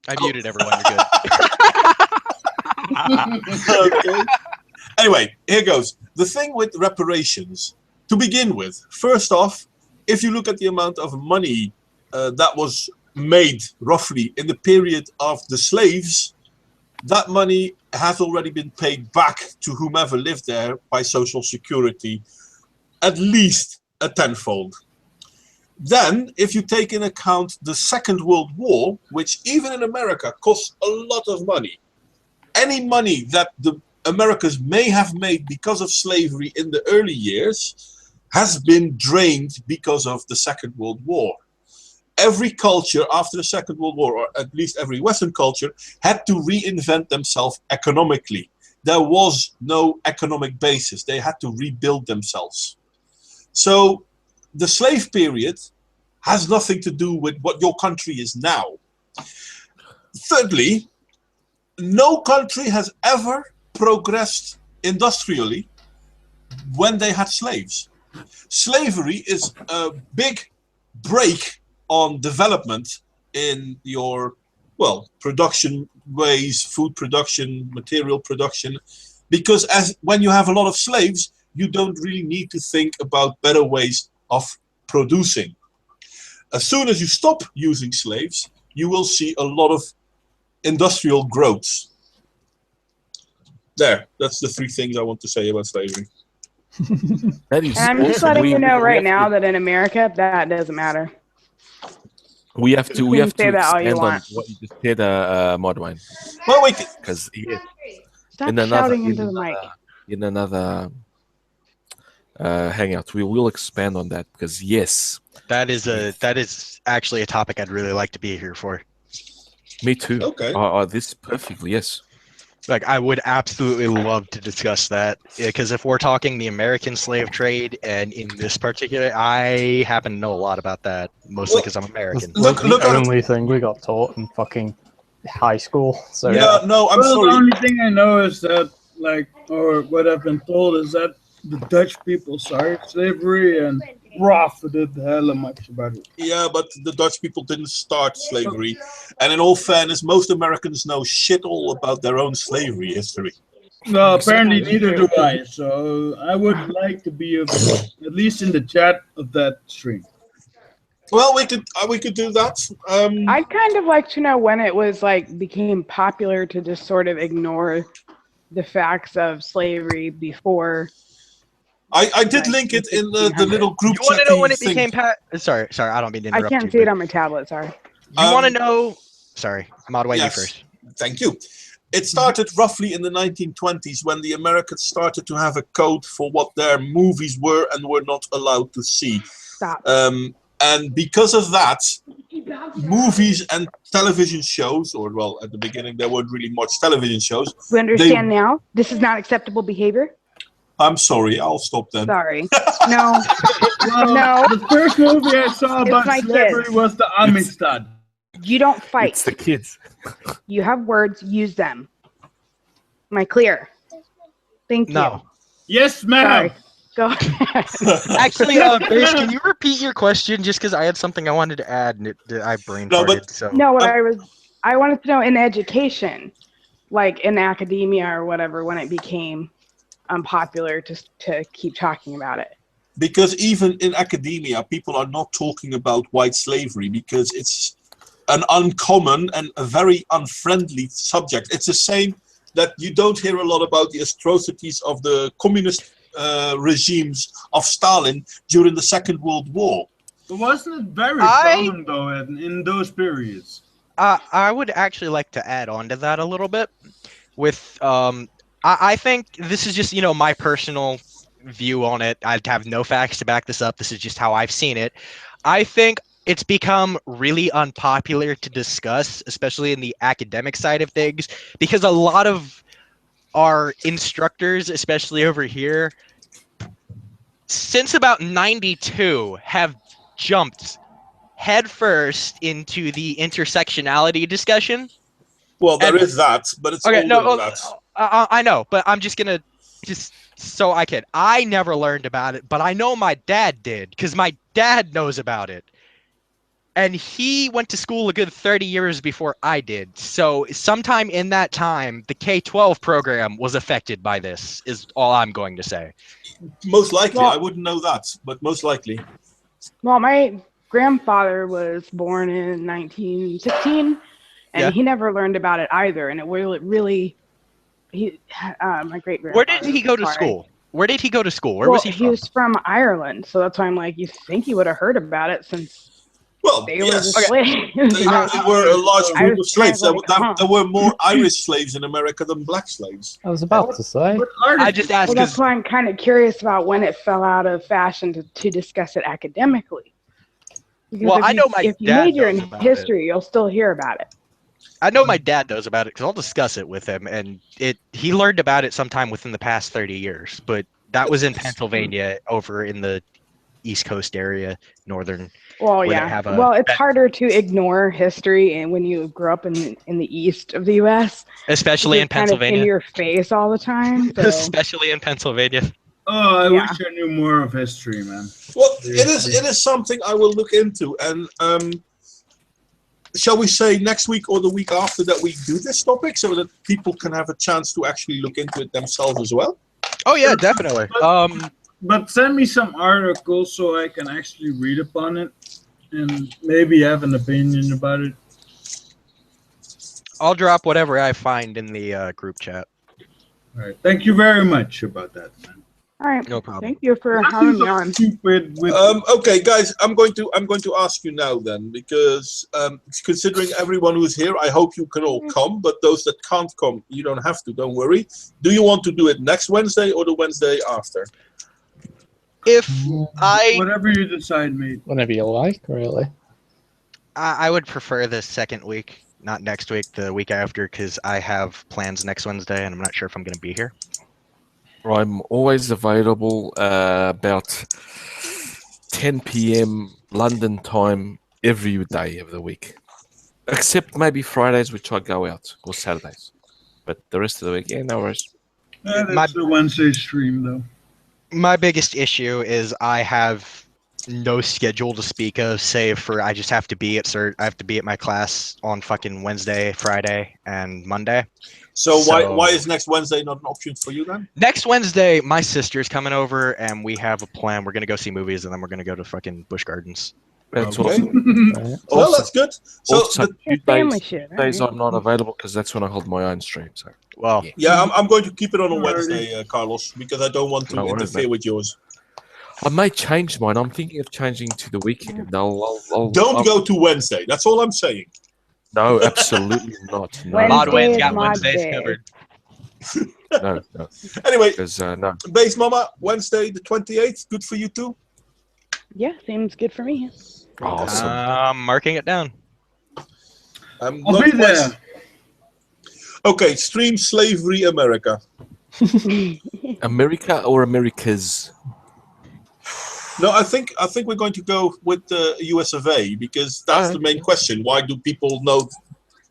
I muted everyone. You're good. Okay. Anyway, here goes. The thing with reparations, to begin with, first off, if you look at the amount of money that was made roughly in the period of the slaves, that money has already been paid back to whomever lived there by Social Security, at least a tenfold. Then, if you take in account the Second World War, which even in America cost a lot of money, any money that the Americas may have made because of slavery in the early years has been drained because of the Second World War. Every culture after the Second World War, or at least every Western culture, had to reinvent themselves economically. There was no economic basis. They had to rebuild themselves. So the slave period has nothing to do with what your country is now. Thirdly, no country has ever progressed industrially when they had slaves. Slavery is a big break on development in your, well, production ways, food production, material production, because when you have a lot of slaves, you don't really need to think about better ways of producing. As soon as you stop using slaves, you will see a lot of industrial growth. There, that's the three things I want to say about slavery. And I'm just letting you know right now that in America, that doesn't matter. We have to say that all you expand on want. what you just said, Modwain. Well, we can... Because Stop shouting into the mic. In another hangout, we will expand on that because yes, that is actually a topic I'd really like to be here for. Me too. Okay. This is perfectly, yes. Like, I would absolutely love to discuss that, because if we're talking the American slave trade, and in this particular, I happen to know a lot about that, mostly because I'm American. Look the only thing we got taught in fucking high school. So yeah, no, I'm sorry. The only thing I know is that, like, or what I've been told is that the Dutch people started slavery and profited hella much about it. Yeah, but the Dutch people didn't start slavery. And in all fairness, most Americans know shit all about their own slavery history. Well, apparently neither do I. So I would like to be at least in the chat of that stream. Well, we could do that. I'd kind of like to know when it was like became popular to just sort of ignore the facts of slavery before. I did link it in the little group chat. You want to know when it became Sorry, I don't mean to interrupt you. I can't see it on my tablet, sorry. You want to know... Sorry, I'm out of way you first. Thank you. It started roughly in the 1920s when the Americans started to have a code for what their movies were and were not allowed to see. Stop. And because of that, movies and television shows, or well, at the beginning there weren't really much television shows. We understand now? This is not acceptable behavior? I'm sorry, I'll stop then. Sorry. No. Well, no. The first movie I saw about slavery was the Amistad. You don't fight. It's the kids. You have words, use them. Am I clear? Thank you. No. Yes, ma'am. Go ahead. Actually, Grace, can you repeat your question? Just because I had something I wanted to add, and I brain farted. So. No, I wanted to know in education, like in academia or whatever, when it became unpopular to keep talking about it. Because even in academia, people are not talking about white slavery because it's an uncommon and a very unfriendly subject. It's the same that you don't hear a lot about the atrocities of the communist regimes of Stalin during the Second World War. But wasn't it very common though in those periods? I would actually like to add on to that a little bit. With I think this is just my personal view on it. I have no facts to back this up. This is just how I've seen it. I think it's become really unpopular to discuss, especially in the academic side of things, because a lot of our instructors, especially over here, since about 92, have jumped headfirst into the intersectionality discussion. Well, there is that, but it's older than that. I know, but I'm just gonna I never learned about it, but I know my dad did, because my dad knows about it. And he went to school a good 30 years before I did. So sometime in that time, the K-12 program was affected by this, is all I'm going to say. Most likely. I wouldn't know that, but most likely. Well, my grandfather was born in 1916, and he never learned about it either. And it really my great-grandfather. Where did he go to school? Where did he go to school? Where was he from? He was from Ireland, so that's why I'm like, you think he would have heard about it since they were the slaves. They were a large group of slaves. There were more Irish slaves in America than black slaves. I was about to say. I just asked. Well, that's why I'm kind of curious about when it fell out of fashion to discuss it academically. Because I know my if you dad major in knows about history, you'll still hear about it. I know my dad knows about it because I'll discuss it with him, and he learned about it sometime within the past 30 years. But that was in Pennsylvania, over in the East Coast area, northern. Well, yeah. Well, it's harder to ignore history, and when you grow up in the east of the U.S., especially in Pennsylvania, kind of in your face all the time. So. Especially in Pennsylvania. Oh, I wish I knew more of history, man. Well, it is something I will look into, and shall we say next week or the week after that we do this topic, so that people can have a chance to actually look into it themselves as well? Oh yeah, definitely. But send me some articles so I can actually read upon it and maybe have an opinion about it. I'll drop whatever I find in the group chat. All right. Thank you very much about that, man. All right. No problem. Thank you for having me on. Okay, guys, I'm going to ask you now then, because considering everyone who's here, I hope you can all come. But those that can't come, you don't have to. Don't worry. Do you want to do it next Wednesday or the Wednesday after? Whatever you decide, mate. Whenever you like, really. I would prefer the second week, not next week, the week after, because I have plans next Wednesday, and I'm not sure if I'm going to be here. I'm always available about 10 p.m. London time every day of the week, except maybe Fridays, which I go out, or Saturdays. But the rest of the week, no worries. That's the Wednesday stream, though. My biggest issue is I have no schedule to speak of, save for I just have to be at my class on fucking Wednesday, Friday, and Monday. So why is next Wednesday not an option for you then? Next Wednesday, my sister's coming over, and we have a plan. We're gonna go see movies, and then we're gonna go to fucking Busch Gardens. That's okay. Awesome. Well, that's good. So also, family shit. Days I'm not available because that's when I hold my own stream. So yeah, I'm going to keep it on a Wednesday, Carlos, because I don't want to interfere with yours. I may change mine. I'm thinking of changing to the weekend. I'll don't go to Wednesday. That's all I'm saying. No, absolutely not. No. Modwain's got Wednesdays covered. No. Anyway, no. Base Mama, Wednesday the 28th. Good for you too? Yeah, seems good for me. Awesome. I'm marking it down. I'll be there. Okay, stream Slavery America. America or Americas? No, I think we're going to go with the US of A, because that's the main question. Why do people know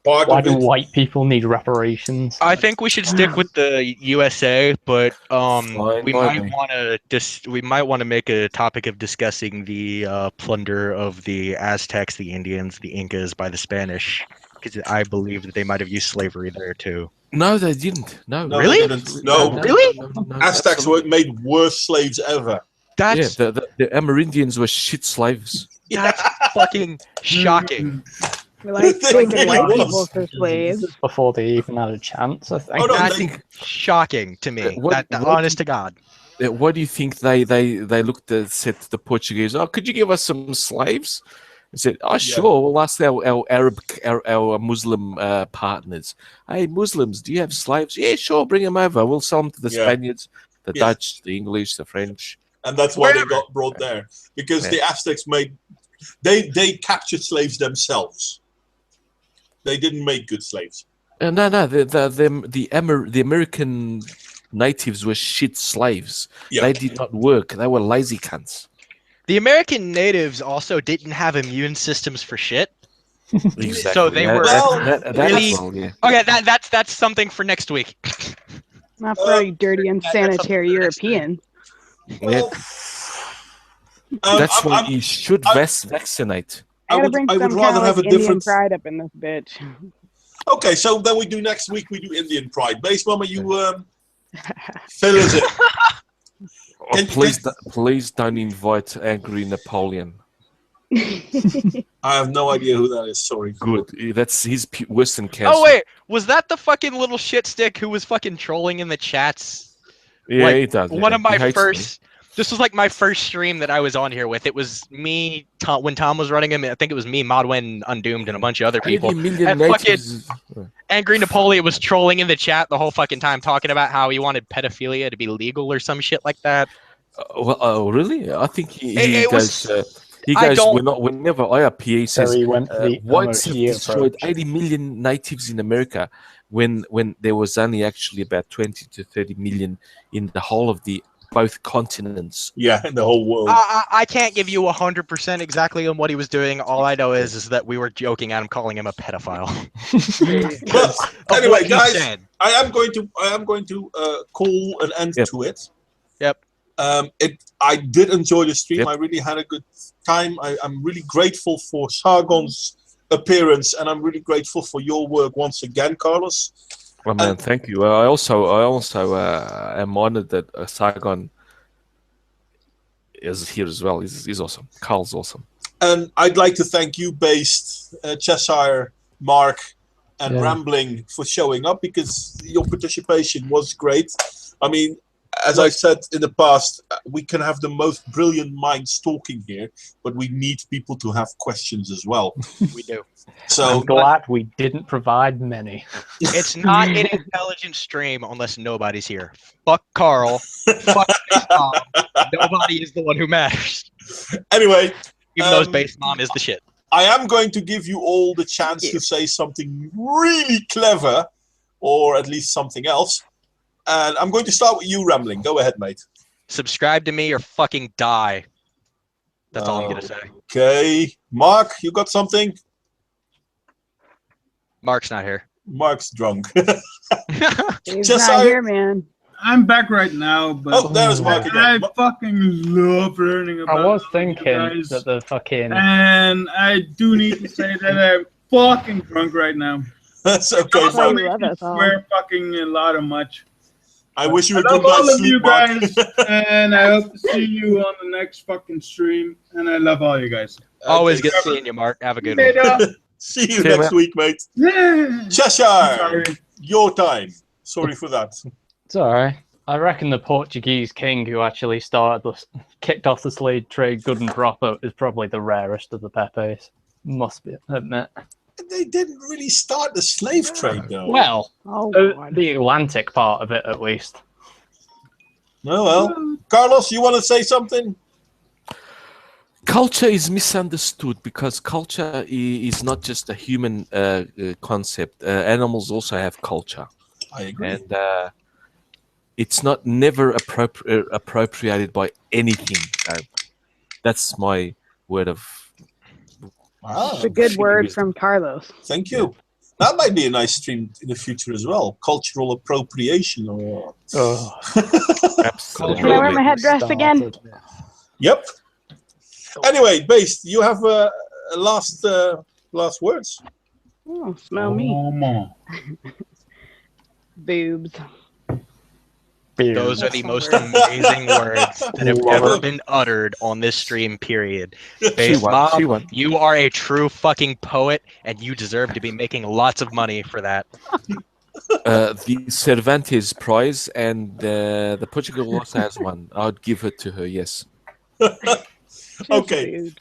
part Why of do it? white people need reparations? I think we should stick with the USA, but we might want to make a topic of discussing the plunder of the Aztecs, the Indians, the Incas by the Spanish, because I believe that they might have used slavery there too. No, they didn't. No, really? They didn't. No. Really? No, Aztecs made worst slaves ever. That's the Amerindians were shit slaves. That's fucking shocking. We like taking white was. people for slaves. Before they even had a chance, I think. Oh, no, That's they- shocking to me. What- that, what- honest to God. Why do you think they looked at said to the Portuguese, "Oh, could you give us some slaves?" I said, "Oh, sure. We'll ask our Arab, our Muslim partners. Hey, Muslims, do you have slaves? Yeah, sure. Bring them over. We'll sell them to the Spaniards, the Yeah. Dutch, the English, the French." And that's why they got brought there, because the Aztecs they captured slaves themselves. They didn't make good slaves. No. The American natives were shit slaves. Yeah. They did not work. They were lazy cunts. The American natives also didn't have immune systems for shit. Exactly. So they were that really as well, yeah. okay. That's something for next week. Not very dirty and sanitary European. Yeah. That's why you should vaccinate. I gotta bring I would some rather kind have of a Indian different. pride up in this bitch. Okay, so then we do next week. We do Indian Pride. Base Mama, you fill us in. Please don't invite Angry Napoleon. I have no idea who that is. Sorry. Good. That's his Western cancer. Oh wait, was that the fucking little shit stick who was fucking trolling in the chats? Yeah, Like, he does. One of He my hates first. This was like my first stream that I was on here with. It was me, Tom, when Tom was running him. I think it was me, Modwain, Undoomed, and a bunch of other people. 80 million And natives. Angry Napoleon was trolling in the chat the whole fucking time, talking about how he wanted pedophilia to be legal or some shit like that. Really? I think he It goes. was- He I goes. don't- Whenever I appear, he says, he went for the "Whites have MOT destroyed approach. 80 million natives in America, when there was only actually about 20 to 30 million in the whole of the both continents." Yeah, in the whole world. I can't give you 100% exactly on what he was doing. All I know is that we were joking at him, calling him a pedophile. But Of anyway, what he guys, said. I am going to call an end to it. Yep. I did enjoy the stream. Yep. I really had a good time. I'm really grateful for Sargon's appearance, and I'm really grateful for your work once again, Carlos. Well, man, thank you. I also am honored that Sargon is here as well. He's awesome. Carl's awesome. And I'd like to thank you, Based, Cheshire, Mark, and Rambling for showing up, because your participation was great. I mean, as I said in the past, we can have the most brilliant minds talking here, but we need people to have questions as well. We do. So I'm glad we didn't provide many. It's not an intelligent stream unless nobody's here. Fuck Carl. Fuck Base Mom. Nobody is the one who matters. Anyway, even though Base Mom is the shit. I am going to give you all the chance to say something really clever, or at least something else. And I'm going to start with you, Rambling. Go ahead, mate. Subscribe to me or fucking die. That's all I'm gonna say. Okay. Mark, you got something? Mark's not here. Mark's drunk. He's Just not I- here, man. I'm back right now, but Oh, there's Mark I again. fucking love learning about I was you thinking guys. that the fucking And I do need to say that I'm fucking drunk right now. That's okay, Oh, Mark. you love us all. Swear fucking a lot of much. I wish you I a good love all night's of you sleep, Mark. guys, and I hope to see you on the next fucking stream. And I love all you guys. Always good seeing you, Mark. Have a good one. Later. See you See you, next man. week, mate. Cheshire, Sorry. your time. Sorry for that. It's alright. I reckon the Portuguese king who actually kicked off the slave trade good and proper is probably the rarest of the Pepes. Must be admit. They didn't really start the slave trade, though. Well, Oh, God. the Atlantic part of it at least. Oh, well. Carlos, you want to say something? Culture is misunderstood because culture is not just a human concept. Animals also have culture, I agree. and it's not never appropriated by anything. That's my word of. It's a good word from Carlos. Thank you. That might be a nice stream in the future as well. Cultural appropriation. Or... Oh, Absolutely. Can I wear my headdress again? Yep. Anyway, Based, you have last words. Oh, smell me. Oh, man. Boobs. Those are the most amazing words that have ever been uttered on this stream, period. Base Mob, you are a true fucking poet, and you deserve to be making lots of money for that. The Cervantes Prize, and the Portugal also has one. I'd give it to her, yes. Okay.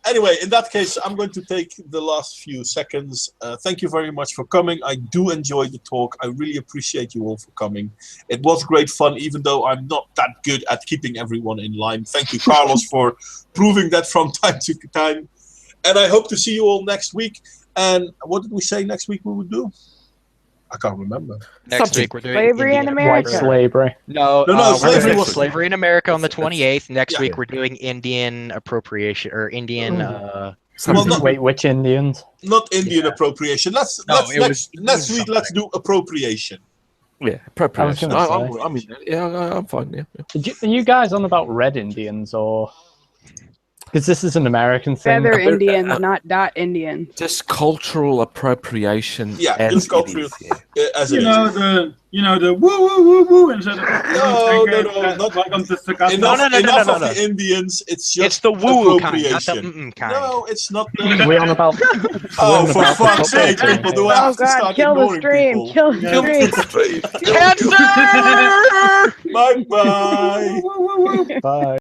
Anyway, in that case, I'm going to take the last few seconds. Thank you very much for coming. I do enjoy the talk. I really appreciate you all for coming. It was great fun, even though I'm not that good at keeping everyone in line. Thank you, Carlos, for proving that from time to time. And I hope to see you all next week. And what did we say next week we would do? I can't remember. Next week we're doing Slavery in America. White slavery. No, slavery in America on the 28th. Next week we're doing Indian appropriation or Indian. Wait, which Indians? Not Indian appropriation. Next week let's do appropriation. Yeah, appropriation. I'm fine. Yeah. Are you guys on about red Indians or? Because this is an American thing. Feather Indians, not dot Indians. Just cultural appropriation. Yeah, just cultural. As you know the woo woo woo woo instead of no, not welcome to Staccato. Enough of the Indians. It's just the woo kind, appropriation. not the kind. No, it's not. We're on about. Oh, for fuck's sake, people! Do I have to start kill the ignoring stream! people? Kill the stream! Cancer! Bye bye. Bye.